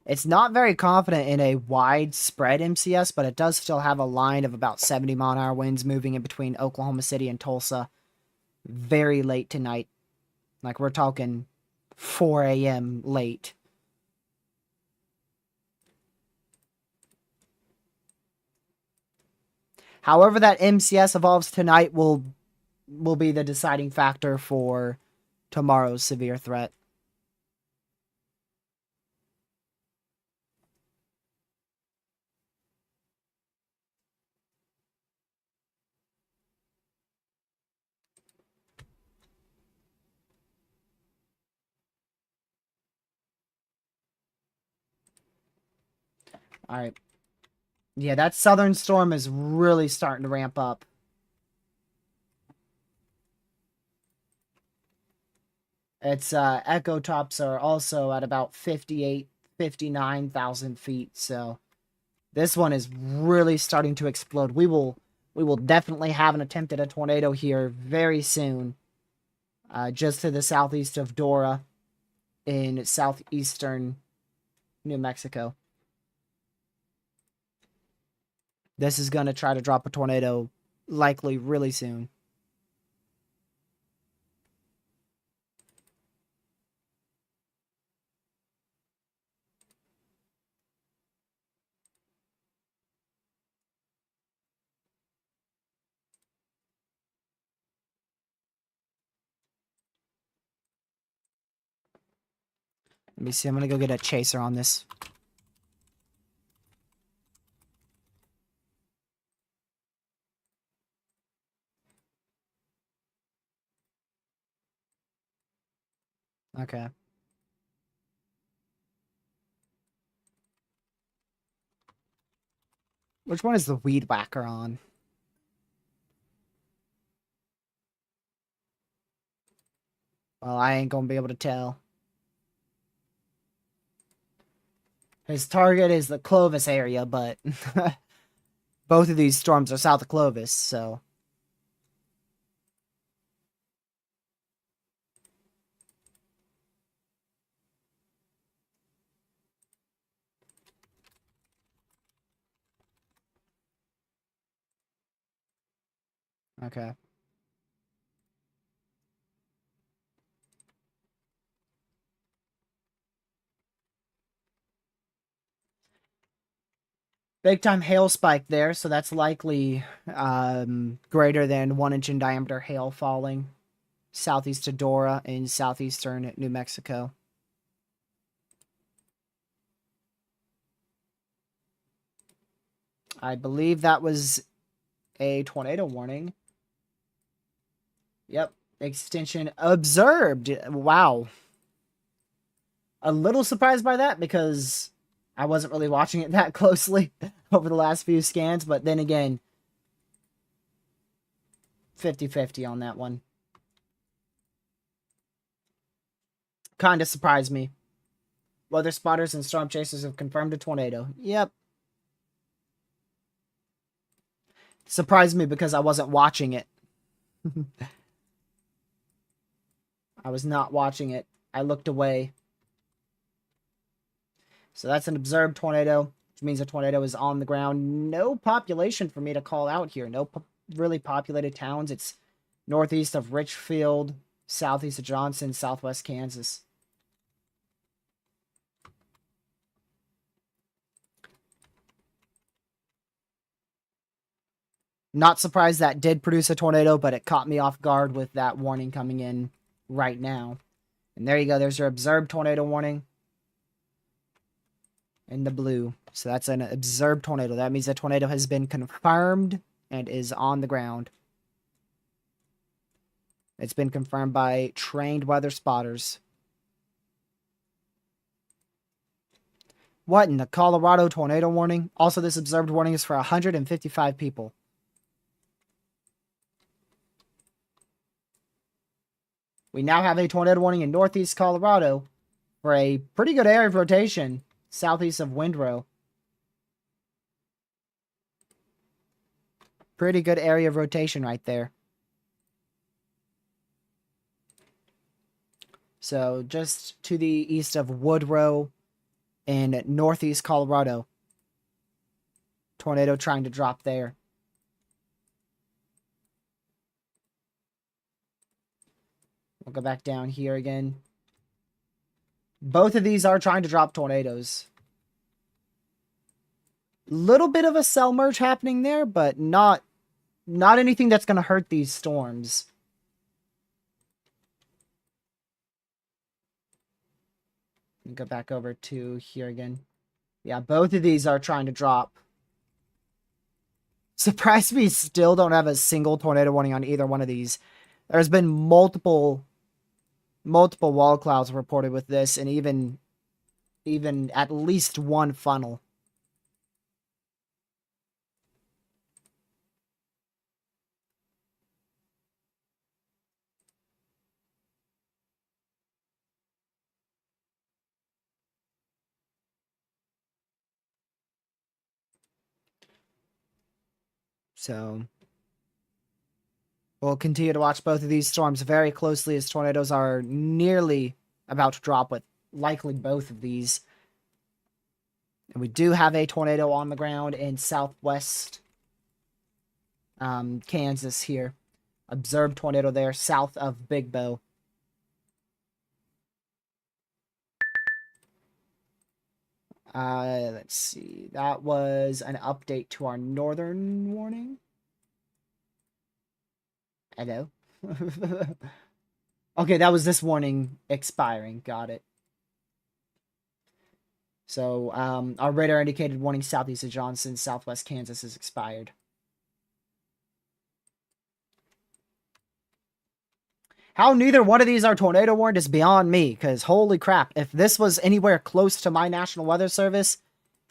It's not very confident in a widespread MCS, but it does still have a line of about 70 mile-an-hour winds moving in between Oklahoma City and Tulsa very late tonight. Like, we're talking 4 a.m. late. However that MCS evolves tonight will be the deciding factor for tomorrow's severe threat. All right. Yeah, that southern storm is really starting to ramp up. Its echo tops are also at about 59,000 feet. So this one is really starting to explode. We will definitely have an attempt at a tornado here very soon. just to the southeast of Dora in southeastern New Mexico. This is going to try to drop a tornado likely really soon. Let me see. I'm going to go get a chaser on this. Okay. Which one is the weed whacker on? Well, I ain't going to be able to tell. His target is the Clovis area, but both of these storms are south of Clovis, so... Okay. Big time hail spike there, so that's likely greater than 1 inch in diameter hail falling southeast of Dora in southeastern New Mexico. I believe that was a tornado warning. Yep. Extension observed. Wow. A little surprised by that because I wasn't really watching it that closely over the last few scans, but then again, 50-50 on that one. Kind of surprised me. Weather spotters and storm chasers have confirmed a tornado. Yep. Surprised me because I wasn't watching it. I was not watching it. I looked away. So that's an observed tornado, which means a tornado is on the ground. No population for me to call out here. No really populated towns. It's northeast of Richfield, southeast of Johnson, southwest Kansas. Not surprised that did produce a tornado, but it caught me off guard with that warning coming in right now. And there you go. There's your observed tornado warning in the blue. So that's an observed tornado. That means the tornado has been confirmed and is on the ground. It's been confirmed by trained weather spotters. What in the Colorado tornado warning? Also, this observed warning is for 155 people. We now have a tornado warning in northeast Colorado for a pretty good area of rotation southeast of Windrow. Pretty good area of rotation right there. So just to the east of Woodrow in northeast Colorado. Tornado trying to drop there. We'll go back down here again. Both of these are trying to drop tornadoes. Little bit of a cell merge happening there, but not anything that's going to hurt these storms. Go back over to here again. Yeah, both of these are trying to drop. Surprised we still don't have a single tornado warning on either one of these. There's been multiple wall clouds reported with this, and even at least one funnel. So We'll continue to watch both of these storms very closely as tornadoes are nearly about to drop with likely both of these. And we do have a tornado on the ground in southwest Kansas here. Observed tornado there south of Big Bow. Let's see. That was an update to our northern warning. Hello. Okay, that was this warning expiring. Got it. So, our radar indicated warning southeast of Johnson, southwest Kansas is expired. How neither one of these are tornado warned is beyond me, because holy crap, if this was anywhere close to my National Weather Service,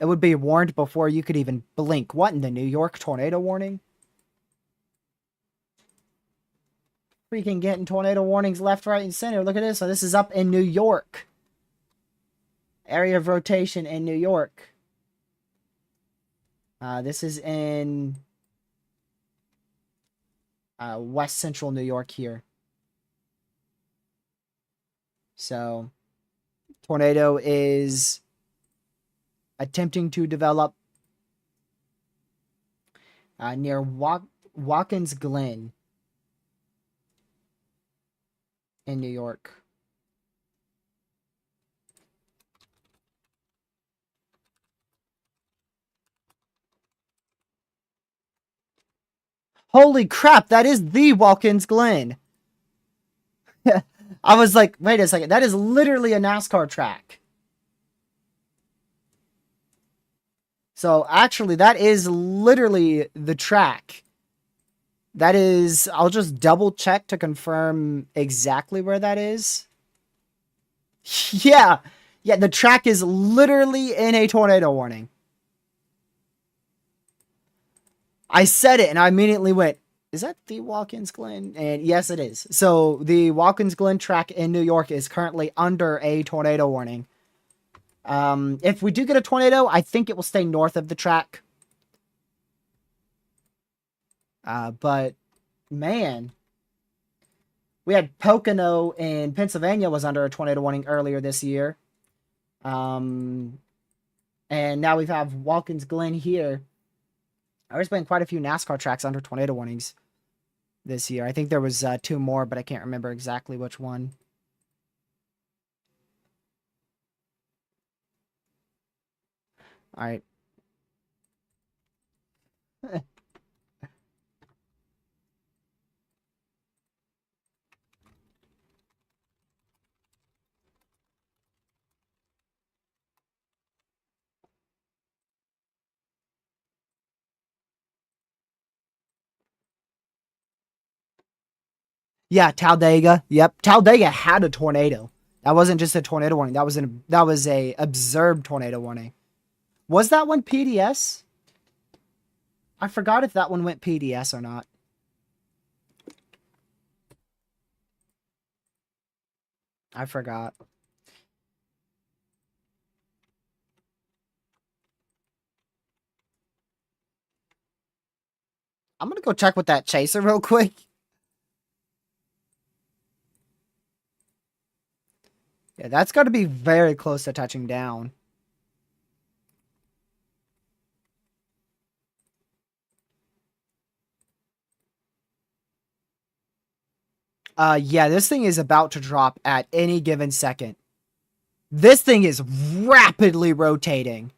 it would be warned before you could even blink. What in the New York tornado warning? Freaking getting tornado warnings left, right, and center. Look at this. So this is up in New York. Area of rotation in New York. This is in west central New York here. So, tornado is attempting to develop near Watkins Glen in New York. Holy crap, that is the Watkins Glen. I was like, wait a second, that is literally a NASCAR track. So actually, that is literally the track. That is, I'll just double check to confirm exactly where that is. Yeah, the track is literally in a tornado warning. I said it and I immediately went, is that the Watkins Glen? And yes, it is. So the Watkins Glen track in New York is currently under a tornado warning. If we do get a tornado, I think it will stay north of the track. But man, we had Pocono in Pennsylvania was under a tornado warning earlier this year. And now we have Watkins Glen here. There's been quite a few NASCAR tracks under tornado warnings this year. I think there was 2 more, but I can't remember exactly which one. All right. Yeah, Talladega. Yep, Talladega had a tornado. That wasn't just a tornado warning. That was a observed tornado warning. Was that one PDS? I forgot if that one went PDS or not. I forgot. I'm gonna go check with that chaser real quick. Yeah, that's got to be very close to touching down. Yeah, this thing is about to drop at any given second. This thing is rapidly rotating.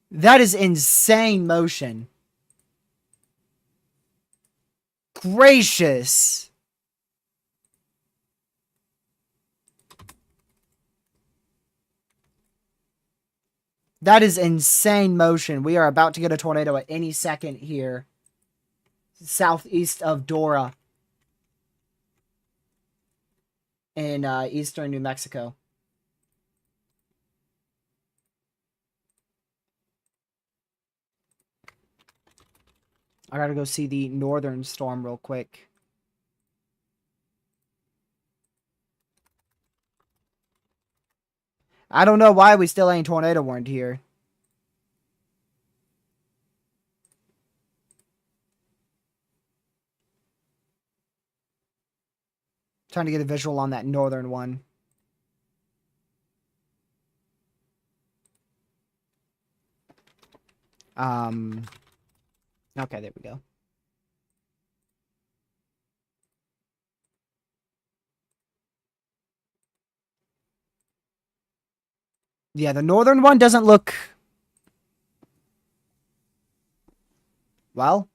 That is insane motion. Gracious. That is insane motion. We are about to get a tornado at any second here. Southeast of Dora. In eastern New Mexico. I gotta go see the northern storm real quick. I don't know why we still ain't tornado warned here. Trying to get a visual on that northern one. Okay, there we go. Yeah, the northern one doesn't look... Well...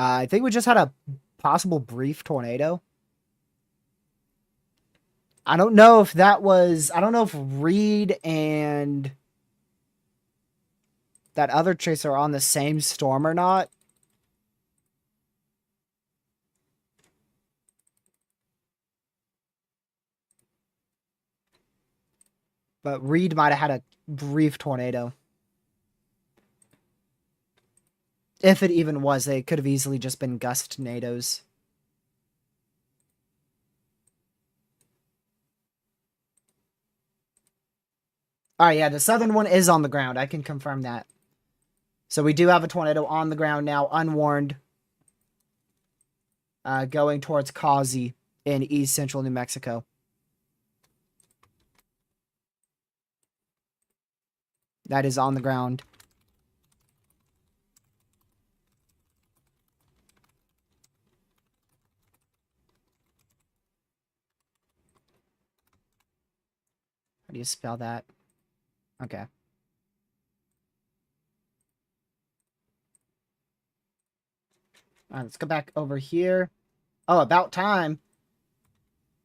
I think we just had a possible brief tornado. I don't know if that was... I don't know if Reed and that other tracer are on the same storm or not. But Reed might have had a brief tornado. If it even was, they could have easily just been gust tornadoes. Alright, yeah, the southern one is on the ground. I can confirm that. So we do have a tornado on the ground now, unwarned. Going towards Causey in east central New Mexico. That is on the ground. How do you spell that? Okay. Alright, let's go back over here. Oh, about time.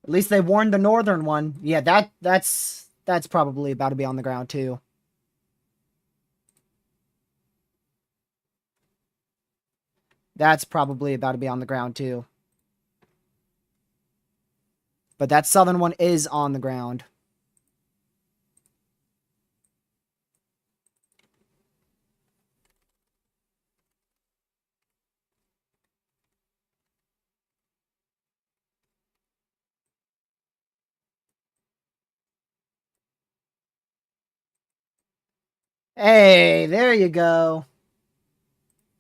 At least they warned the northern one. Yeah, that's probably about to be on the ground too. That's probably about to be on the ground too. But that southern one is on the ground. Hey, there you go.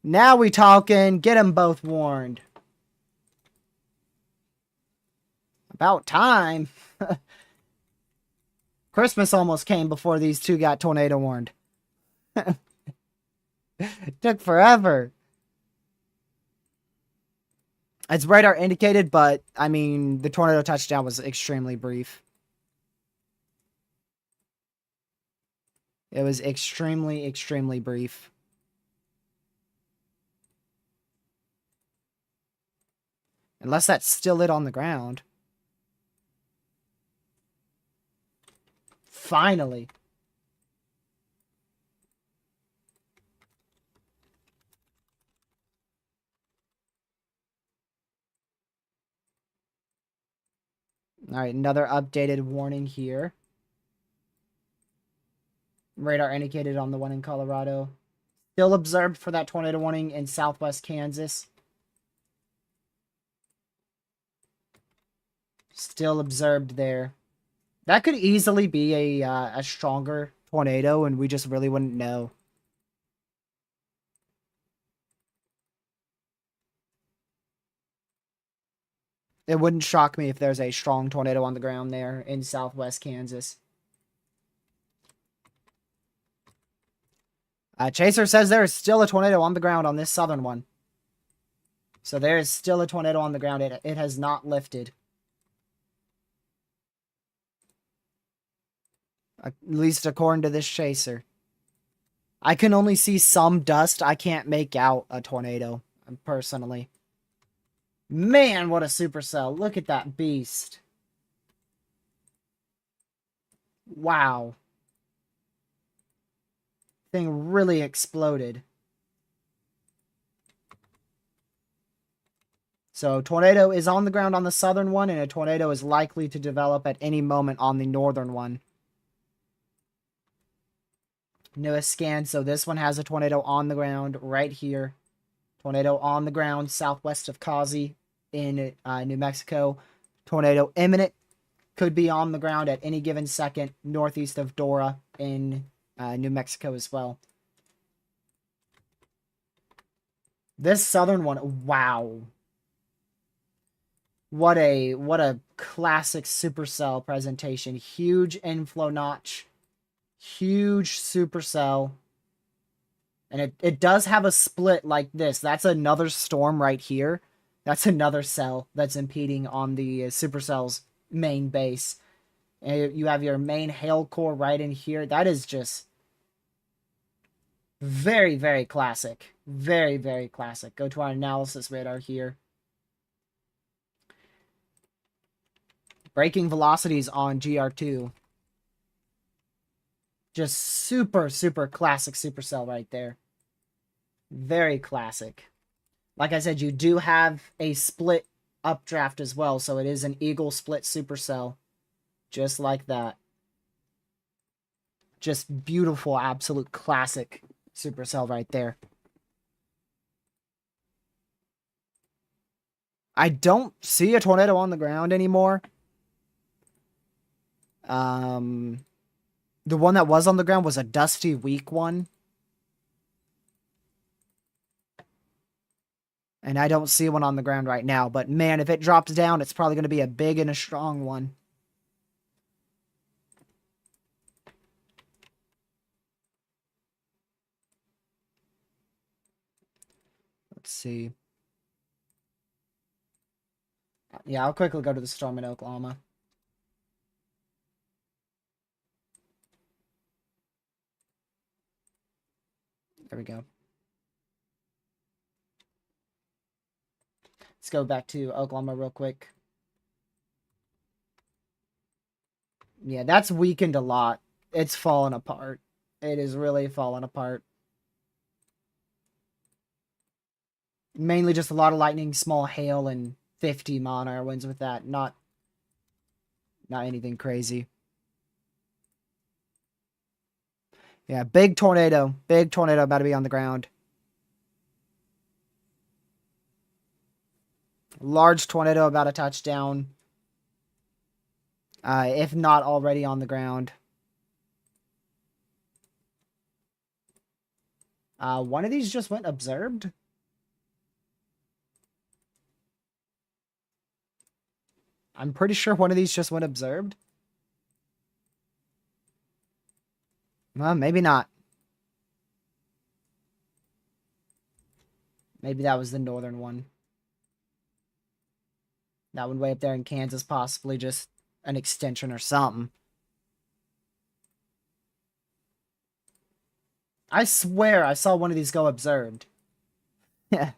Now we talking. Get them both warned. About time. Christmas almost came before these two got tornado warned. Took forever. It's radar indicated, but, I mean, the tornado touchdown was extremely brief. It was extremely, extremely brief. Unless that's still it on the ground. Finally. Alright, another updated warning here. Radar indicated on the one in Colorado. Still observed for that tornado warning in southwest Kansas. Still observed there. That could easily be a stronger tornado, and we just really wouldn't know. It wouldn't shock me if there's a strong tornado on the ground there in southwest Kansas. Chaser says there is still a tornado on the ground on this southern one. So there is still a tornado on the ground. It has not lifted. At least according to this chaser. I can only see some dust. I can't make out a tornado, personally. Man, what a supercell. Look at that beast. Wow. Thing really exploded. So, tornado is on the ground on the southern one, and a tornado is likely to develop at any moment on the northern one. Newest scan, so this one has a tornado on the ground right here. Tornado on the ground southwest of Causey in New Mexico. Tornado imminent could be on the ground at any given second northeast of Dora in New Mexico as well. This southern one, wow. What a classic supercell presentation. Huge inflow notch. Huge supercell. And it does have a split like this. That's another storm right here. That's another cell that's impeding on the supercell's main base. And you have your main hail core right in here. That is just very, very classic. Very, very classic. Go to our analysis radar here. Braking velocities on GR2. Just super, super classic supercell right there. Very classic. Like I said, you do have a split updraft as well, so it is an eagle split supercell. Just like that. Just beautiful, absolute classic supercell right there. I don't see a tornado on the ground anymore. The one that was on the ground was a dusty, weak one. And I don't see one on the ground right now. But man, if it drops down, it's probably going to be a big and a strong one. Let's see. Yeah, I'll quickly go to the storm in Oklahoma. There we go. Let's go back to Oklahoma real quick. Yeah, that's weakened a lot. It's fallen apart. It is really fallen apart. Mainly just a lot of lightning, small hail, and 50 mile-an-hour winds with that. Not anything crazy. Yeah, big tornado. Big tornado about to be on the ground. Large tornado about to touch down. If not already on the ground. One of these just went observed. I'm pretty sure one of these just went observed. Well, maybe not. Maybe that was the northern one. That one way up there in Kansas, possibly just an extension or something. I swear I saw one of these go observed. Yeah.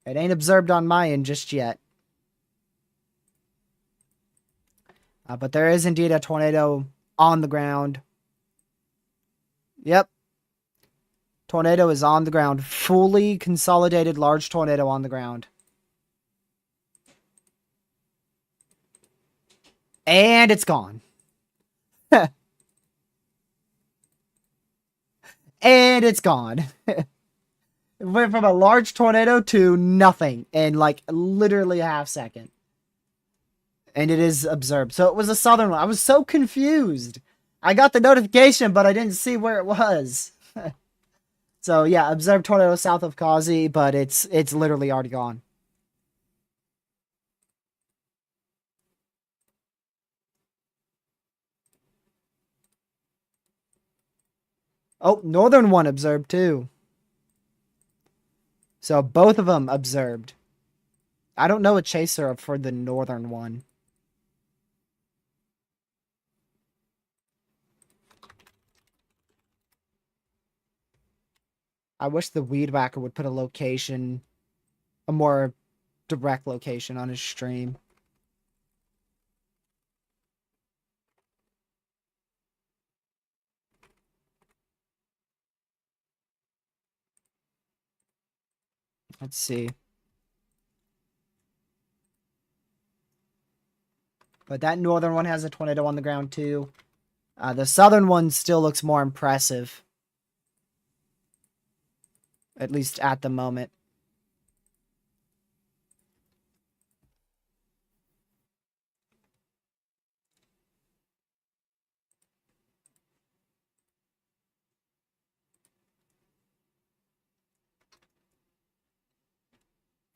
It ain't observed on my end just yet. But there is indeed a tornado on the ground. Yep. Tornado is on the ground. Fully consolidated large tornado on the ground. And it's gone. And it's gone. It went from a large tornado to nothing in like literally a half second. And it is observed. So it was a southern one. I was so confused. I got the notification, but I didn't see where it was. So yeah, observed tornado south of Kazi, but it's literally already gone. Oh, northern one observed too. So both of them observed. I don't know a chaser for the northern one. I wish the Weed Whacker would put a location, a more direct location on his stream. Let's see. But that northern one has a tornado on the ground too. The southern one still looks more impressive. At least at the moment.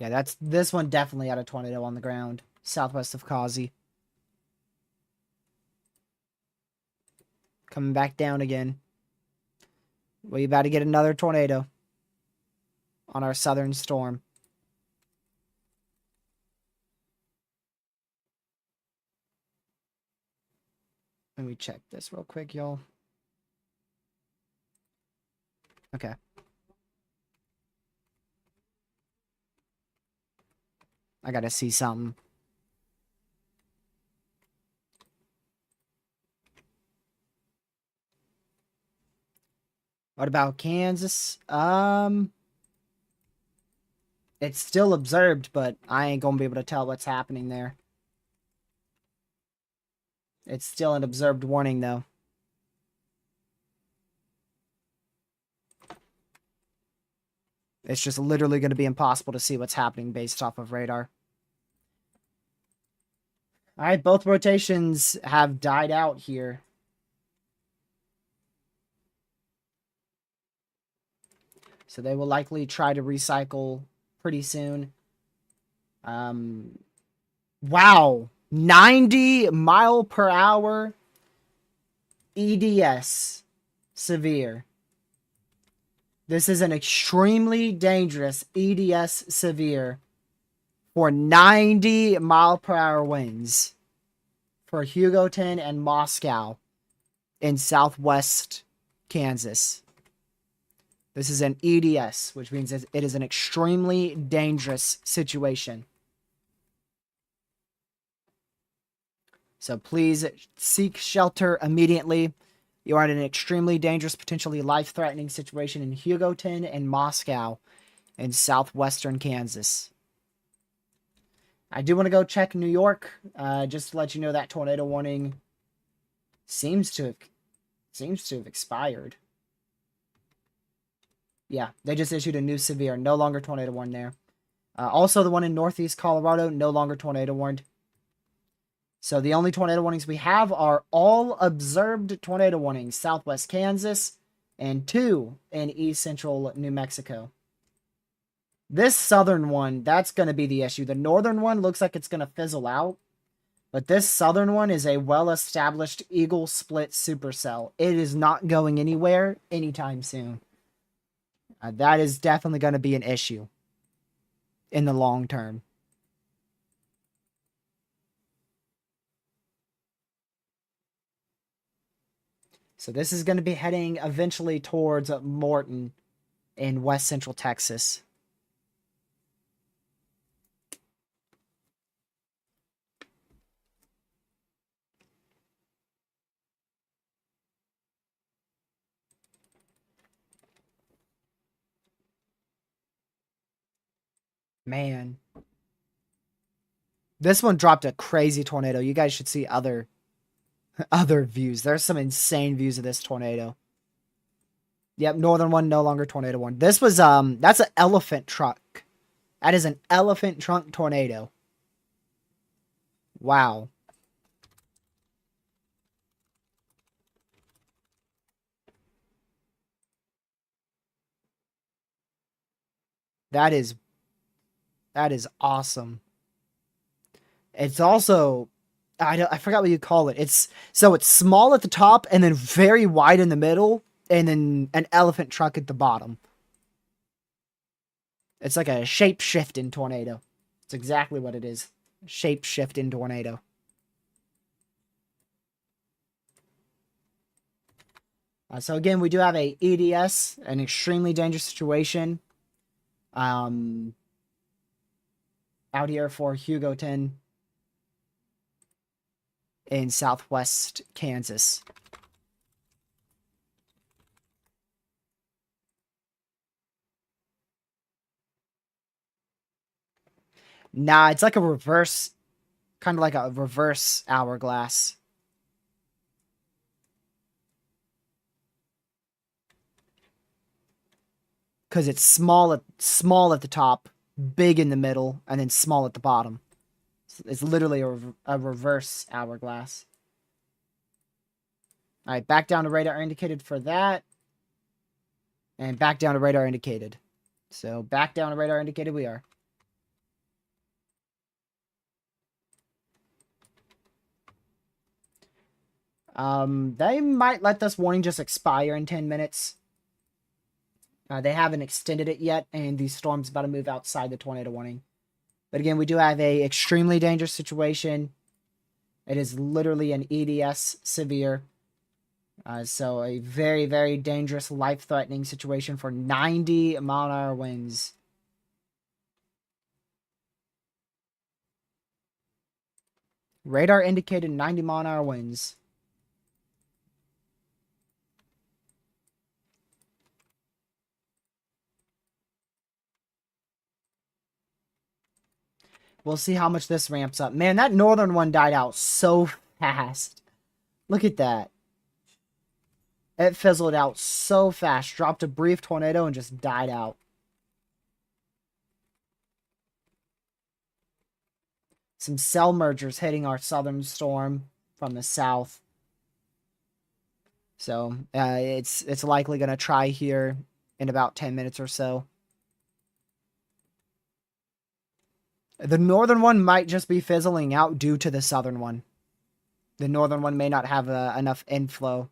Yeah, this one definitely had a tornado on the ground. Southwest of Kazi. Coming back down again. We about to get another tornado on our southern storm. Let me check this real quick, y'all. Okay. I gotta see something. What about Kansas? It's still observed, but I ain't gonna be able to tell what's happening there. It's still an observed warning, though. It's just literally going to be impossible to see what's happening based off of radar. All right, both rotations have died out here. So they will likely try to recycle pretty soon. Wow. 90 mile per hour EDS severe. This is an extremely dangerous EDS severe for 90 mile per hour winds for Hugoton and Moscow in southwest Kansas. This is an EDS, which means it is an extremely dangerous situation. So please seek shelter immediately. You are in an extremely dangerous, potentially life-threatening situation in Hugoton and Moscow in southwestern Kansas. I do want to go check New York, just to let you know that tornado warning seems to have expired. Yeah, they just issued a new severe, no longer tornado warned there. Also, the one in northeast Colorado, no longer tornado warned. So the only tornado warnings we have are all observed tornado warnings, southwest Kansas, and 2 in east central New Mexico. This southern one, that's going to be the issue. The northern one looks like it's going to fizzle out. But this southern one is a well-established Eagle split supercell. It is not going anywhere anytime soon. That is definitely going to be an issue in the long term. So this is going to be heading eventually towards Morton in west central Texas. Man. This one dropped a crazy tornado. You guys should see other views. There's some insane views of this tornado. Yep, northern one, no longer tornado warned. This was, that's an elephant truck. That is an elephant trunk tornado. Wow. That is awesome. It's also, I forgot what you call it. It's small at the top and then very wide in the middle and then an elephant truck at the bottom. It's like a shape-shifting tornado. It's exactly what it is. Shape-shifting tornado. So again, we do have a EDS, an extremely dangerous situation. Out here for Hugoton in southwest Kansas. Nah, it's like a reverse, kind of like a reverse hourglass. Because it's small at the top, big in the middle, and then small at the bottom. It's literally a reverse hourglass. All right, back down to radar indicated for that. And back down to radar indicated. So back down to radar indicated we are. They might let this warning just expire in 10 minutes. They haven't extended it yet, and the storm's about to move outside the tornado warning. But again, we do have a extremely dangerous situation. It is literally an EDS severe. So a very, very dangerous, life-threatening situation for 90-mile-an-hour winds. Radar indicated 90-mile-an-hour winds. We'll see how much this ramps up. Man, that northern one died out so fast. Look at that. It fizzled out so fast. Dropped a brief tornado and just died out. Some cell mergers hitting our southern storm from the south. So it's likely going to try here in about 10 minutes or so. The northern one might just be fizzling out due to the southern one. The northern one may not have enough inflow.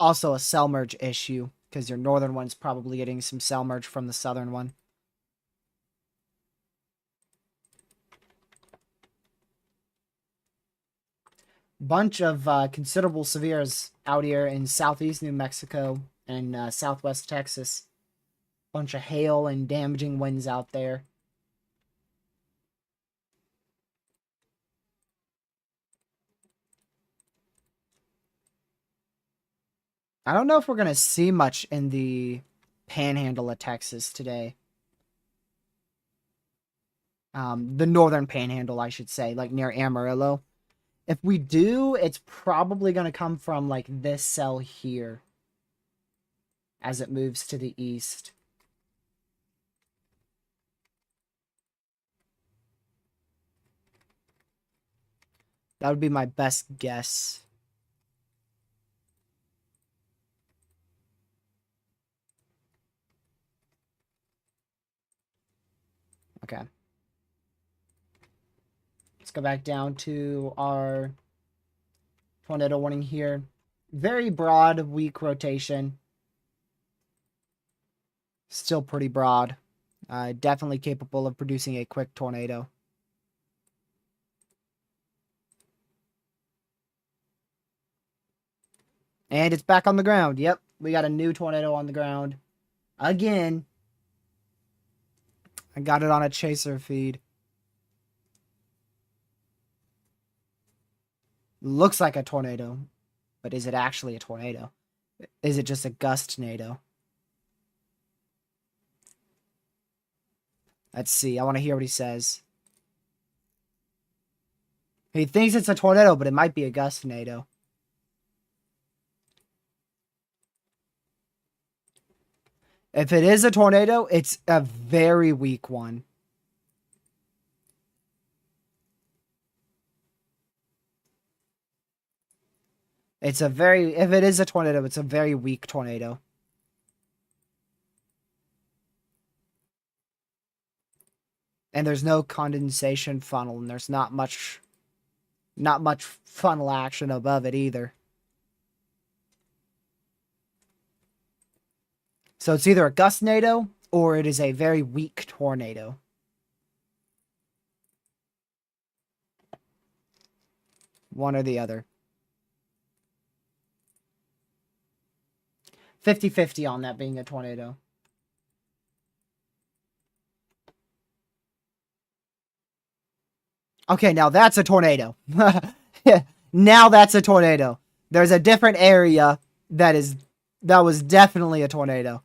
Also a cell merge issue, because your northern one's probably getting some cell merge from the southern one. Bunch of considerable severes out here in southeast New Mexico and southwest Texas. Bunch of hail and damaging winds out there. I don't know if we're going to see much in the panhandle of Texas today. The northern panhandle, I should say, like near Amarillo. If we do, it's probably going to come from like this cell here as it moves to the east. That would be my best guess. Okay. Let's go back down to our tornado warning here. Very broad, weak rotation. Still pretty broad. Definitely capable of producing a quick tornado. And it's back on the ground. Yep, we got a new tornado on the ground. Again. I got it on a chaser feed. Looks like a tornado. But is it actually a tornado? Is it just a gust-nado? Let's see. I want to hear what he says. He thinks it's a tornado, but it might be a gust-nado. If it is a tornado, it's a very weak one. If it is a tornado, it's a very weak tornado. And there's no condensation funnel, and there's not much funnel action above it either. So it's either a gust-nado or it is a very weak tornado. One or the other. 50-50 on that being a tornado. Okay, now that's a tornado. Now that's a tornado. There's a different area that was definitely a tornado.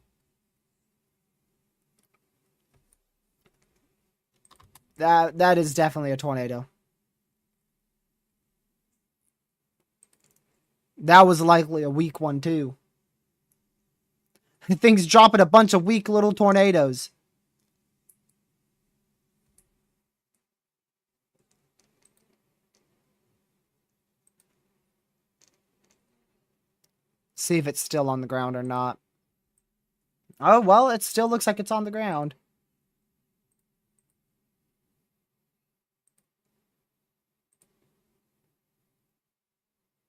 That is definitely a tornado. That was likely a weak one too. Things dropping a bunch of weak little tornadoes. See if it's still on the ground or not. Oh, well, it still looks like it's on the ground.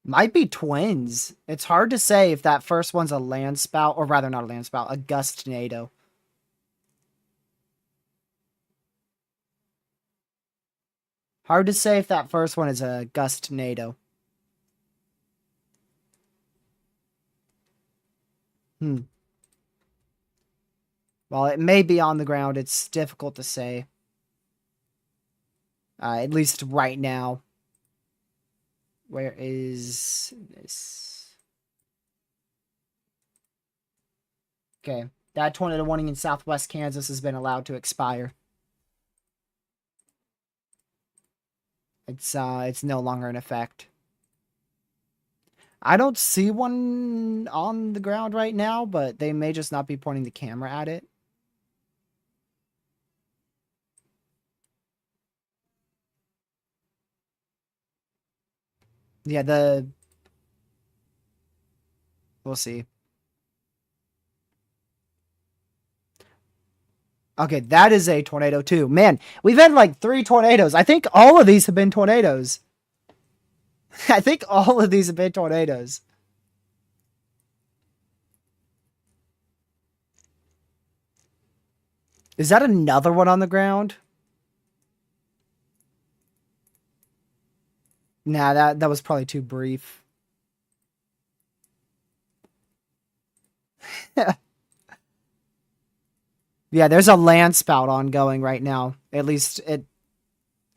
Might be twins. It's hard to say if that first one's a land spout, or rather not a land spout, a gust tornado. Hard to say if that first one is a gust tornado. Well, it may be on the ground. It's difficult to say. At least right now. Where is this? Okay. That tornado warning in southwest Kansas has been allowed to expire. It's no longer in effect. I don't see one on the ground right now, but they may just not be pointing the camera at it. Yeah, we'll see. Okay, that is a tornado too. Man, we've had like 3 tornadoes. I think all of these have been tornadoes. I think all of these have been tornadoes. Is that another one on the ground? Nah, that was probably too brief. Yeah, there's a land spout ongoing right now. At least it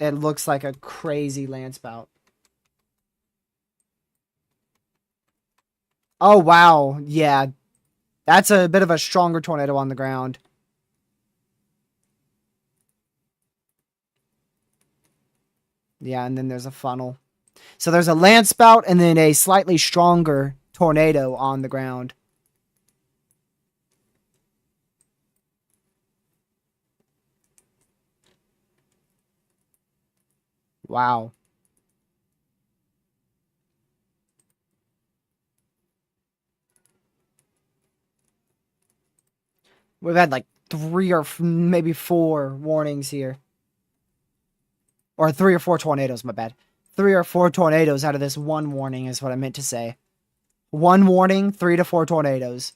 looks like a crazy land spout. Oh, wow. Yeah. That's a bit of a stronger tornado on the ground. Yeah, and then there's a funnel. So there's a land spout and then a slightly stronger tornado on the ground. Wow. We've had like 3 or maybe 4 warnings here. Or 3 or 4 tornadoes, my bad. 3 or 4 tornadoes out of this one warning is what I meant to say. 1 warning, 3 to 4 tornadoes.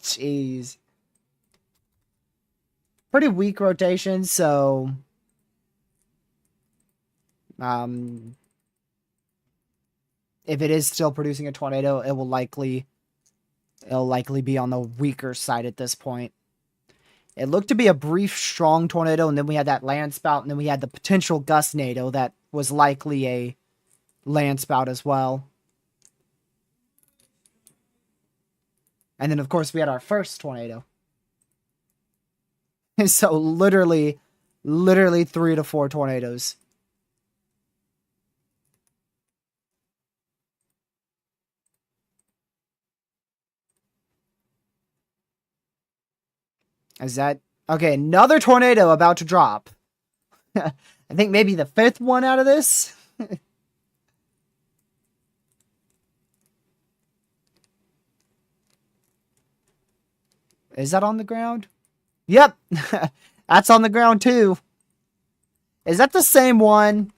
Jeez. Pretty weak rotation, so if it is still producing a tornado, it'll likely be on the weaker side at this point. It looked to be a brief, strong tornado, and then we had that land spout, and then we had the potential gust tornado that was likely a land spout as well. And then, of course, we had our first tornado. So, literally 3 to 4 tornadoes. Is that... Okay, another tornado about to drop. I think maybe the 5th one out of this. Is that on the ground? Yep. That's on the ground too. Is that the same one?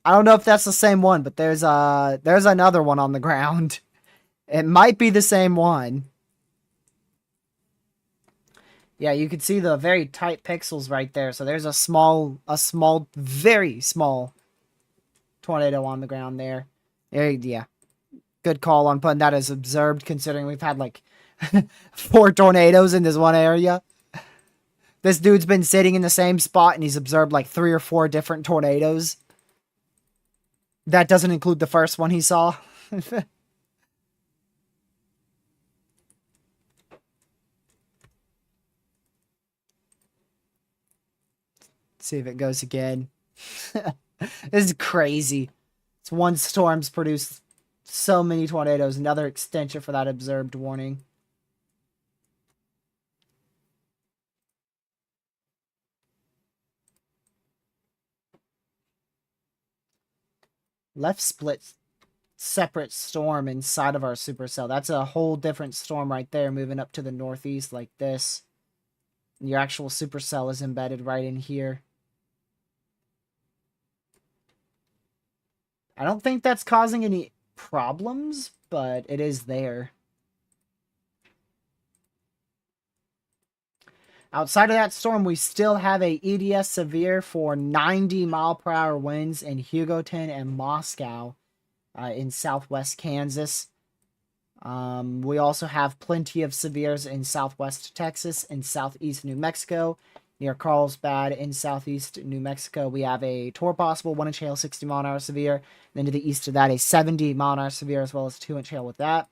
I don't know if that's the same one, but there's another one on the ground. It might be the same one. Yeah, you can see the very tight pixels right there. So there's a very small tornado on the ground there. Yeah. Good call on putting that as observed, considering we've had like 4 tornadoes in this one area. This dude's been sitting in the same spot and he's observed like 3 or 4 different tornadoes. That doesn't include the first one he saw. See if it goes again. This is crazy. It's one storm's produced so many tornadoes. Another extension for that observed warning. left split separate storm inside of our supercell. That's a whole different storm right there, moving up to the northeast like this. Your actual supercell is embedded right in here. I don't think that's causing any problems, but it is there. Outside of that storm, we still have a EDS severe for 90-mile-per-hour winds in Hugoton and Moscow in southwest Kansas. We also have plenty of severes in southwest Texas and southeast New Mexico. Near Carlsbad in southeast New Mexico, we have a tour possible 1-inch hail, 60-mile-an-hour severe. Then to the east of that, a 70-mile-an-hour severe, as well as 2-inch hail with that.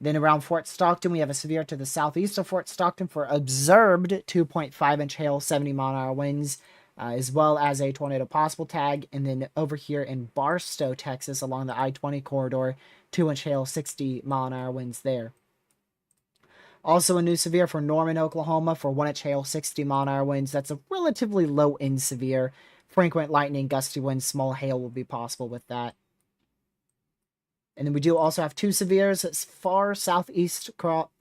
Then around Fort Stockton, we have a severe to the southeast of Fort Stockton for observed 2.5-inch hail, 70-mile-an-hour winds, as well as a tornado possible tag. And then over here in Barstow, Texas, along the I-20 corridor, 2-inch hail, 60-mile-an-hour winds there. Also a new severe for Norman, Oklahoma for 1-inch hail, 60-mile-an-hour winds. That's a relatively low-end severe. Frequent lightning, gusty winds, small hail will be possible with that. And then we do also have 2 severes as far southeast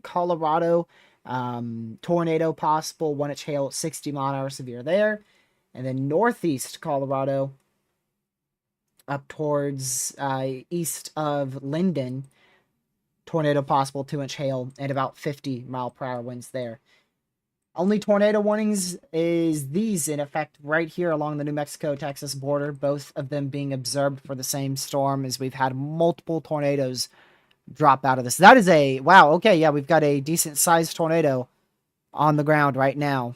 Colorado. Tornado possible, 1-inch hail, 60-mile-an-hour severe there. And then northeast Colorado, up towards east of Linden, tornado possible, 2-inch hail, and about 50-mile-per-hour winds there. Only tornado warnings is these in effect right here along the New Mexico-Texas border, both of them being observed for the same storm, as we've had multiple tornadoes drop out of this. That is a, wow, okay, yeah, we've got a decent-sized tornado on the ground right now.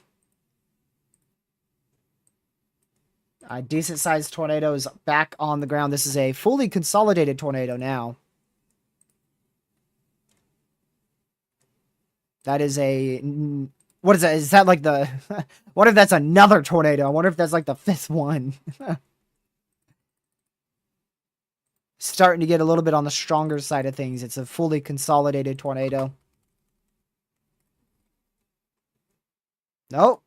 Decent-sized tornadoes back on the ground. This is a fully consolidated tornado now. That is a... What is that? Is that like the... What if that's another tornado? I wonder if that's like the 5th one. Starting to get a little bit on the stronger side of things. It's a fully consolidated tornado. Nope.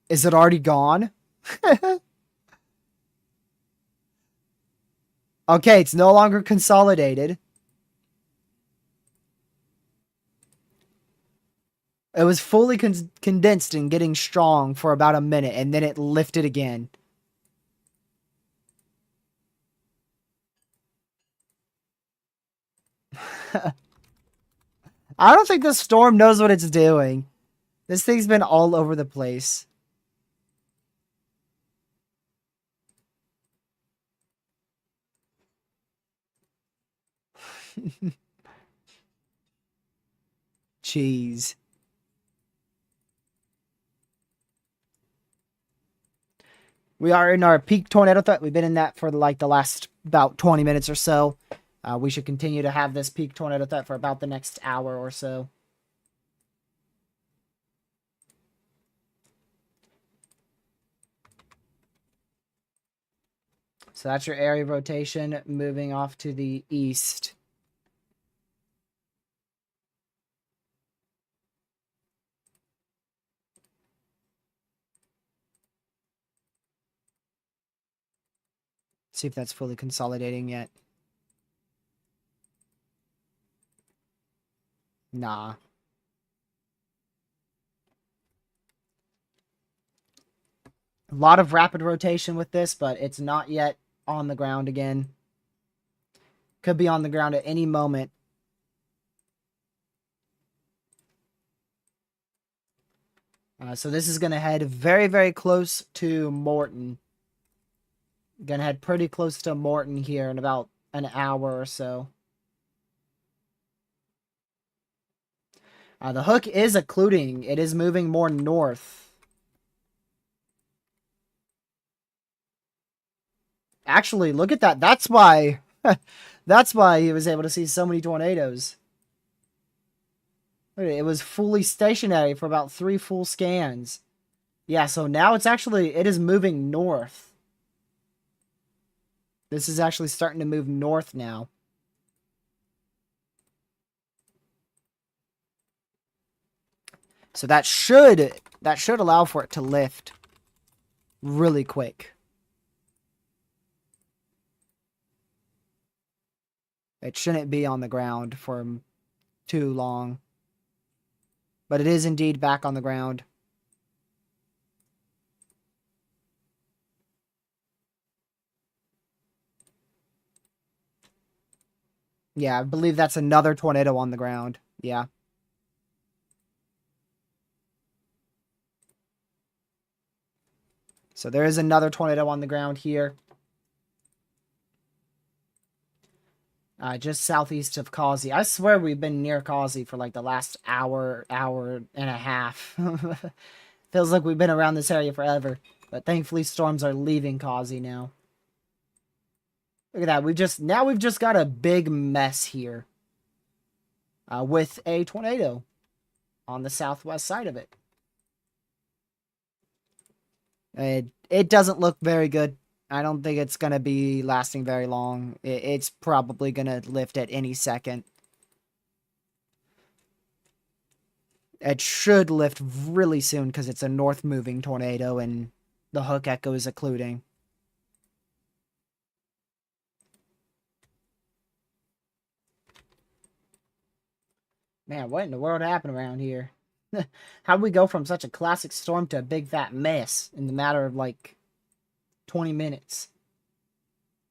Is it already gone? Okay, it's no longer consolidated. It was fully condensed and getting strong for about a minute, and then it lifted again. I don't think this storm knows what it's doing. This thing's been all over the place. Jeez. We are in our peak tornado threat. We've been in that for like the last about 20 minutes or so. We should continue to have this peak tornado threat for about the next hour or so. So that's your area rotation moving off to the east. See if that's fully consolidating yet. Nah. A lot of rapid rotation with this, but it's not yet on the ground again. Could be on the ground at any moment. So this is going to head very, very close to Morton. Going to head pretty close to Morton here in about an hour or so. The hook is occluding. It is moving more north. Actually, look at that. That's why... that's why he was able to see so many tornadoes. It was fully stationary for about 3 full scans. Yeah, so now it's actually... It is moving north. This is actually starting to move north now. So that should allow for it to lift really quick. It shouldn't be on the ground for too long. But it is indeed back on the ground. Yeah, I believe that's another tornado on the ground. Yeah. So there is another tornado on the ground here. Just southeast of Causey. I swear we've been near Causey for like the last hour and a half. Feels like we've been around this area forever. But thankfully storms are leaving Causey now. Look at that. Now we've just got a big mess here. With a tornado on the southwest side of it. It doesn't look very good. I don't think it's going to be lasting very long. It's probably going to lift at any second. It should lift really soon because it's a north-moving tornado and the hook echo is occluding. Man, what in the world happened around here? How did we go from such a classic storm to a big fat mess in the matter of like 20 minutes?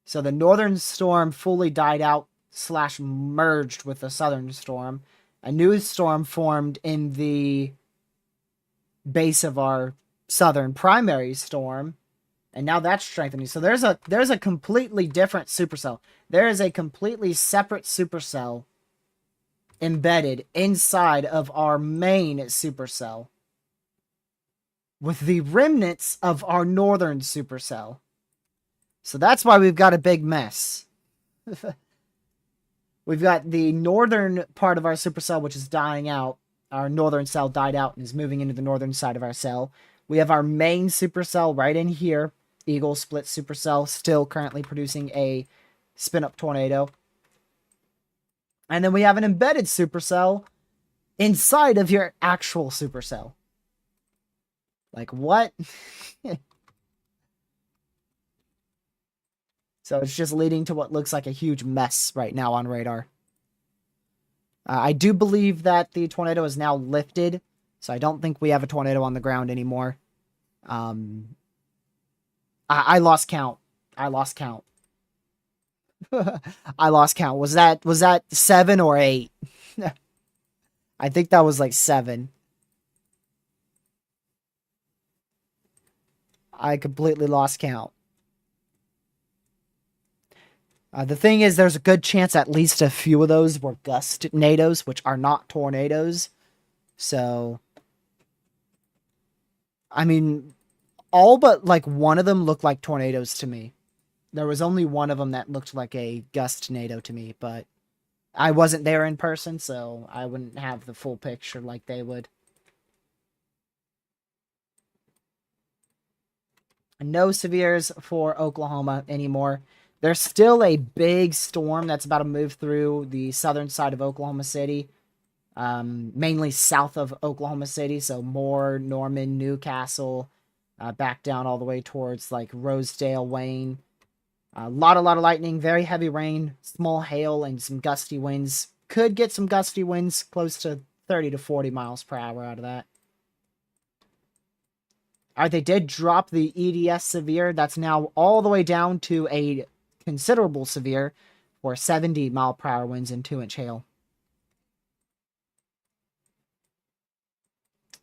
So the northern storm fully died out / merged with the southern storm. A new storm formed in the base of our southern primary storm. And now that's strengthening. So there's a completely different supercell. There is a completely separate supercell embedded inside of our main supercell with the remnants of our northern supercell. So that's why we've got a big mess. We've got the northern part of our supercell, which is dying out. Our northern cell died out and is moving into the northern side of our cell. We have our main supercell right in here. Eagle split supercell, still currently producing a spin-up tornado. And then we have an embedded supercell inside of your actual supercell. Like, what? So it's just leading to what looks like a huge mess right now on radar. I do believe that the tornado is now lifted, so I don't think we have a tornado on the ground anymore. I lost count. I lost count. I lost count. Was that 7 or 8? I think that was like 7. I completely lost count. The thing is, there's a good chance at least a few of those were gust-nados, which are not tornadoes. So, I mean, all but like one of them looked like tornadoes to me. There was only one of them that looked like a gust-nado to me, but I wasn't there in person, so I wouldn't have the full picture like they would. No severes for Oklahoma anymore. There's still a big storm that's about to move through the southern side of Oklahoma City, mainly south of Oklahoma City, so Moore, Norman, Newcastle, back down all the way towards like Rosedale, Wayne. A lot of lightning, very heavy rain, small hail, and some gusty winds. Could get some gusty winds close to 30 to 40 miles per hour out of that. Alright, they did drop the EDS severe. That's now all the way down to a considerable severe for 70 mile per hour winds and 2-inch hail.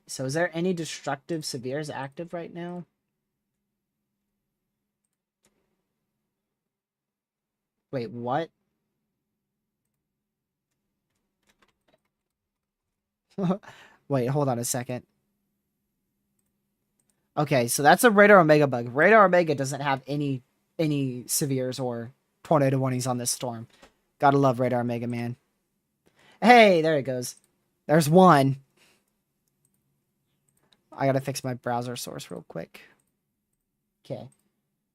So is there any destructive severes active right now? Wait, what? Wait, hold on a second. Okay, so that's a Radar Omega bug. Radar Omega doesn't have any severes or tornado warnings on this storm. Gotta love Radar Omega, man. Hey, there it goes. There's one. I gotta fix my browser source real quick. Okay.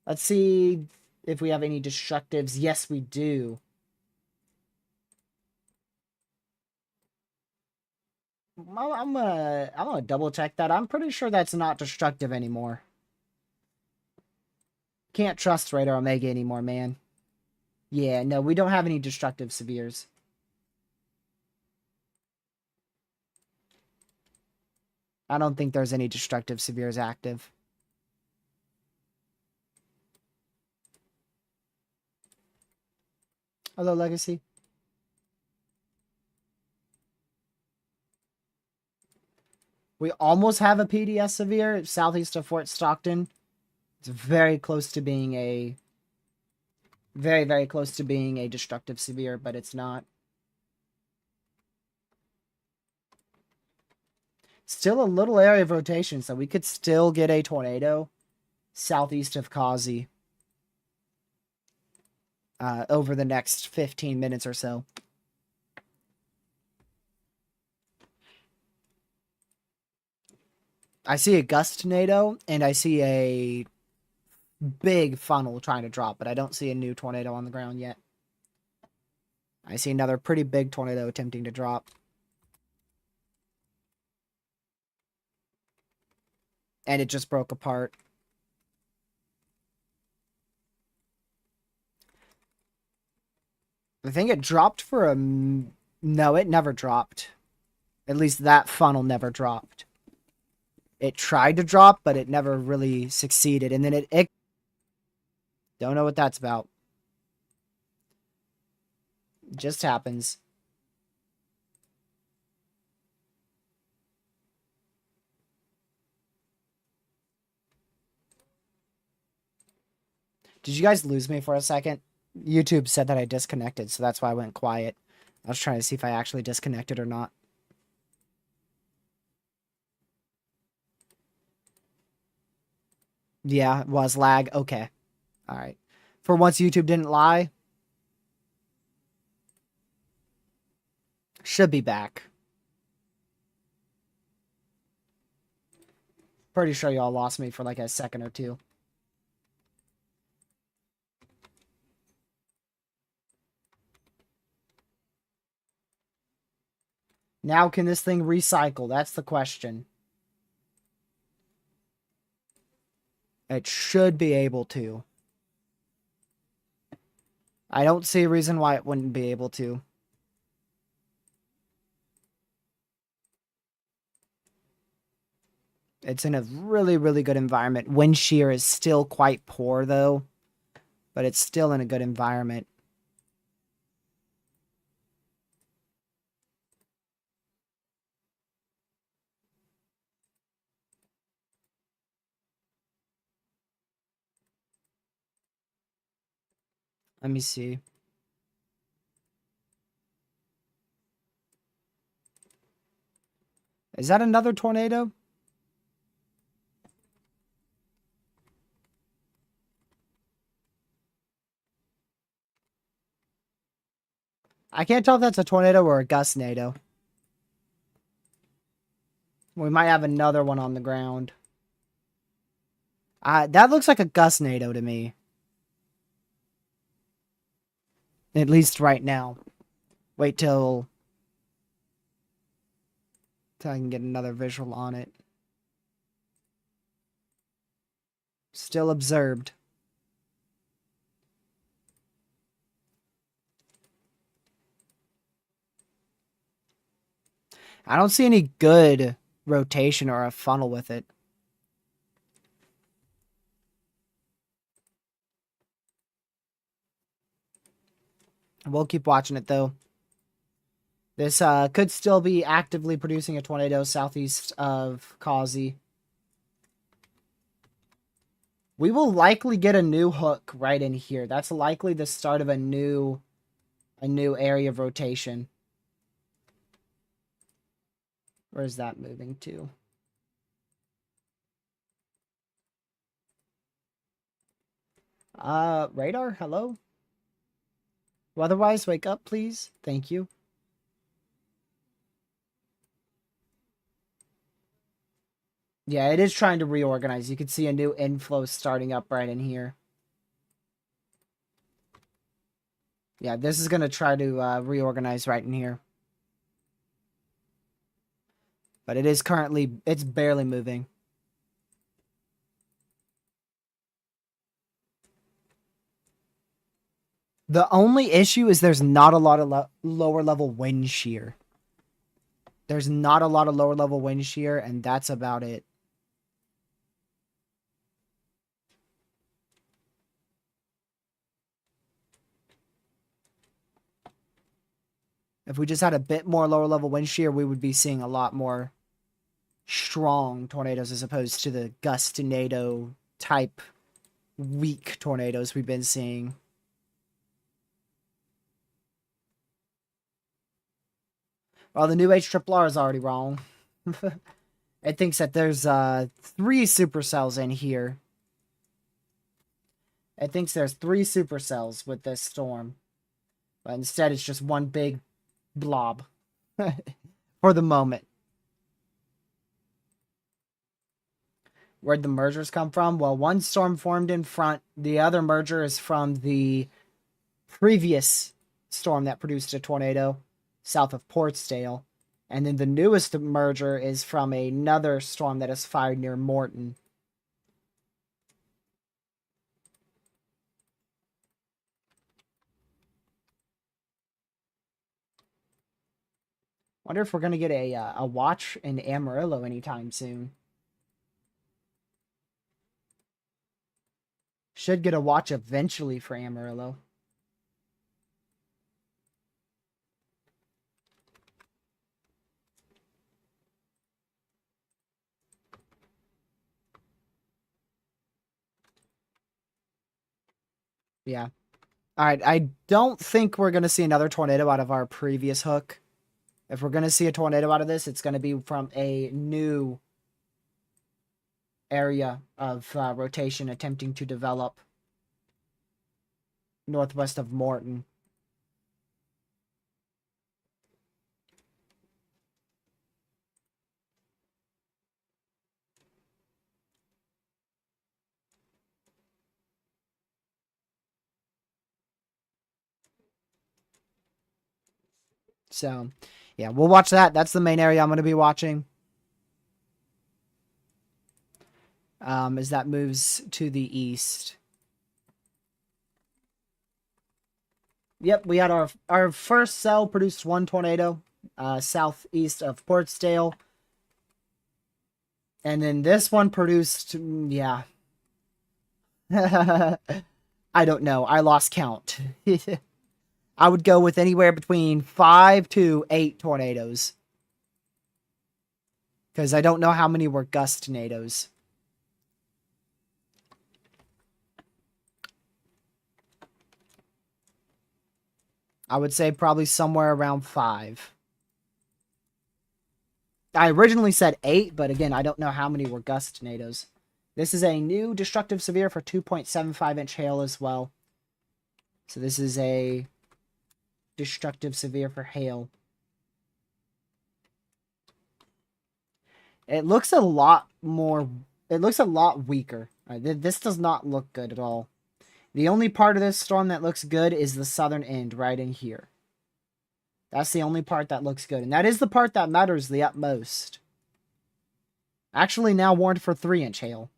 Let's see if we have any destructives. Yes, we do. I'm gonna double check that. I'm pretty sure that's not destructive anymore. Can't trust Radar Omega anymore, man. Yeah, no, we don't have any destructive severes. I don't think there's any destructive severes active. Hello, Legacy. We almost have a PDS severe southeast of Fort Stockton. It's very close to being a very, very close to being a destructive severe, but it's not. Still a little area of rotation, so we could still get a tornado southeast of Kazi over the next 15 minutes or so. I see a gust tornado, and I see a big funnel trying to drop, but I don't see a new tornado on the ground yet. I see another pretty big tornado attempting to drop. And it just broke apart. I think it dropped for a... No, it never dropped. At least that funnel never dropped. It tried to drop, but it never really succeeded. And then it don't know what that's about. It just happens. Did you guys lose me for a second? YouTube said that I disconnected, so that's why I went quiet. I was trying to see if I actually disconnected or not. Yeah, it was lag. Okay. All right. For once, YouTube didn't lie. Should be back. Pretty sure y'all lost me for like a second or two. Now, can this thing recycle? That's the question. It should be able to. I don't see a reason why it wouldn't be able to. It's in a really, really good environment. Wind shear is still quite poor, though. But it's still in a good environment. Let me see. Is that another tornado? I can't tell if that's a tornado or a gust-nado. We might have another one on the ground. That looks like a gust-nado to me. At least right now. Wait till I can get another visual on it. Still observed. I don't see any good rotation or a funnel with it. We'll keep watching it, though. This could still be actively producing a tornado southeast of Kazi. We will likely get a new hook right in here. That's likely the start of a new area of rotation. Where is that moving to? Radar, hello? Otherwise, wake up, please. Thank you. Yeah, it is trying to reorganize. You can see a new inflow starting up right in here. Yeah, this is going to try to reorganize right in here. But it is currently, it's barely moving. The only issue is there's not a lot of lower level wind shear. There's not a lot of lower level wind shear, and that's about it. If we just had a bit more lower level wind shear, we would be seeing a lot more strong tornadoes as opposed to the gustinado type weak tornadoes we've been seeing. Well, the new HRRR is already wrong. It thinks that there's 3 supercells in here. It thinks there's 3 supercells with this storm. But instead it's just one big blob. For the moment. Where'd the mergers come from? Well, one storm formed in front. The other merger is from the previous storm that produced a tornado south of Portsdale. And then the newest merger is from another storm that is fired near Morton. Wonder if we're going to get a watch in Amarillo anytime soon. Should get a watch eventually for Amarillo. Yeah. Alright, I don't think we're going to see another tornado out of our previous hook. If we're going to see a tornado out of this, it's going to be from a new area of rotation attempting to develop northwest of Morton. So, yeah, we'll watch that. That's the main area I'm going to be watching. As that moves to the east. Yep, we had our first cell produced one tornado southeast of Portsdale. And then this one produced, yeah. I don't know. I lost count. I would go with anywhere between 5 to 8 tornadoes. Because I don't know how many were gust tornadoes. I would say probably somewhere around 5. I originally said 8, but again, I don't know how many were gust tornadoes. This is a new destructive severe for 2.75-inch hail as well. So this is a destructive severe for hail. It looks a lot more... It looks a lot weaker. This does not look good at all. The only part of this storm that looks good is the southern end right in here. That's the only part that looks good. And that is the part that matters the utmost. Actually now warned for 3-inch hail.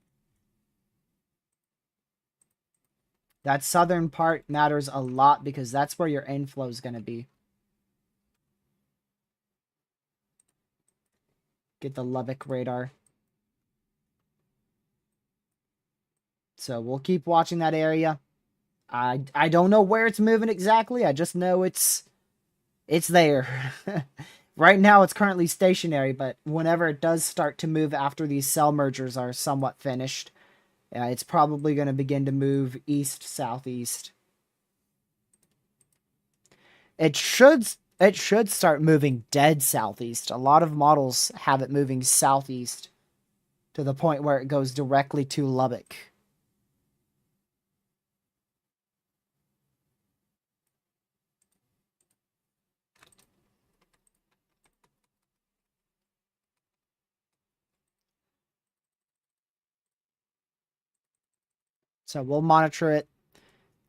That southern part matters a lot because that's where your inflow is going to be. Get the Lubbock radar. So we'll keep watching that area. I don't know where it's moving exactly. I just know it's there. Right now it's currently stationary, but whenever it does start to move after these cell mergers are somewhat finished, it's probably going to begin to move east-southeast. It should start moving dead southeast. A lot of models have it moving southeast to the point where it goes directly to Lubbock. So we'll monitor it,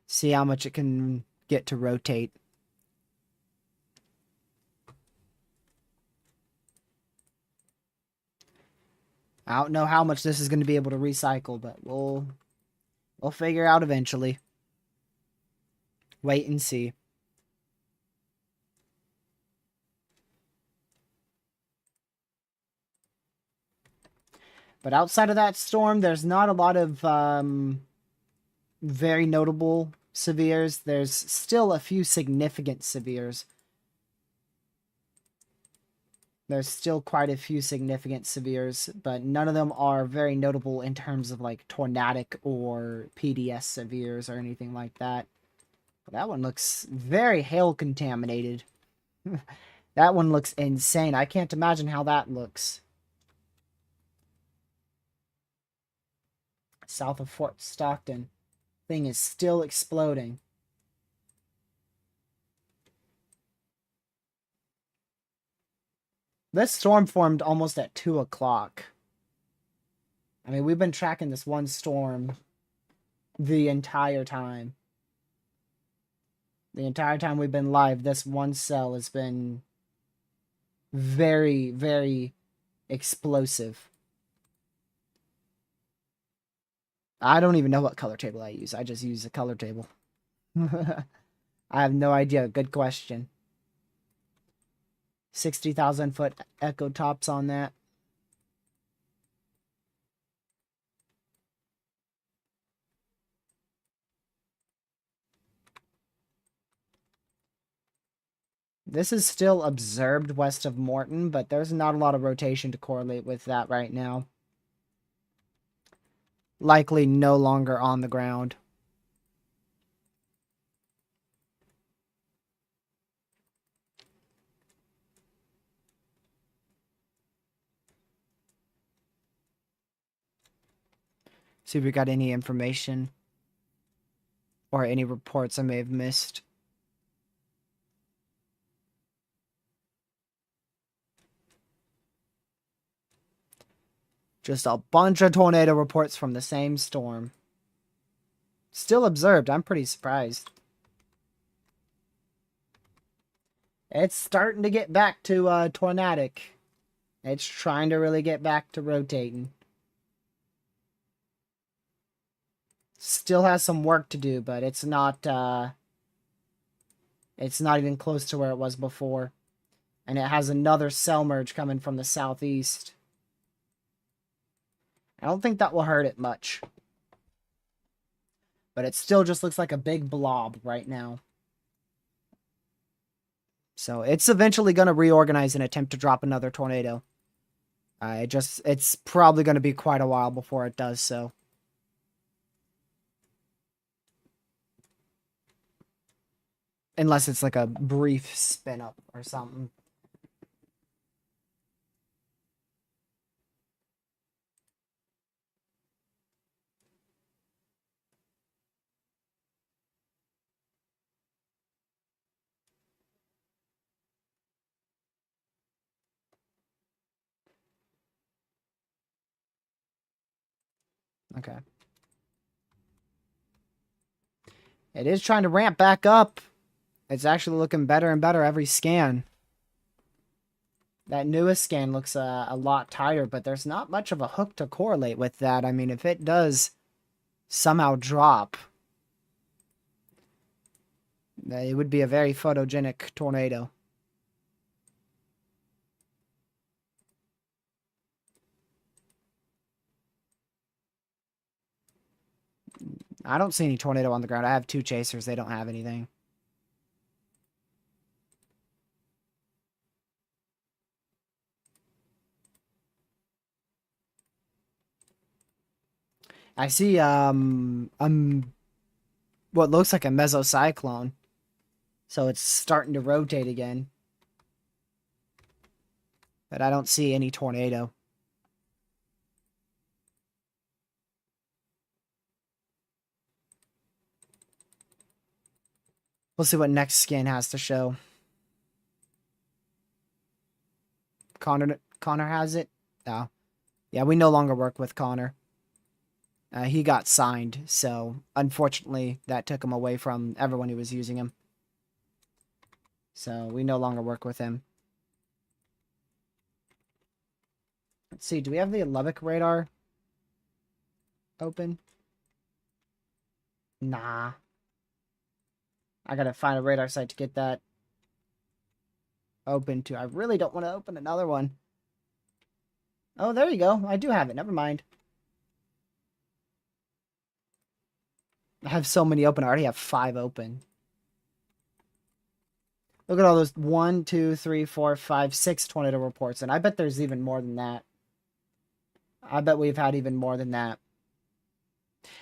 see how much it can get to rotate. I don't know how much this is going to be able to recycle, but we'll figure out eventually. Wait and see. But outside of that storm, there's not a lot of very notable severes. There's still a few significant severes. There's still quite a few significant severes, but none of them are very notable in terms of like tornadic or PDS severes or anything like that. But that one looks very hail contaminated. That one looks insane. I can't imagine how that looks. South of Fort Stockton. Thing is still exploding. This storm formed almost at 2 o'clock. I mean, we've been tracking this one storm the entire time. The entire time we've been live, this one cell has been very, very explosive. I don't even know what color table I use. I just use a color table. I have no idea. Good question. 60,000 foot echo tops on that. This is still observed west of Morton, but there's not a lot of rotation to correlate with that right now. Likely no longer on the ground. See if we got any information or any reports I may have missed. Just a bunch of tornado reports from the same storm. Still observed. I'm pretty surprised. It's starting to get back to Tornadic. It's trying to really get back to rotating. Still has some work to do, but it's not even close to where it was before. And it has another cell merge coming from the southeast. I don't think that will hurt it much. But it still just looks like a big blob right now. So it's eventually going to reorganize and attempt to drop another tornado. It's probably going to be quite a while before it does so. Unless it's like a brief spin up or something. Okay. It is trying to ramp back up. It's actually looking better and better every scan. That newest scan looks a lot tighter, but there's not much of a hook to correlate with that. I mean, if it does somehow drop, it would be a very photogenic tornado. I don't see any tornado on the ground. I have 2 chasers. They don't have anything. I see what looks like a mesocyclone. So it's starting to rotate again. But I don't see any tornado. We'll see what next scan has to show. Connor has it? No. Yeah, we no longer work with Connor. He got signed, so unfortunately that took him away from everyone who was using him. So we no longer work with him. Let's see, do we have the Lubbock radar open? Nah. I gotta find a radar site to get that open too. I really don't want to open another one. Oh, there you go. I do have it. Never mind. I have so many open. I already have 5 open. Look at all those 1, 2, 3, 4, 5, 6 tornado reports. And I bet there's even more than that. I bet we've had even more than that.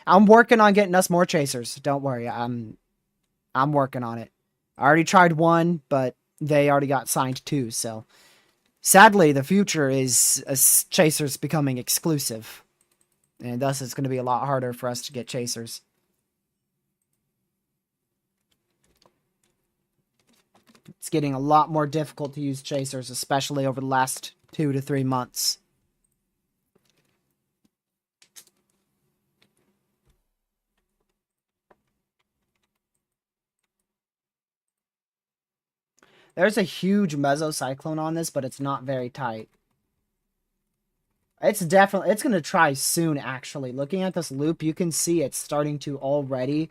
I'm working on getting us more chasers. Don't worry. I'm working on it. I already tried 1, but they already got signed 2, so sadly the future is chasers becoming exclusive. And thus it's going to be a lot harder for us to get chasers. It's getting a lot more difficult to use chasers, especially over the last 2 to 3 months. There's a huge mesocyclone on this, but it's not very tight. It's going to try soon, actually. Looking at this loop, you can see it's starting to already,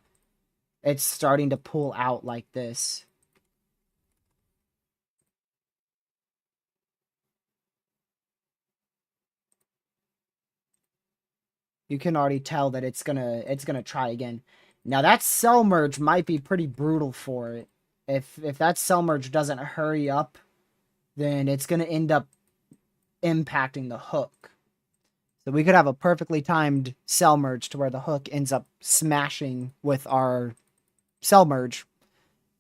it's starting to pull out like this. You can already tell that it's gonna try again. Now that cell merge might be pretty brutal for it. If that cell merge doesn't hurry up, then it's gonna end up impacting the hook. So we could have a perfectly timed cell merge to where the hook ends up smashing with our cell merge,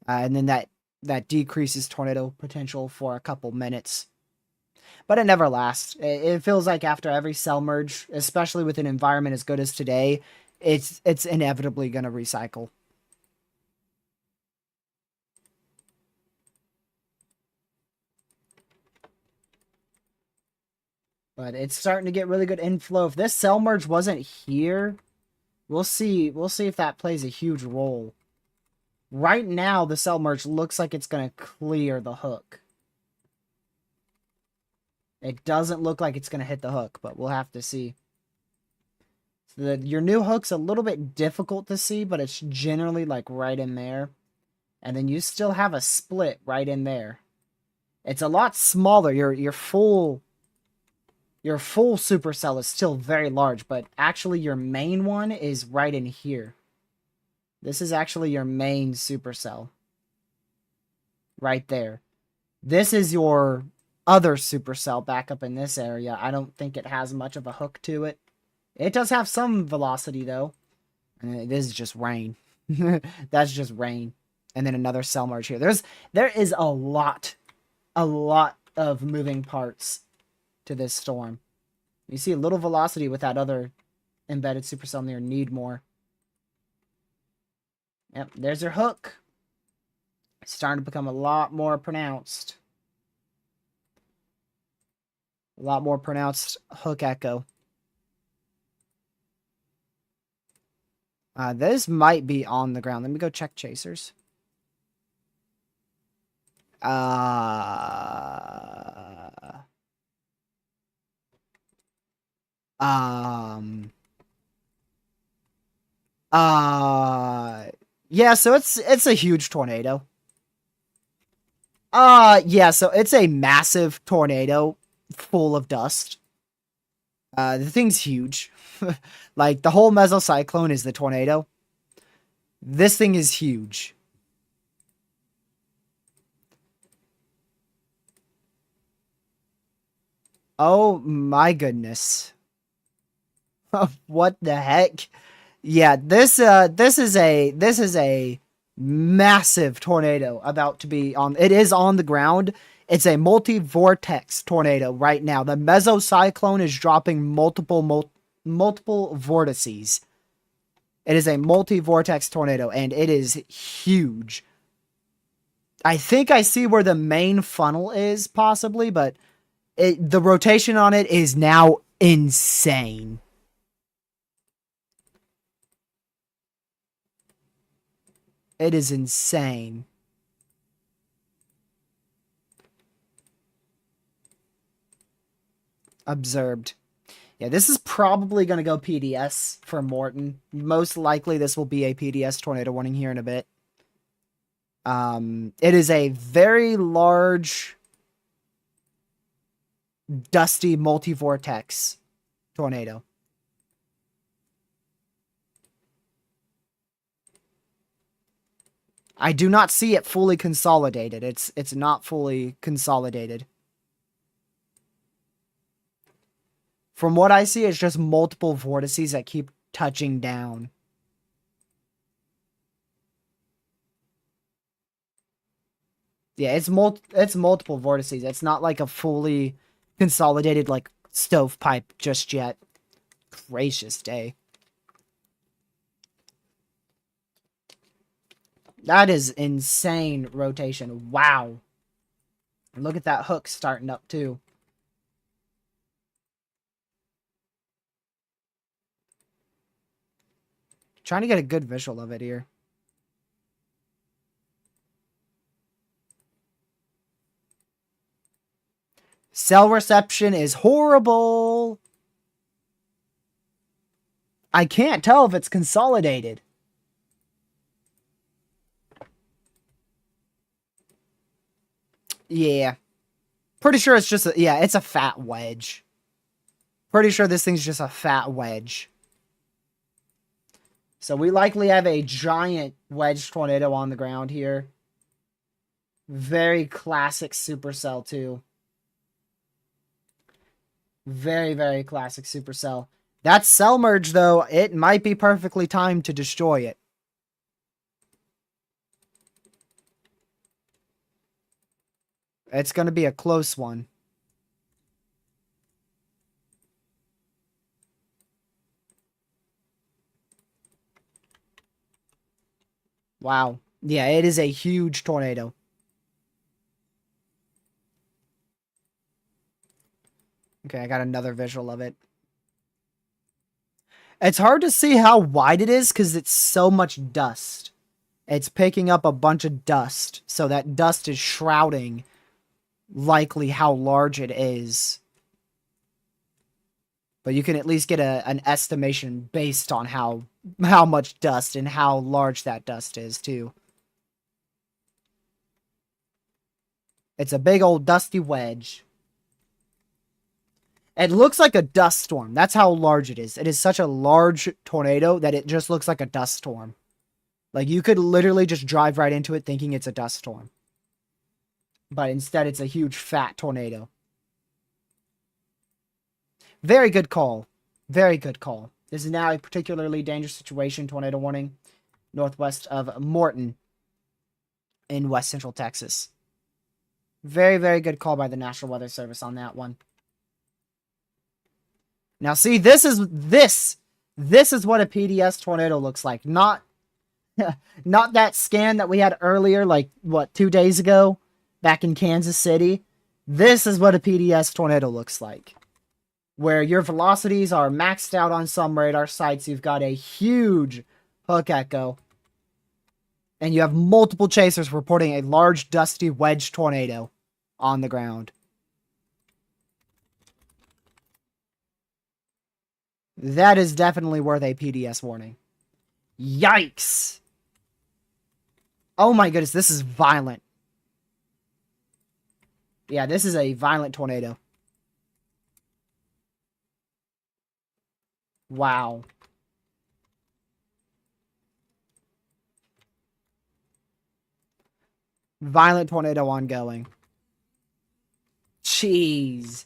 and then that decreases tornado potential for a couple minutes. But it never lasts. It feels like after every cell merge, especially with an environment as good as today, it's inevitably going to recycle. But it's starting to get really good inflow. If this cell merge wasn't here, we'll see. We'll see if that plays a huge role. Right now, the cell merge looks like it's going to clear the hook. It doesn't look like it's going to hit the hook, but we'll have to see. So your new hook's a little bit difficult to see, but it's generally like right in there. And then you still have a split right in there. It's a lot smaller. Your full supercell is still very large, but actually your main one is right in here. This is actually your main supercell. Right there. This is your other supercell back up in this area. I don't think it has much of a hook to it. It does have some velocity, though. This is just rain. That's just rain. And then another cell merge here. There is a lot of moving parts to this storm. You see a little velocity with that other embedded supercell near Need More. Yep, there's your hook. It's starting to become a lot more pronounced. A lot more pronounced hook echo. This might be on the ground. Let me go check chasers. Yeah, so it's a huge tornado. Yeah, so it's a massive tornado full of dust. The thing's huge. Like, the whole mesocyclone is the tornado. This thing is huge. Oh my goodness. What the heck? Yeah, this is a massive tornado about to be on. It is on the ground. It's a multi-vortex tornado right now. The mesocyclone is dropping multiple vortices. It is a multi-vortex tornado, and it is huge. I think I see where the main funnel is, possibly, but the rotation on it is now insane. It is insane. Observed. Yeah, this is probably going to go PDS for Morton. Most likely this will be a PDS tornado warning here in a bit. It is a very large, dusty multi-vortex tornado. I do not see it fully consolidated. It's not fully consolidated. From what I see, it's just multiple vortices that keep touching down. Yeah, it's multiple vortices. It's not like a fully consolidated like stovepipe just yet. Gracious day. That is insane rotation. Wow. And look at that hook starting up too. Trying to get a good visual of it here. Cell reception is horrible. I can't tell if it's consolidated. Yeah. Pretty sure it's just it's a fat wedge. Pretty sure this thing's just a fat wedge. So we likely have a giant wedge tornado on the ground here. Very classic supercell too. Very, very classic supercell. That cell merge though, it might be perfectly timed to destroy it. It's going to be a close one. Wow. Yeah, it is a huge tornado. Okay, I got another visual of it. It's hard to see how wide it is because it's so much dust. It's picking up a bunch of dust. So that dust is shrouding likely how large it is. But you can at least get an estimation based on how much dust and how large that dust is too. It's a big old dusty wedge. It looks like a dust storm. That's how large it is. It is such a large tornado that it just looks like a dust storm. Like, you could literally just drive right into it thinking it's a dust storm. But instead, it's a huge, fat tornado. Very good call. Very good call. This is now a particularly dangerous situation. Tornado warning. Northwest of Morton in west central Texas. Very, very good call by the National Weather Service on that one. Now, see, this is what a PDS tornado looks like. Not that scan that we had earlier, like, what, 2 days ago, back in Kansas City. This is what a PDS tornado looks like. Where your velocities are maxed out on some radar sites. You've got a huge hook echo. And you have multiple chasers reporting a large, dusty wedge tornado on the ground. That is definitely worth a PDS warning. Yikes! Oh my goodness, this is violent. Yeah, this is a violent tornado. Wow. Violent tornado ongoing. Jeez.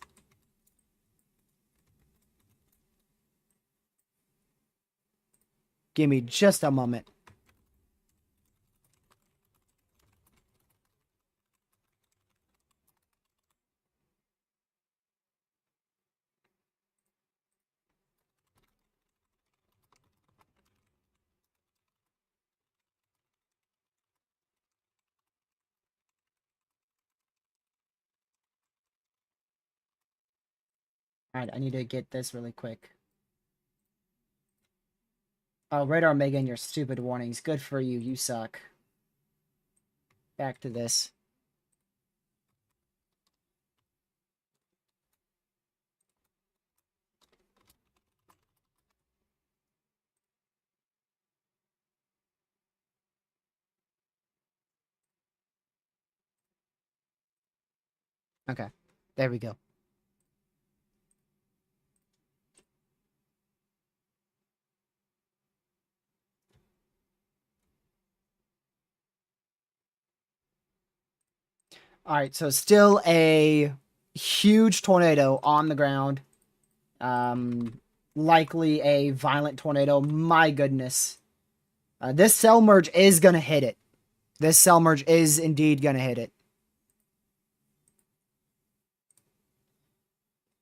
Give me just a moment. Alright, I need to get this really quick. Oh, Radar Megan, your stupid warnings. Good for you. You suck. Back to this. Okay. There we go. All right, so still a huge tornado on the ground. Likely a violent tornado. My goodness. This cell merge is going to hit it. This cell merge is indeed going to hit it.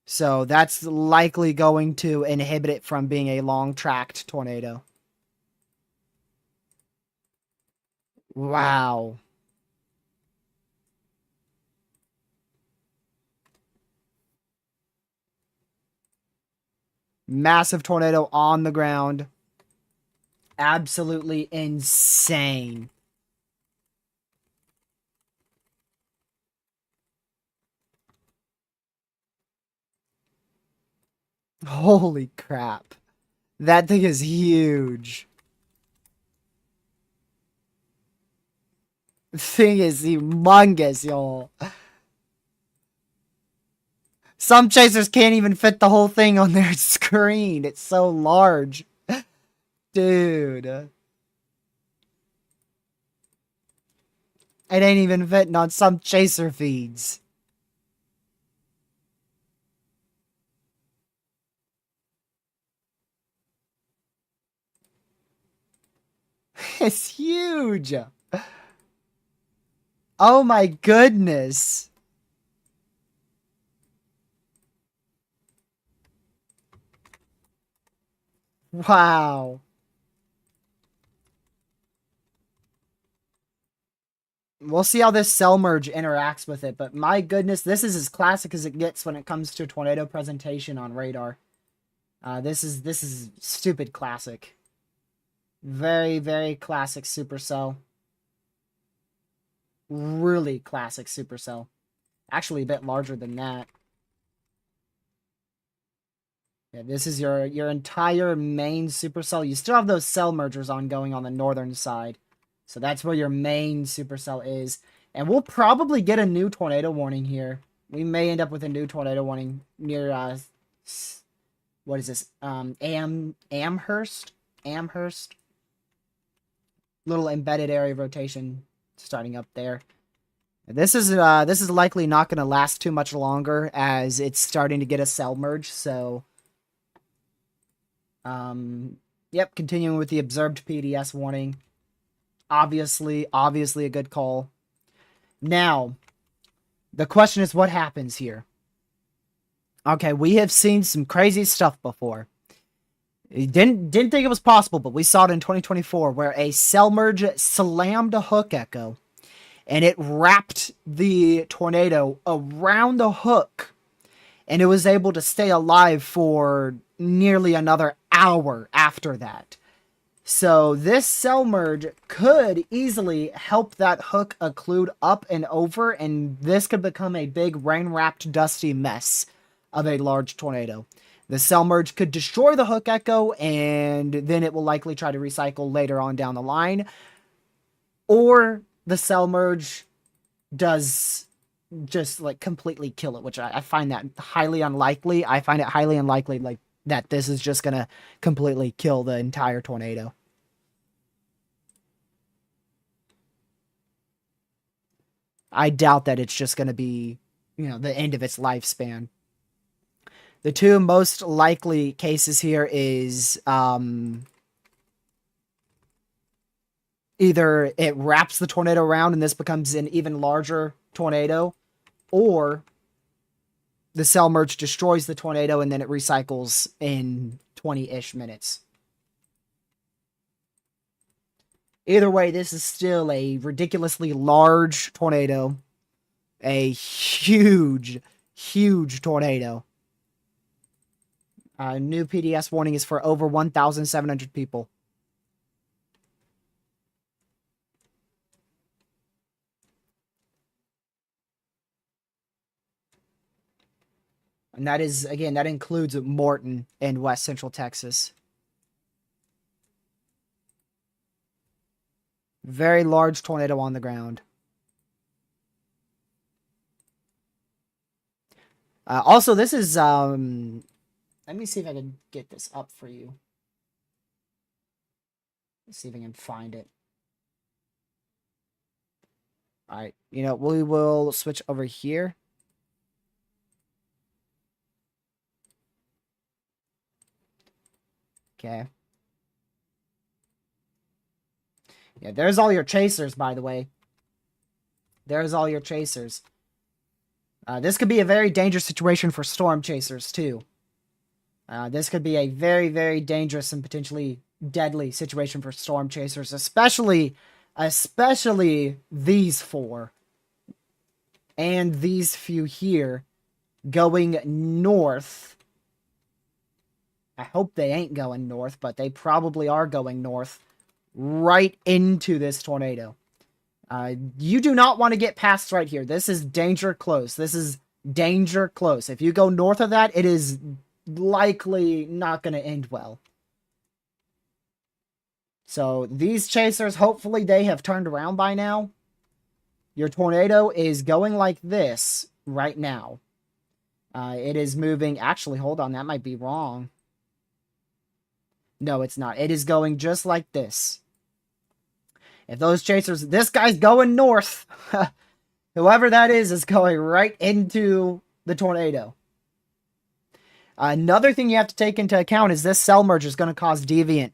So that's likely going to inhibit it from being a long-tracked tornado. Wow. Massive tornado on the ground. Absolutely insane. Holy crap. That thing is huge. Thing is humongous, y'all. Some chasers can't even fit the whole thing on their screen. It's so large. Dude. It ain't even fitting on some chaser feeds. It's huge. Oh my goodness. Wow. We'll see how this cell merge interacts with it, but my goodness, this is as classic as it gets when it comes to tornado presentation on radar. This is stupid classic. Very, very classic supercell. Really classic supercell. Actually, a bit larger than that. Yeah, this is your entire main supercell. You still have those cell mergers ongoing on the northern side. So that's where your main supercell is. And we'll probably get a new tornado warning here. We may end up with a new tornado warning near, what is this? Amherst? Amherst? Little embedded area of rotation starting up there. This is likely not going to last too much longer as it's starting to get a cell merge, so... Yep, continuing with the observed PDS warning. Obviously a good call. Now, the question is what happens here? Okay, we have seen some crazy stuff before. Didn't think it was possible, but we saw it in 2024 where a cell merge slammed a hook echo and it wrapped the tornado around the hook and it was able to stay alive for nearly another hour after that. So this cell merge could easily help that hook occlude up and over, and this could become a big rain-wrapped dusty mess of a large tornado. The cell merge could destroy the hook echo, and then it will likely try to recycle later on down the line. Or the cell merge does just like completely kill it, which I find that highly unlikely. I find it highly unlikely like that this is just gonna completely kill the entire tornado. I doubt that it's just gonna be, the end of its lifespan. The two most likely cases here is either it wraps the tornado around and this becomes an even larger tornado, or the cell merge destroys the tornado and then it recycles in 20-ish minutes. Either way, this is still a ridiculously large tornado. A huge, huge tornado. New PDS warning is for over 1,700 people. And that is, again, that includes Morton and West Central Texas. Very large tornado on the ground. Also, this is, let me see if I can get this up for you. Let's see if I can find it. All right, you know, we will switch over here. Okay. Yeah, there's all your chasers, by the way. There's all your chasers. This could be a very dangerous situation for storm chasers, too. This could be a very, very dangerous and potentially deadly situation for storm chasers, especially these four and these few here going north. I hope they ain't going north, but they probably are going north right into this tornado. You do not want to get past right here. This is danger close. This is danger close. If you go north of that, it is likely not going to end well. So these chasers, hopefully they have turned around by now. Your tornado is going like this right now. It is moving. Actually, hold on. That might be wrong. No, it's not. It is going just like this. If those chasers... This guy's going north. Whoever that is going right into the tornado. Another thing you have to take into account is this cell merge is going to cause deviant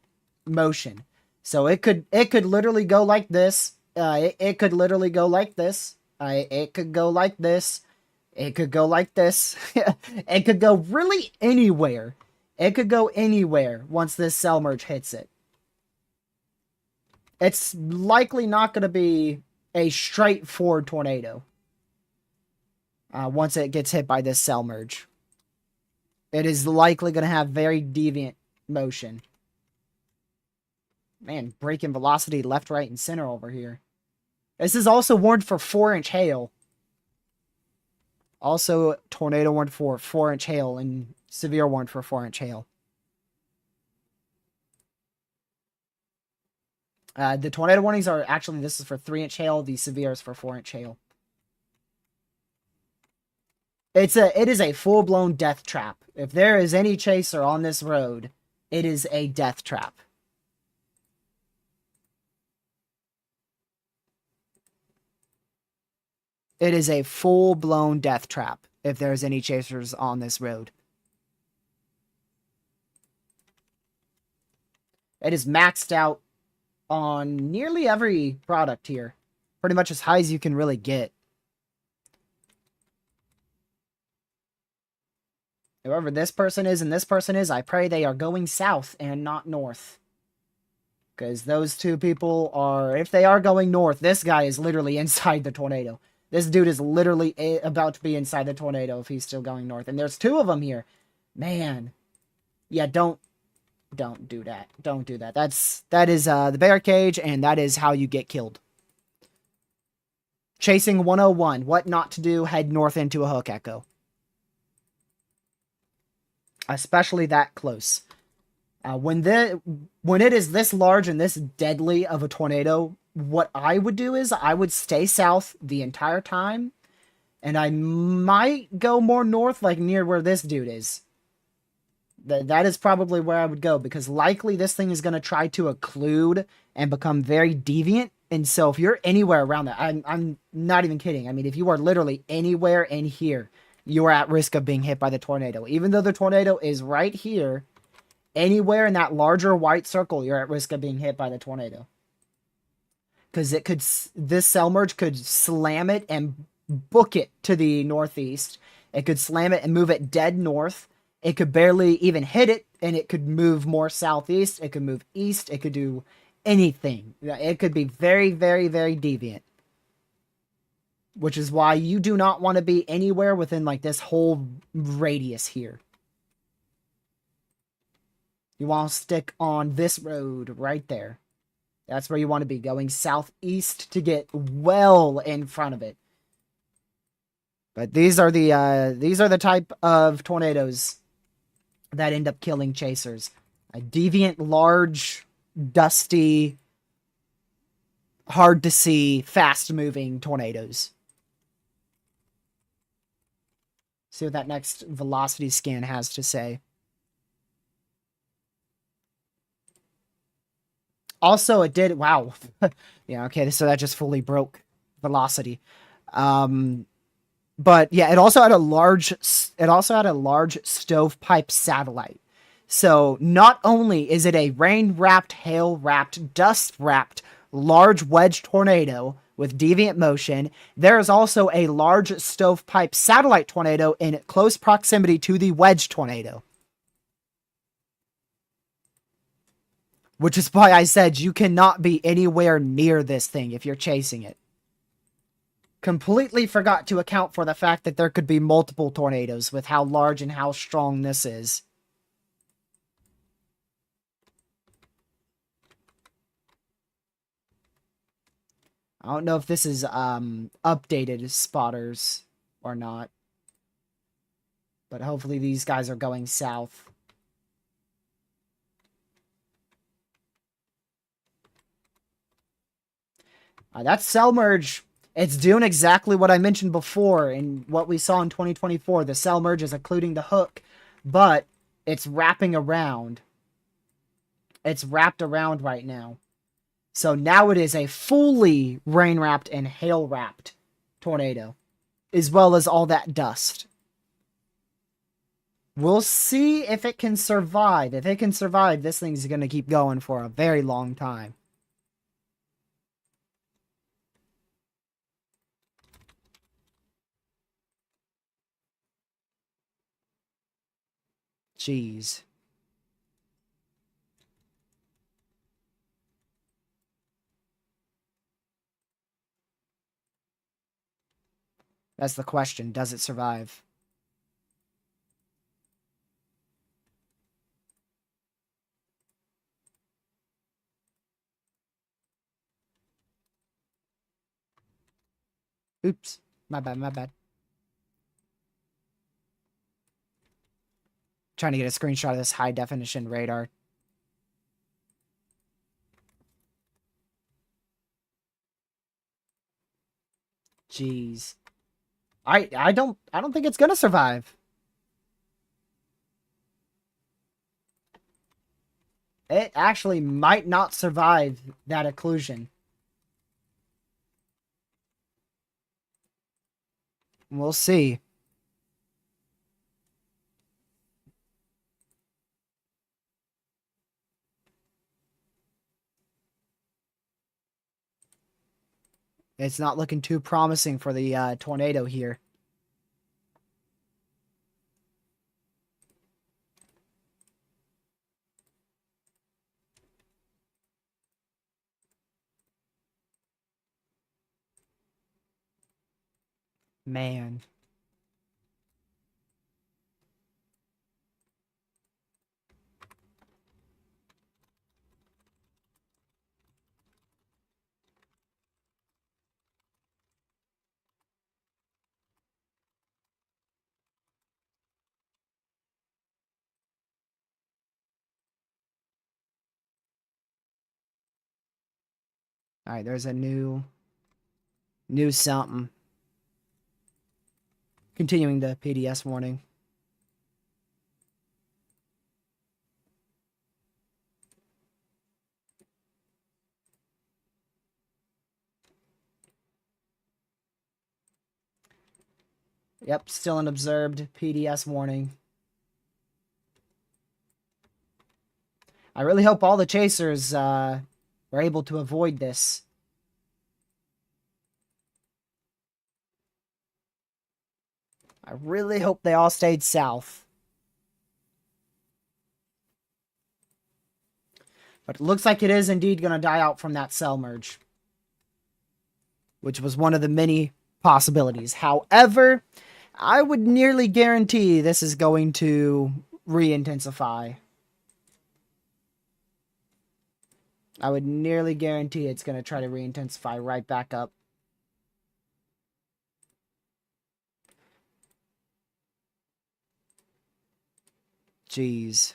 motion. So it could literally go like this. It could literally go like this. It could go like this. It could go like this. It could go really anywhere. It could go anywhere once this cell merge hits it. It's likely not going to be a straightforward tornado once it gets hit by this cell merge. It is likely going to have very deviant motion. Man, braking velocity left, right, and center over here. This is also warned for 4-inch hail. Also, tornado warned for 4-inch hail and severe warned for 4-inch hail. The tornado warnings are actually, this is for 3-inch hail. The severe is for 4-inch hail. It is a full-blown death trap. If there is any chaser on this road, it is a death trap. It is a full-blown death trap if there's any chasers on this road. It is maxed out on nearly every product here. Pretty much as high as you can really get. Whoever this person is and this person is, I pray they are going south and not north. Because those two people are, if they are going north, this guy is literally inside the tornado. This dude is literally about to be inside the tornado if he's still going north. And there's 2 of them here. Man. Yeah, don't do that. Don't do that. That is the bear cage, and that is how you get killed. Chasing 101. What not to do, head north into a hook echo. Especially that close. When it is this large and this deadly of a tornado, what I would do is I would stay south the entire time, and I might go more north, like near where this dude is. That is probably where I would go, because likely this thing is going to try to occlude and become very deviant. And so if you're anywhere around that, I'm not even kidding. I mean, if you are literally anywhere in here, you are at risk of being hit by the tornado. Even though the tornado is right here, anywhere in that larger white circle, you're at risk of being hit by the tornado. Because this cell merge could slam it and book it to the northeast. It could slam it and move it dead north. It could barely even hit it, and it could move more southeast. It could move east. It could do anything. It could be very, very, very deviant. Which is why you do not want to be anywhere within, like, this whole radius here. You want to stick on this road right there. That's where you want to be, going southeast to get well in front of it. But these are the type of tornadoes that end up killing chasers. A deviant, large, dusty, hard to see, fast moving tornadoes. See what that next velocity scan has to say. Also, it did, wow. Yeah, okay, so that just fully broke velocity. But yeah, it also had a large stovepipe satellite. So not only is it a rain-wrapped, hail-wrapped, dust-wrapped large wedge tornado with deviant motion, there is also a large stovepipe satellite tornado in close proximity to the wedge tornado. Which is why I said you cannot be anywhere near this thing if you're chasing it. Completely forgot to account for the fact that there could be multiple tornadoes with how large and how strong this is. I don't know if this is updated spotters or not. But hopefully these guys are going south. That cell merge, it's doing exactly what I mentioned before in what we saw in 2024. The cell merge is occluding the hook, but it's wrapping around. It's wrapped around right now. So now it is a fully rain-wrapped and hail-wrapped tornado, as well as all that dust. We'll see if it can survive. If it can survive, this thing's going to keep going for a very long time. Jeez. That's the question. Does it survive? Oops. My bad, my bad. Trying to get a screenshot of this high definition radar. Jeez. I don't think it's gonna survive. It actually might not survive that occlusion. We'll see. It's not looking too promising for the tornado here. Man. All right, there's a new something. Continuing the PDS warning. Yep, still an observed PDS warning. I really hope all the chasers were able to avoid this. I really hope they all stayed south. But it looks like it is indeed going to die out from that cell merge, which was one of the many possibilities. However, I would nearly guarantee this is going to re-intensify. I would nearly guarantee it's going to try to re-intensify right back up. Jeez.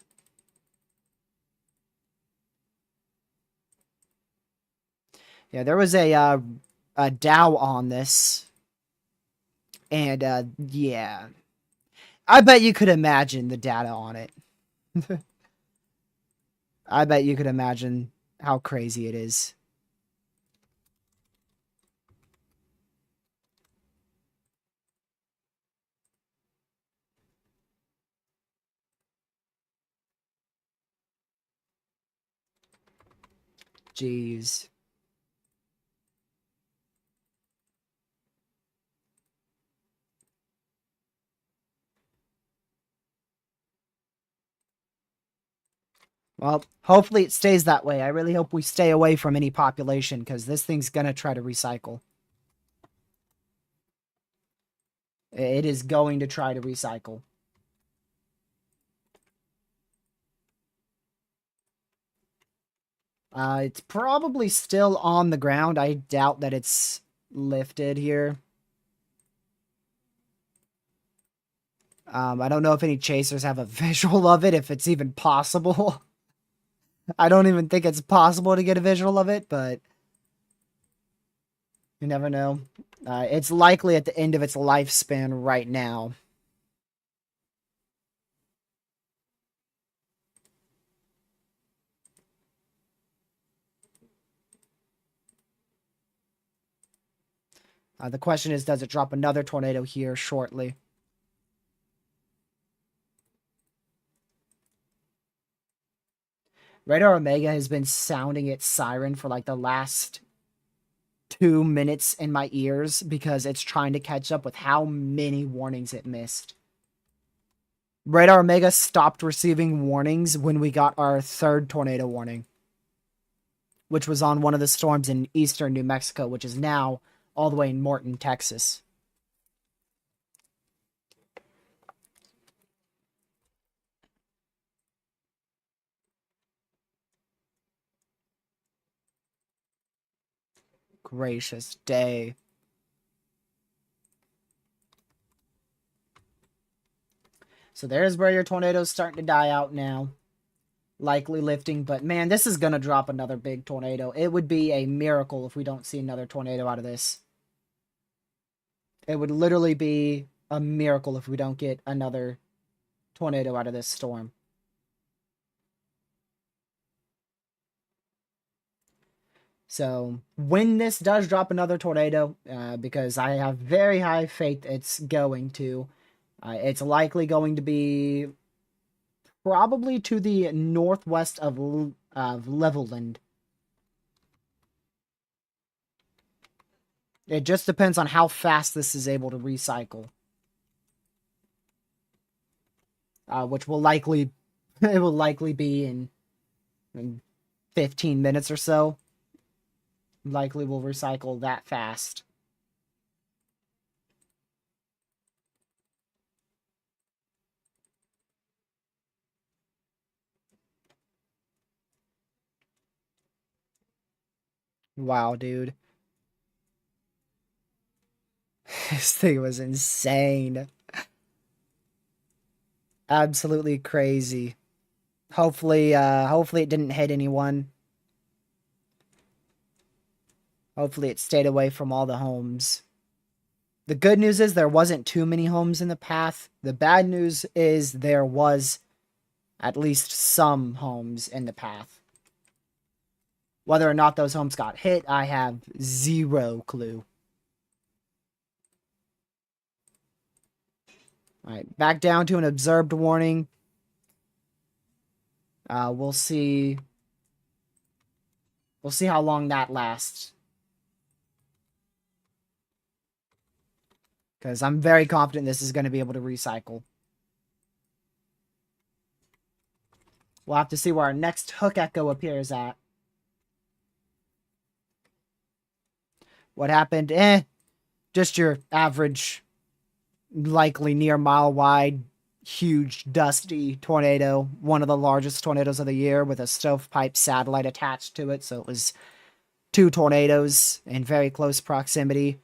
Yeah, there was a Dow on this. And, yeah. I bet you could imagine the data on it. I bet you could imagine how crazy it is. Jeez. Well, hopefully it stays that way. I really hope we stay away from any population, because this thing's gonna try to recycle. It is going to try to recycle. It's probably still on the ground. I doubt that it's lifted here. I don't know if any chasers have a visual of it, if it's even possible. I don't even think it's possible to get a visual of it, but you never know. It's likely at the end of its lifespan right now. The question is, does it drop another tornado here shortly? Radar Omega has been sounding its siren for like the last 2 minutes in my ears because it's trying to catch up with how many warnings it missed. Radar Omega stopped receiving warnings when we got our third tornado warning, which was on one of the storms in eastern New Mexico, which is now all the way in Morton, Texas. Gracious day. So there's where your tornado's starting to die out now. Likely lifting, but man, this is going to drop another big tornado. It would be a miracle if we don't see another tornado out of this. It would literally be a miracle if we don't get another tornado out of this storm. So when this does drop another tornado, because I have very high faith it's going to, it's likely going to be probably to the northwest of Levelland. It just depends on how fast this is able to recycle. Which will likely, it will likely be in 15 minutes or so. Likely will recycle that fast. Wow, dude. This thing was insane. Absolutely crazy. Hopefully it didn't hit anyone. Hopefully it stayed away from all the homes. The good news is there wasn't too many homes in the path. The bad news is there was at least some homes in the path. Whether or not those homes got hit, I have zero clue. Alright, back down to an observed warning. We'll see. We'll see how long that lasts. Because I'm very confident this is going to be able to recycle. We'll have to see where our next hook echo appears at. What happened? Just your average, likely near mile wide, huge, dusty tornado. One of the largest tornadoes of the year with a stovepipe satellite attached to it. So it was 2 tornadoes in very close proximity.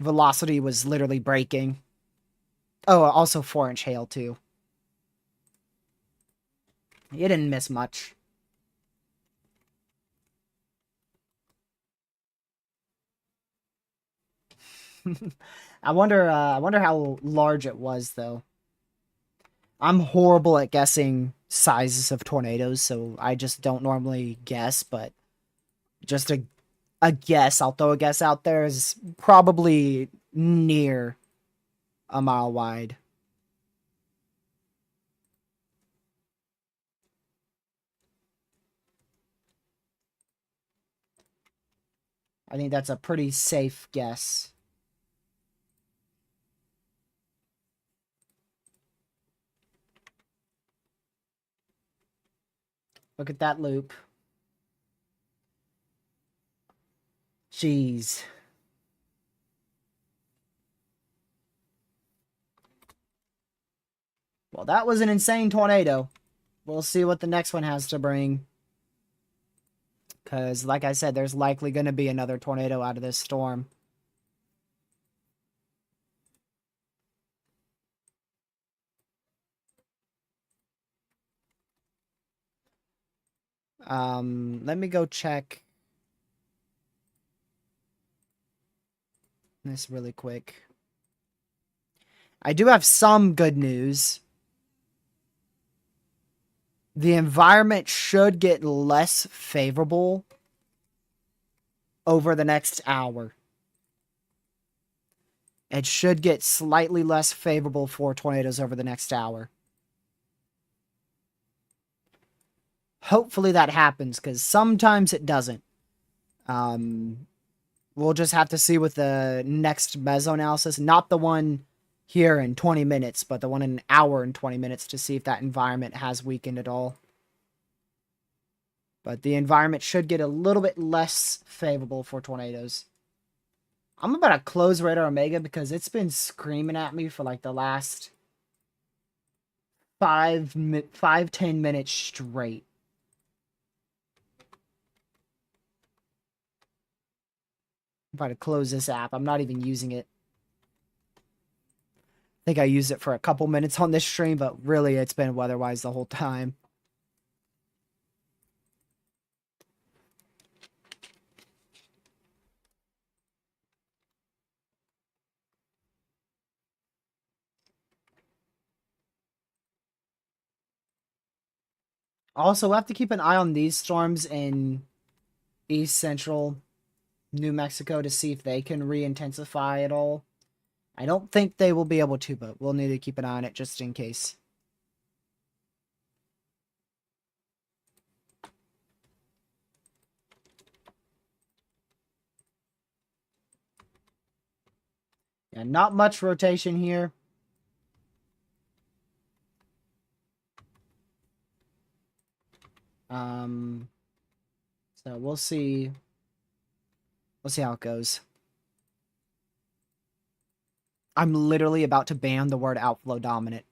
Velocity was literally breaking. Oh, also 4-inch hail too. You didn't miss much. I wonder how large it was though. I'm horrible at guessing sizes of tornadoes, so I just don't normally guess, but just a guess, I'll throw a guess out there, is probably near a mile wide. I think that's a pretty safe guess. Look at that loop. Jeez. Well, that was an insane tornado. We'll see what the next one has to bring. Because, like I said, there's likely going to be another tornado out of this storm. Let me go check this really quick. I do have some good news. The environment should get less favorable over the next hour. It should get slightly less favorable for tornadoes over the next hour. Hopefully that happens, because sometimes it doesn't. We'll just have to see with the next mesoanalysis, not the one here in 20 minutes, but the one in an hour and 20 minutes to see if that environment has weakened at all. But the environment should get a little bit less favorable for tornadoes. I'm about to close Radar Omega because it's been screaming at me for like the last 10 minutes straight. I'm about to close this app. I'm not even using it. I think I used it for a couple minutes on this stream, but really it's been weatherwise the whole time. Also, we'll have to keep an eye on these storms in east central New Mexico to see if they can re-intensify at all. I don't think they will be able to, but we'll need to keep an eye on it just in case. Yeah, not much rotation here. So we'll see. We'll see how it goes. I'm literally about to ban the word outflow dominant.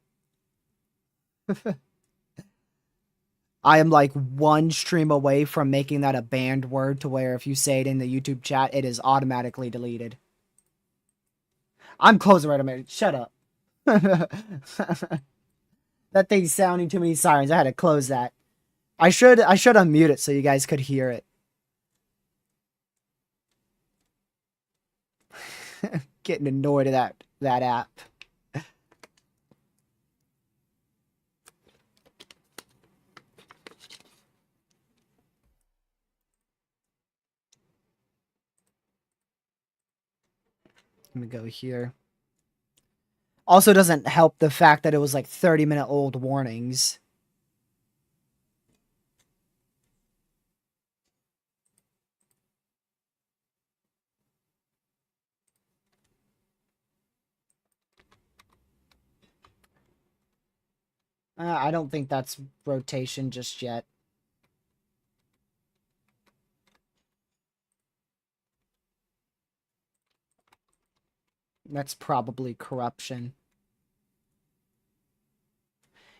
I am like one stream away from making that a banned word to where if you say it in the YouTube chat, it is automatically deleted. I'm closing right a minute. Shut up. That thing's sounding too many sirens. I had to close that. I should unmute it so you guys could hear it. Getting annoyed at that app. Let me go here. Also doesn't help the fact that it was like 30-minute old warnings. I don't think that's rotation just yet. That's probably corruption.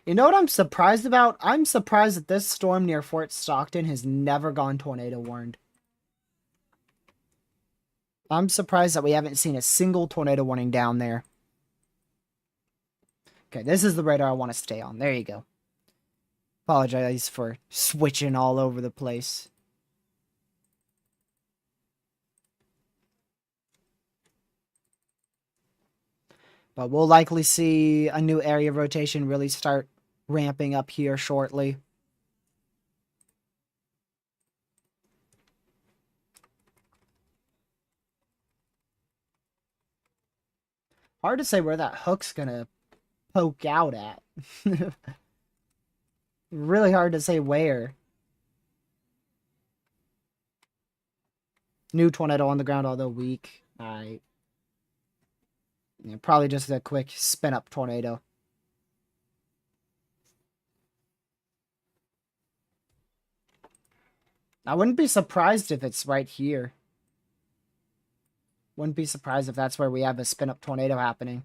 You know what I'm surprised about? I'm surprised that this storm near Fort Stockton has never gone tornado warned. I'm surprised that we haven't seen a single tornado warning down there. Okay, this is the radar I want to stay on. There you go. Apologize for switching all over the place. But we'll likely see a new area of rotation really start ramping up here shortly. Hard to say where that hook's gonna poke out at. Really hard to say where. New tornado on the ground, although weak. Alright. Yeah, probably just a quick spin up tornado. I wouldn't be surprised if it's right here. Wouldn't be surprised if that's where we have a spin up tornado happening.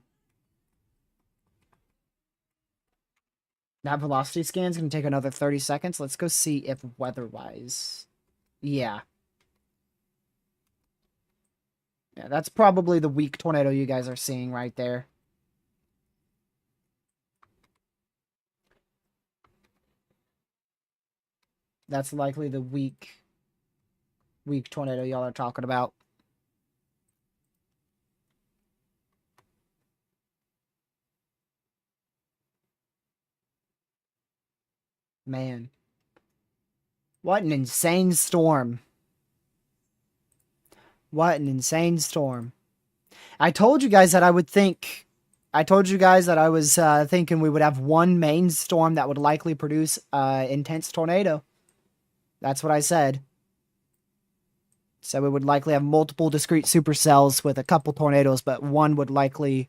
That velocity scan is going to take another 30 seconds. Let's go see if weather-wise. Yeah. Yeah, that's probably the weak tornado you guys are seeing right there. That's likely the weak tornado y'all are talking about. Man. What an insane storm. What an insane storm. I told you guys that I would think... I told you guys that I was thinking we would have one main storm that would likely produce intense tornado. That's what I said. So we would likely have multiple discrete supercells with a couple tornadoes, but one would likely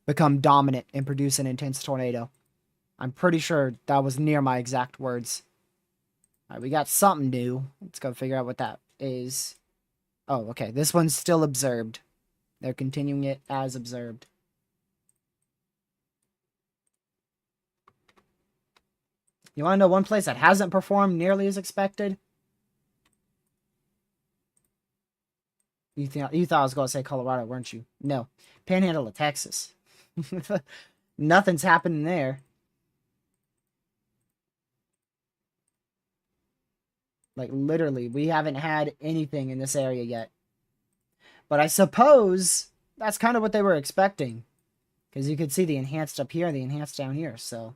become dominant and produce an intense tornado. I'm pretty sure that was near my exact words. All right, we got something new. Let's go figure out what that is. Oh, okay. This one's still observed. They're continuing it as observed. You want to know one place that hasn't performed nearly as expected? You thought I was going to say Colorado, weren't you? No. Panhandle of Texas. Nothing's happening there. Like, literally, we haven't had anything in this area yet. But I suppose that's kind of what they were expecting. Because you could see the enhanced up here and the enhanced down here, so...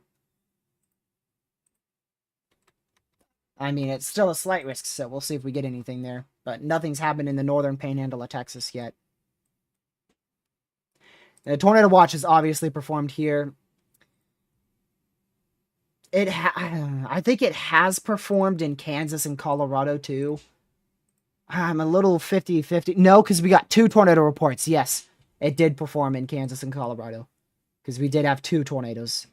I mean, it's still a slight risk, so we'll see if we get anything there. But nothing's happened in the northern panhandle of Texas yet. The tornado watch is obviously performed here. I think it has performed in Kansas and Colorado, too. I'm a little 50-50. No, because we got 2 tornado reports. Yes, it did perform in Kansas and Colorado. Because we did have 2 tornadoes.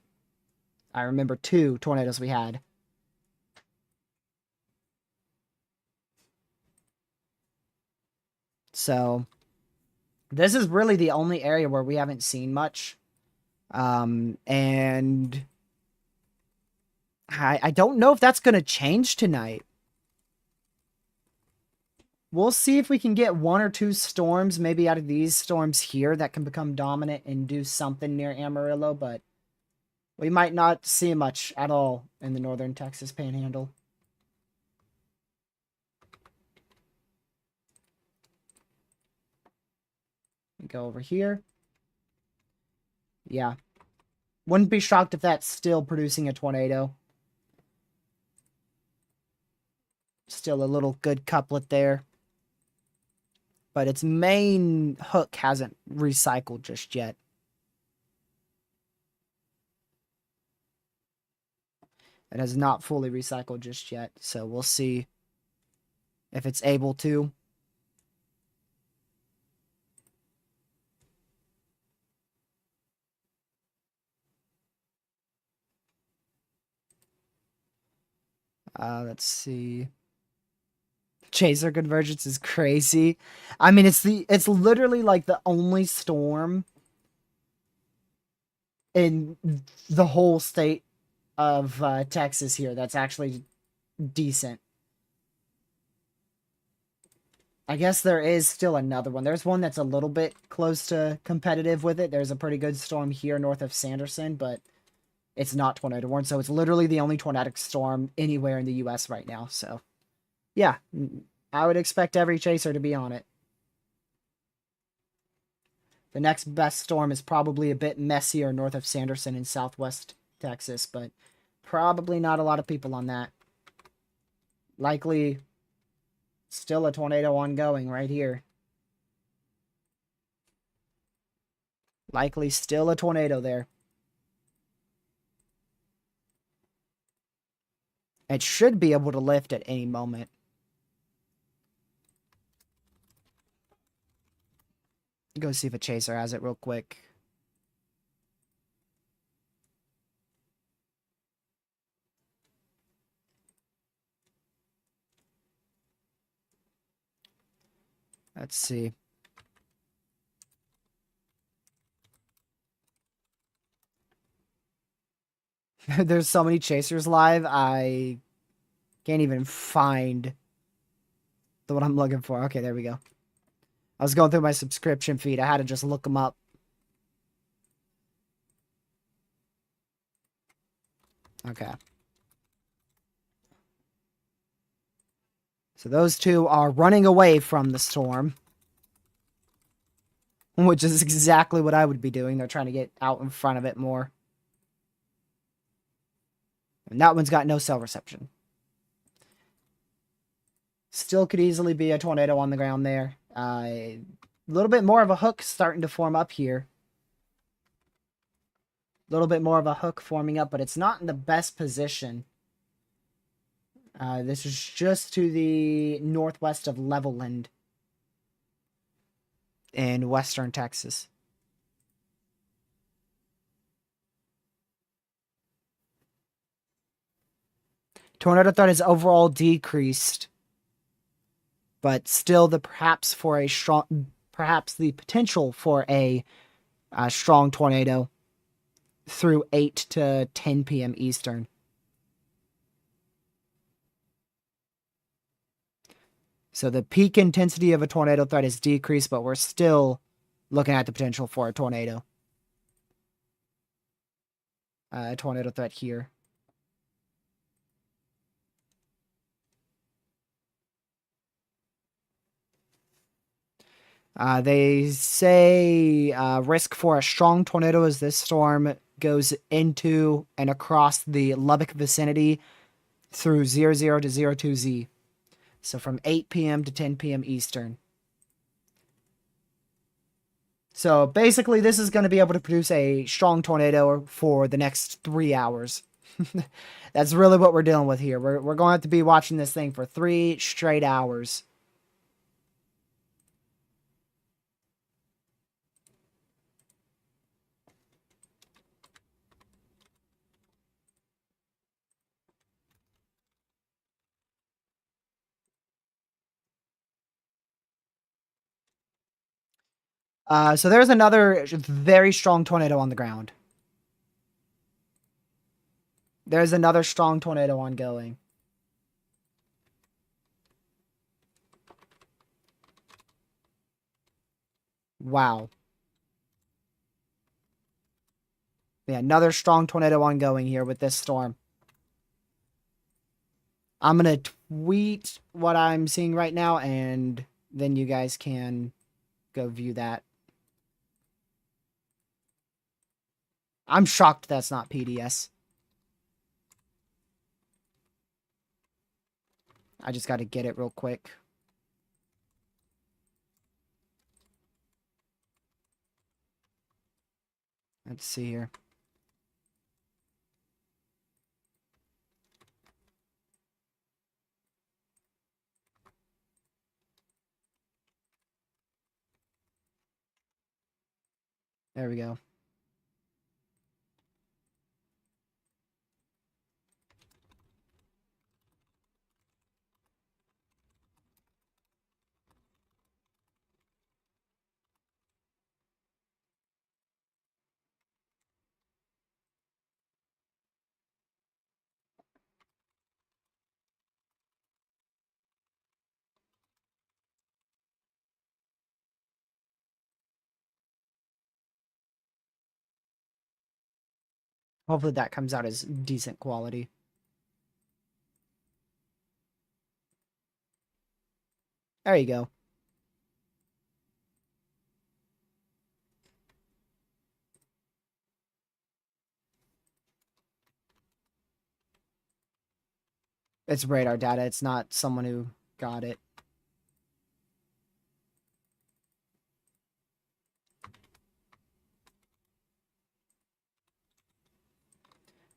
I remember 2 tornadoes we had. So, this is really the only area where we haven't seen much. And I don't know if that's going to change tonight. We'll see if we can get 1 or 2 storms, maybe out of these storms here, that can become dominant and do something near Amarillo, but we might not see much at all in the northern Texas panhandle. Go over here. Yeah. Wouldn't be shocked if that's still producing a tornado. Still a little good couplet there. But its main hook hasn't recycled just yet. It has not fully recycled just yet, so we'll see if it's able to. Let's see. Chaser convergence is crazy. I mean, it's literally like the only storm in the whole state of Texas here that's actually decent. I guess there is still another one. There's one that's a little bit close to competitive with it. There's a pretty good storm here north of Sanderson, but it's not tornado warned, so it's literally the only tornadic storm anywhere in the U.S. right now, so... Yeah, I would expect every chaser to be on it. The next best storm is probably a bit messier north of Sanderson in southwest Texas, but probably not a lot of people on that. Likely still a tornado ongoing right here. Likely still a tornado there. It should be able to lift at any moment. Go see if a chaser has it real quick. Let's see. There's so many chasers live, I can't even find the one I'm looking for. Okay, there we go. I was going through my subscription feed. I had to just look them up. Okay. So those two are running away from the storm. Which is exactly what I would be doing. They're trying to get out in front of it more. And that one's got no cell reception. Still could easily be a tornado on the ground there. A little bit more of a hook starting to form up here. A little bit more of a hook forming up, but it's not in the best position. This is just to the northwest of Levelland in western Texas. Tornado threat is overall decreased, but still the perhaps the potential for a strong tornado through 8 to 10 p.m. Eastern. So the peak intensity of a tornado threat is decreased, but we're still looking at the potential for a tornado. A tornado threat here. They say risk for a strong tornado as this storm goes into and across the Lubbock vicinity through 00 to 02Z. So from 8 p.m. to 10 p.m. Eastern. So basically this is going to be able to produce a strong tornado for the next 3 hours. That's really what we're dealing with here. We're going to have to be watching this thing for 3 straight hours. So there's another very strong tornado on the ground. There's another strong tornado ongoing. Wow. Yeah, another strong tornado ongoing here with this storm. I'm going to tweet what I'm seeing right now, and then you guys can go view that. I'm shocked that's not PDS. I just got to get it real quick. Let's see here. There we go. Hopefully that comes out as decent quality. There you go. It's radar data. It's not someone who got it.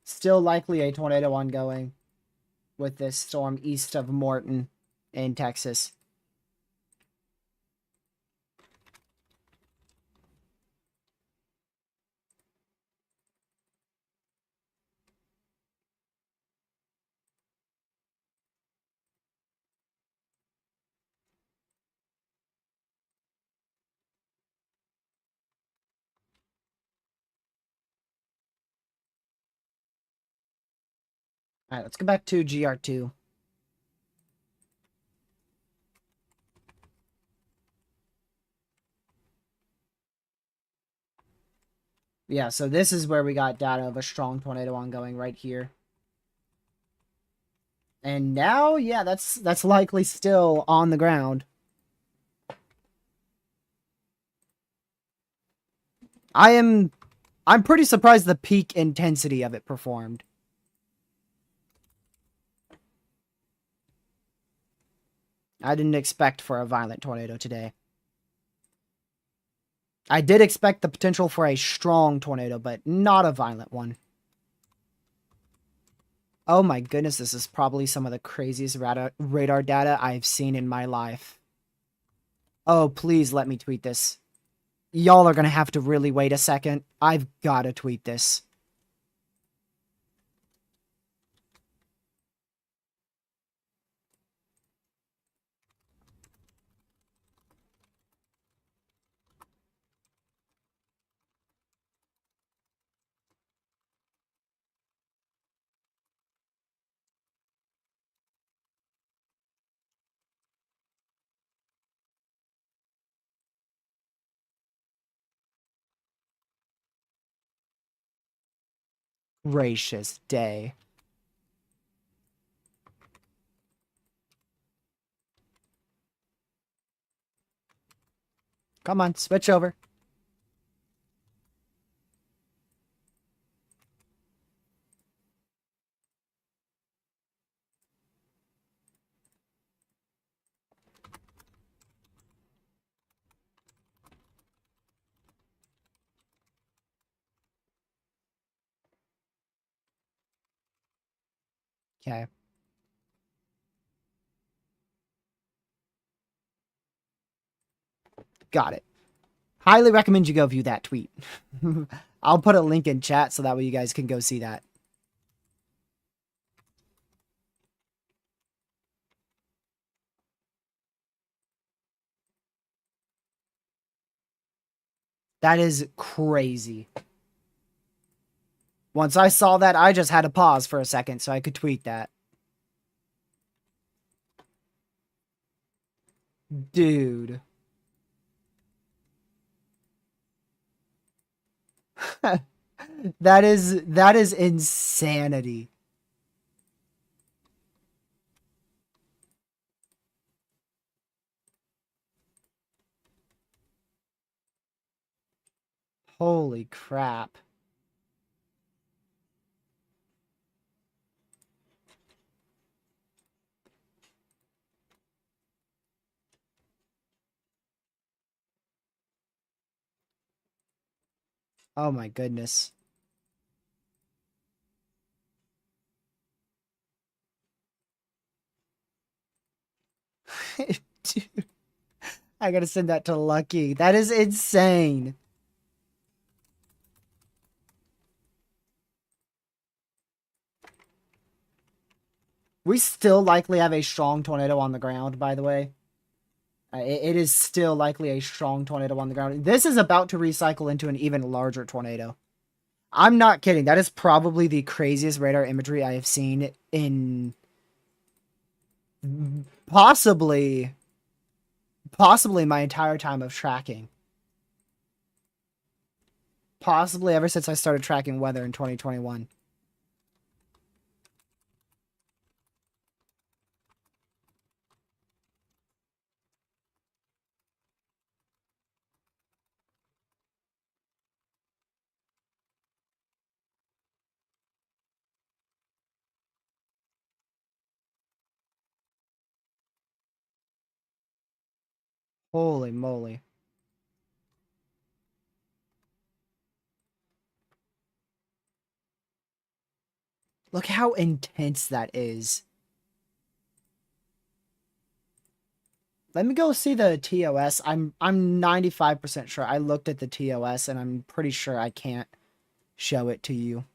Still likely a tornado ongoing with this storm east of Morton in Texas. All right, let's go back to GR2. Yeah, so this is where we got data of a strong tornado ongoing right here. And now, yeah, that's likely still on the ground. I'm pretty surprised the peak intensity of it performed. I didn't expect for a violent tornado today. I did expect the potential for a strong tornado, but not a violent one. Oh my goodness, this is probably some of the craziest radar data I've seen in my life. Oh, please let me tweet this. Y'all are gonna have to really wait a second. I've gotta tweet this. Gracious day. Come on, switch over. Okay. Got it. Highly recommend you go view that tweet. I'll put a link in chat so that way you guys can go see that. That is crazy. Once I saw that, I just had to pause for a second so I could tweet that. Dude. that is insanity. Holy crap. Oh my goodness. Dude, I gotta send that to Lucky. That is insane. We still likely have a strong tornado on the ground, by the way. It is still likely a strong tornado on the ground. This is about to recycle into an even larger tornado. I'm not kidding. That is probably the craziest radar imagery I have seen in possibly my entire time of tracking. Possibly ever since I started tracking weather in 2021. Holy moly. Look how intense that is. Let me go see the TOS. I'm 95% sure. I looked at the TOS and I'm pretty sure I can't show it to you.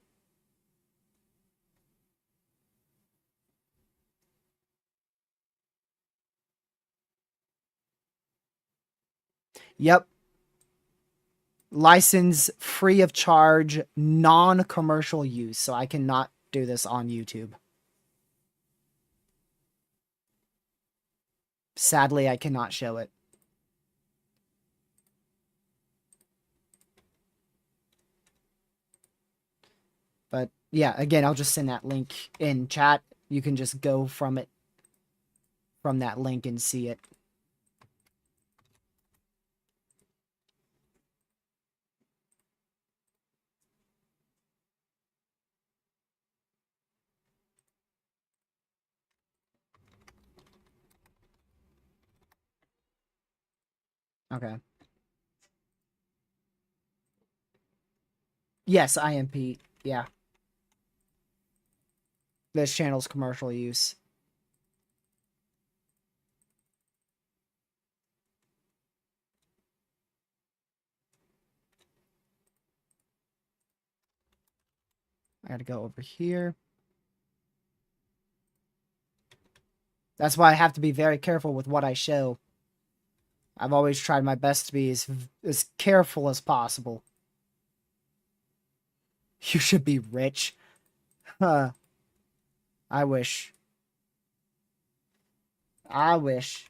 Yep. License free of charge, non-commercial use. So I cannot do this on YouTube. Sadly, I cannot show it. But yeah, again, I'll just send that link in chat. You can just go from that link and see it. Okay. Yes, IMP. Yeah. This channel's commercial use. I gotta go over here. That's why I have to be very careful with what I show. I've always tried my best to be as careful as possible. You should be rich. Huh. I wish. I wish.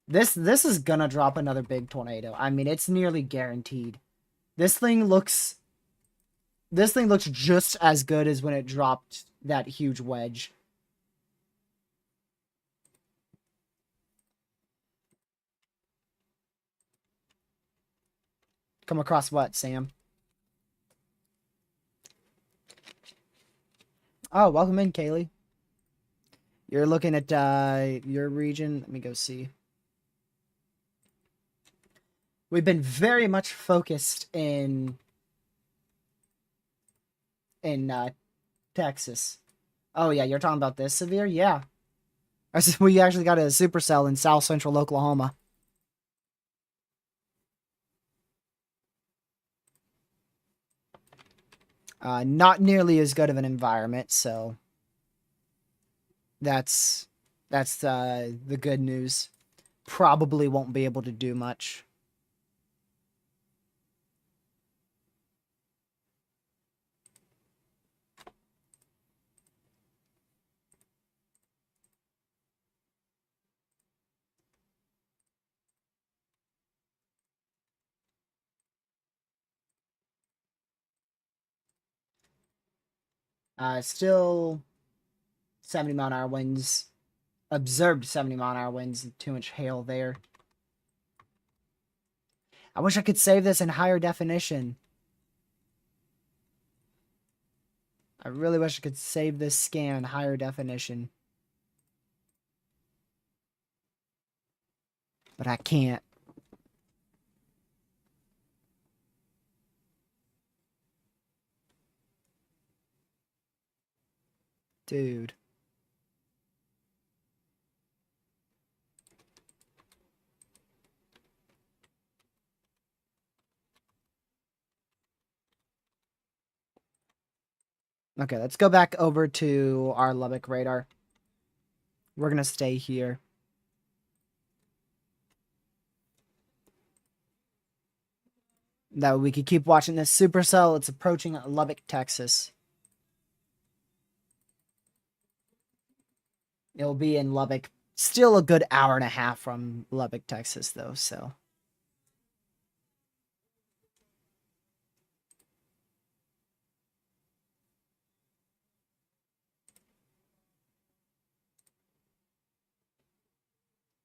This is gonna drop another big tornado. I mean, it's nearly guaranteed. This thing looks just as good as when it dropped that huge wedge. Come across what, Sam? Oh, welcome in, Kaylee. You're looking at your region. Let me go see. We've been very much focused in Texas. Oh yeah, you're talking about this severe? Yeah. We actually got a supercell in South Central Oklahoma. Not nearly as good of an environment, so that's the good news. Probably won't be able to do much. Still 70-mile-an-hour winds. Observed 70-mile-an-hour winds, 2-inch hail there. I wish I could save this in higher definition. I really wish I could save this scan in higher definition. But I can't. Dude. Okay, let's go back over to our Lubbock radar. We're going to stay here. That way we could keep watching this supercell. It's approaching Lubbock, Texas. It'll be in Lubbock. Still a good hour and a half from Lubbock, Texas, though, so.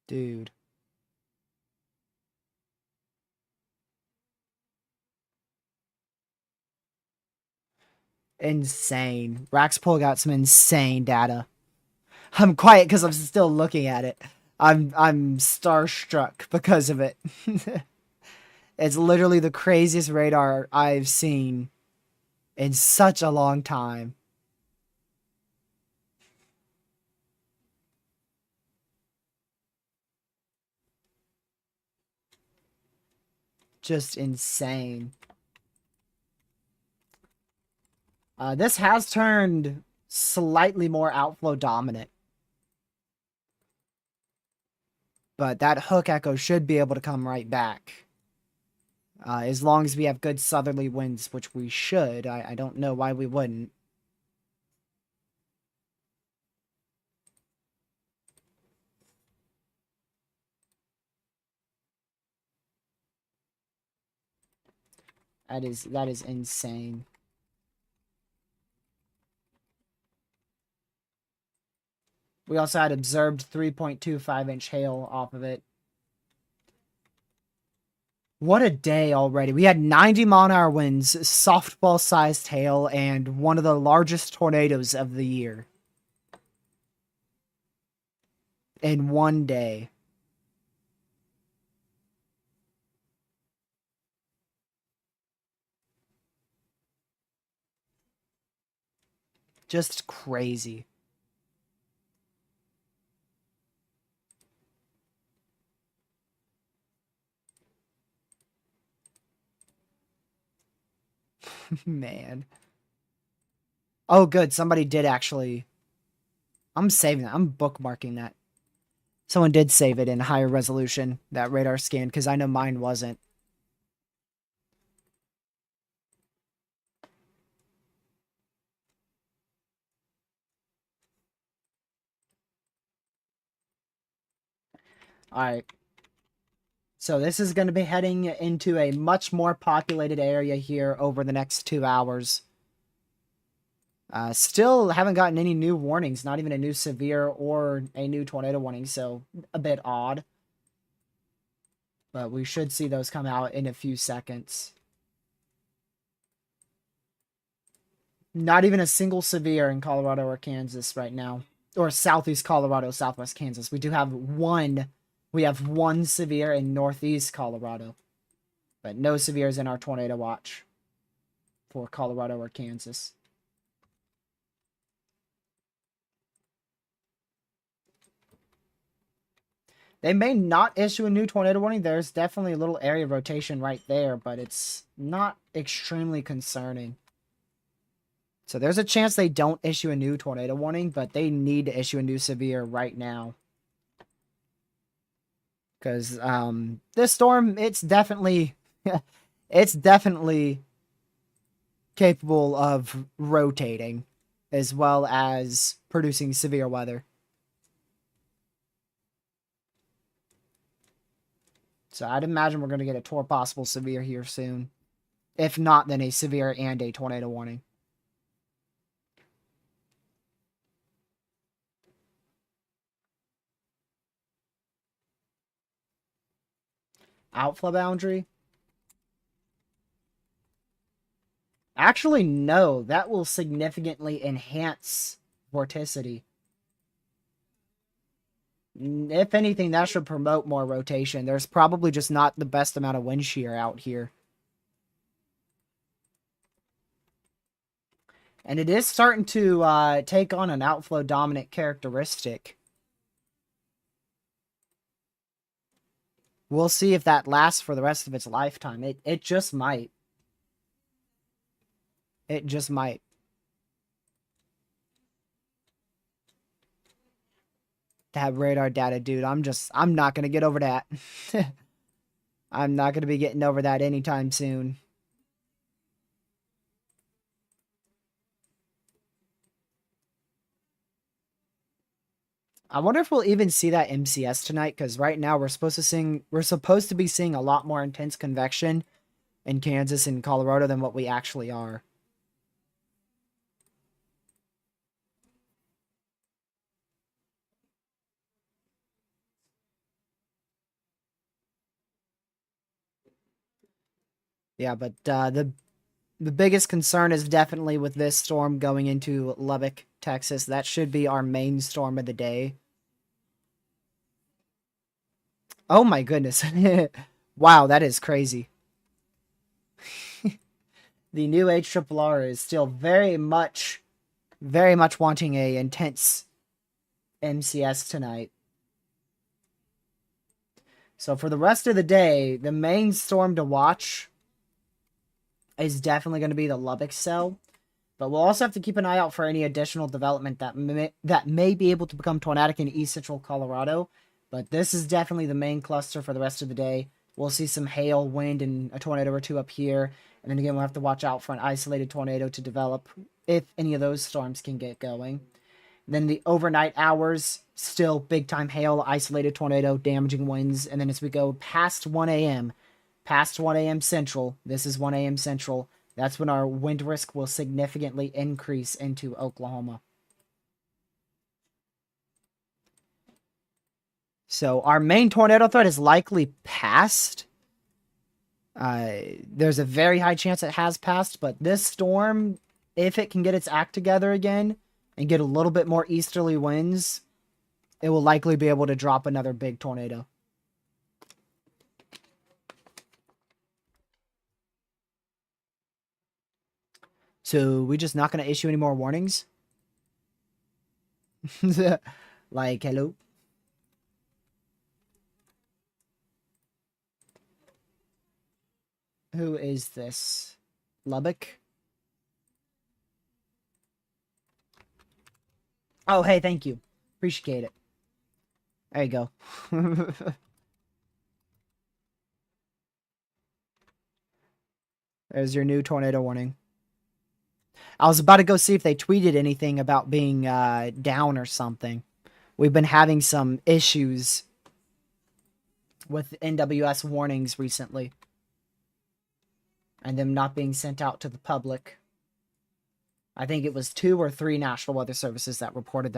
Dude. Insane. Raxpol got some insane data. I'm quiet because I'm still looking at it. I'm starstruck because of it. It's literally the craziest radar I've seen in such a long time. Just insane. This has turned slightly more outflow dominant. But that hook echo should be able to come right back. As long as we have good southerly winds, which we should. I don't know why we wouldn't. That is insane. We also had observed 3.25-inch hail off of it. What a day already. We had 90-mile-an-hour winds, softball-sized hail, and one of the largest tornadoes of the year. In one day. Just crazy. Man. Oh, good. Somebody did actually. I'm saving that. I'm bookmarking that. Someone did save it in higher resolution, that radar scan, because I know mine wasn't. Alright. So this is going to be heading into a much more populated area here over the next 2 hours. Still haven't gotten any new warnings, not even a new severe or a new tornado warning, so a bit odd. But we should see those come out in a few seconds. Not even a single severe in Colorado or Kansas right now. Or southeast Colorado, southwest Kansas. We do have one. We have one severe in northeast Colorado. But no severes in our tornado watch for Colorado or Kansas. They may not issue a new tornado warning. There's definitely a little area of rotation right there, but it's not extremely concerning. So there's a chance they don't issue a new tornado warning, but they need to issue a new severe right now. Because this storm, it's definitely capable of rotating as well as producing severe weather. So I'd imagine we're going to get a possible severe here soon. If not, then a severe and a tornado warning. Outflow boundary? Actually, no. That will significantly enhance vorticity. If anything, that should promote more rotation. There's probably just not the best amount of wind shear out here. And it is starting to take on an outflow dominant characteristic. We'll see if that lasts for the rest of its lifetime. It just might. It just might. That radar data, dude. I'm not going to get over that. I'm not going to be getting over that anytime soon. I wonder if we'll even see that MCS tonight, because right now we're supposed to be seeing a lot more intense convection in Kansas and Colorado than what we actually are. Yeah, but the biggest concern is definitely with this storm going into Lubbock. Texas. That should be our main storm of the day. Oh my goodness. Wow, that is crazy. The new HRRR is still very much wanting a intense MCS tonight. So for the rest of the day, the main storm to watch is definitely going to be the Lubbock cell. But we'll also have to keep an eye out for any additional development that may be able to become tornadic in east central Colorado. But this is definitely the main cluster for the rest of the day. We'll see some hail, wind, and a tornado or two up here. And then again, we'll have to watch out for an isolated tornado to develop if any of those storms can get going. Then the overnight hours, still big time hail, isolated tornado, damaging winds. And then as we go past 1 a.m., Central, this is 1 a.m. Central, that's when our wind risk will significantly increase into Oklahoma. So our main tornado threat is likely passed. There's a very high chance it has passed, but this storm, if it can get its act together again and get a little bit more easterly winds, it will likely be able to drop another big tornado. So we're just not going to issue any more warnings? Like, hello? Who is this? Lubbock? Oh, hey, thank you. Appreciate it. There you go. There's your new tornado warning. I was about to go see if they tweeted anything about being down or something. We've been having some issues with NWS warnings recently. And them not being sent out to the public. I think it was 2 or 3 National Weather Services that reported that.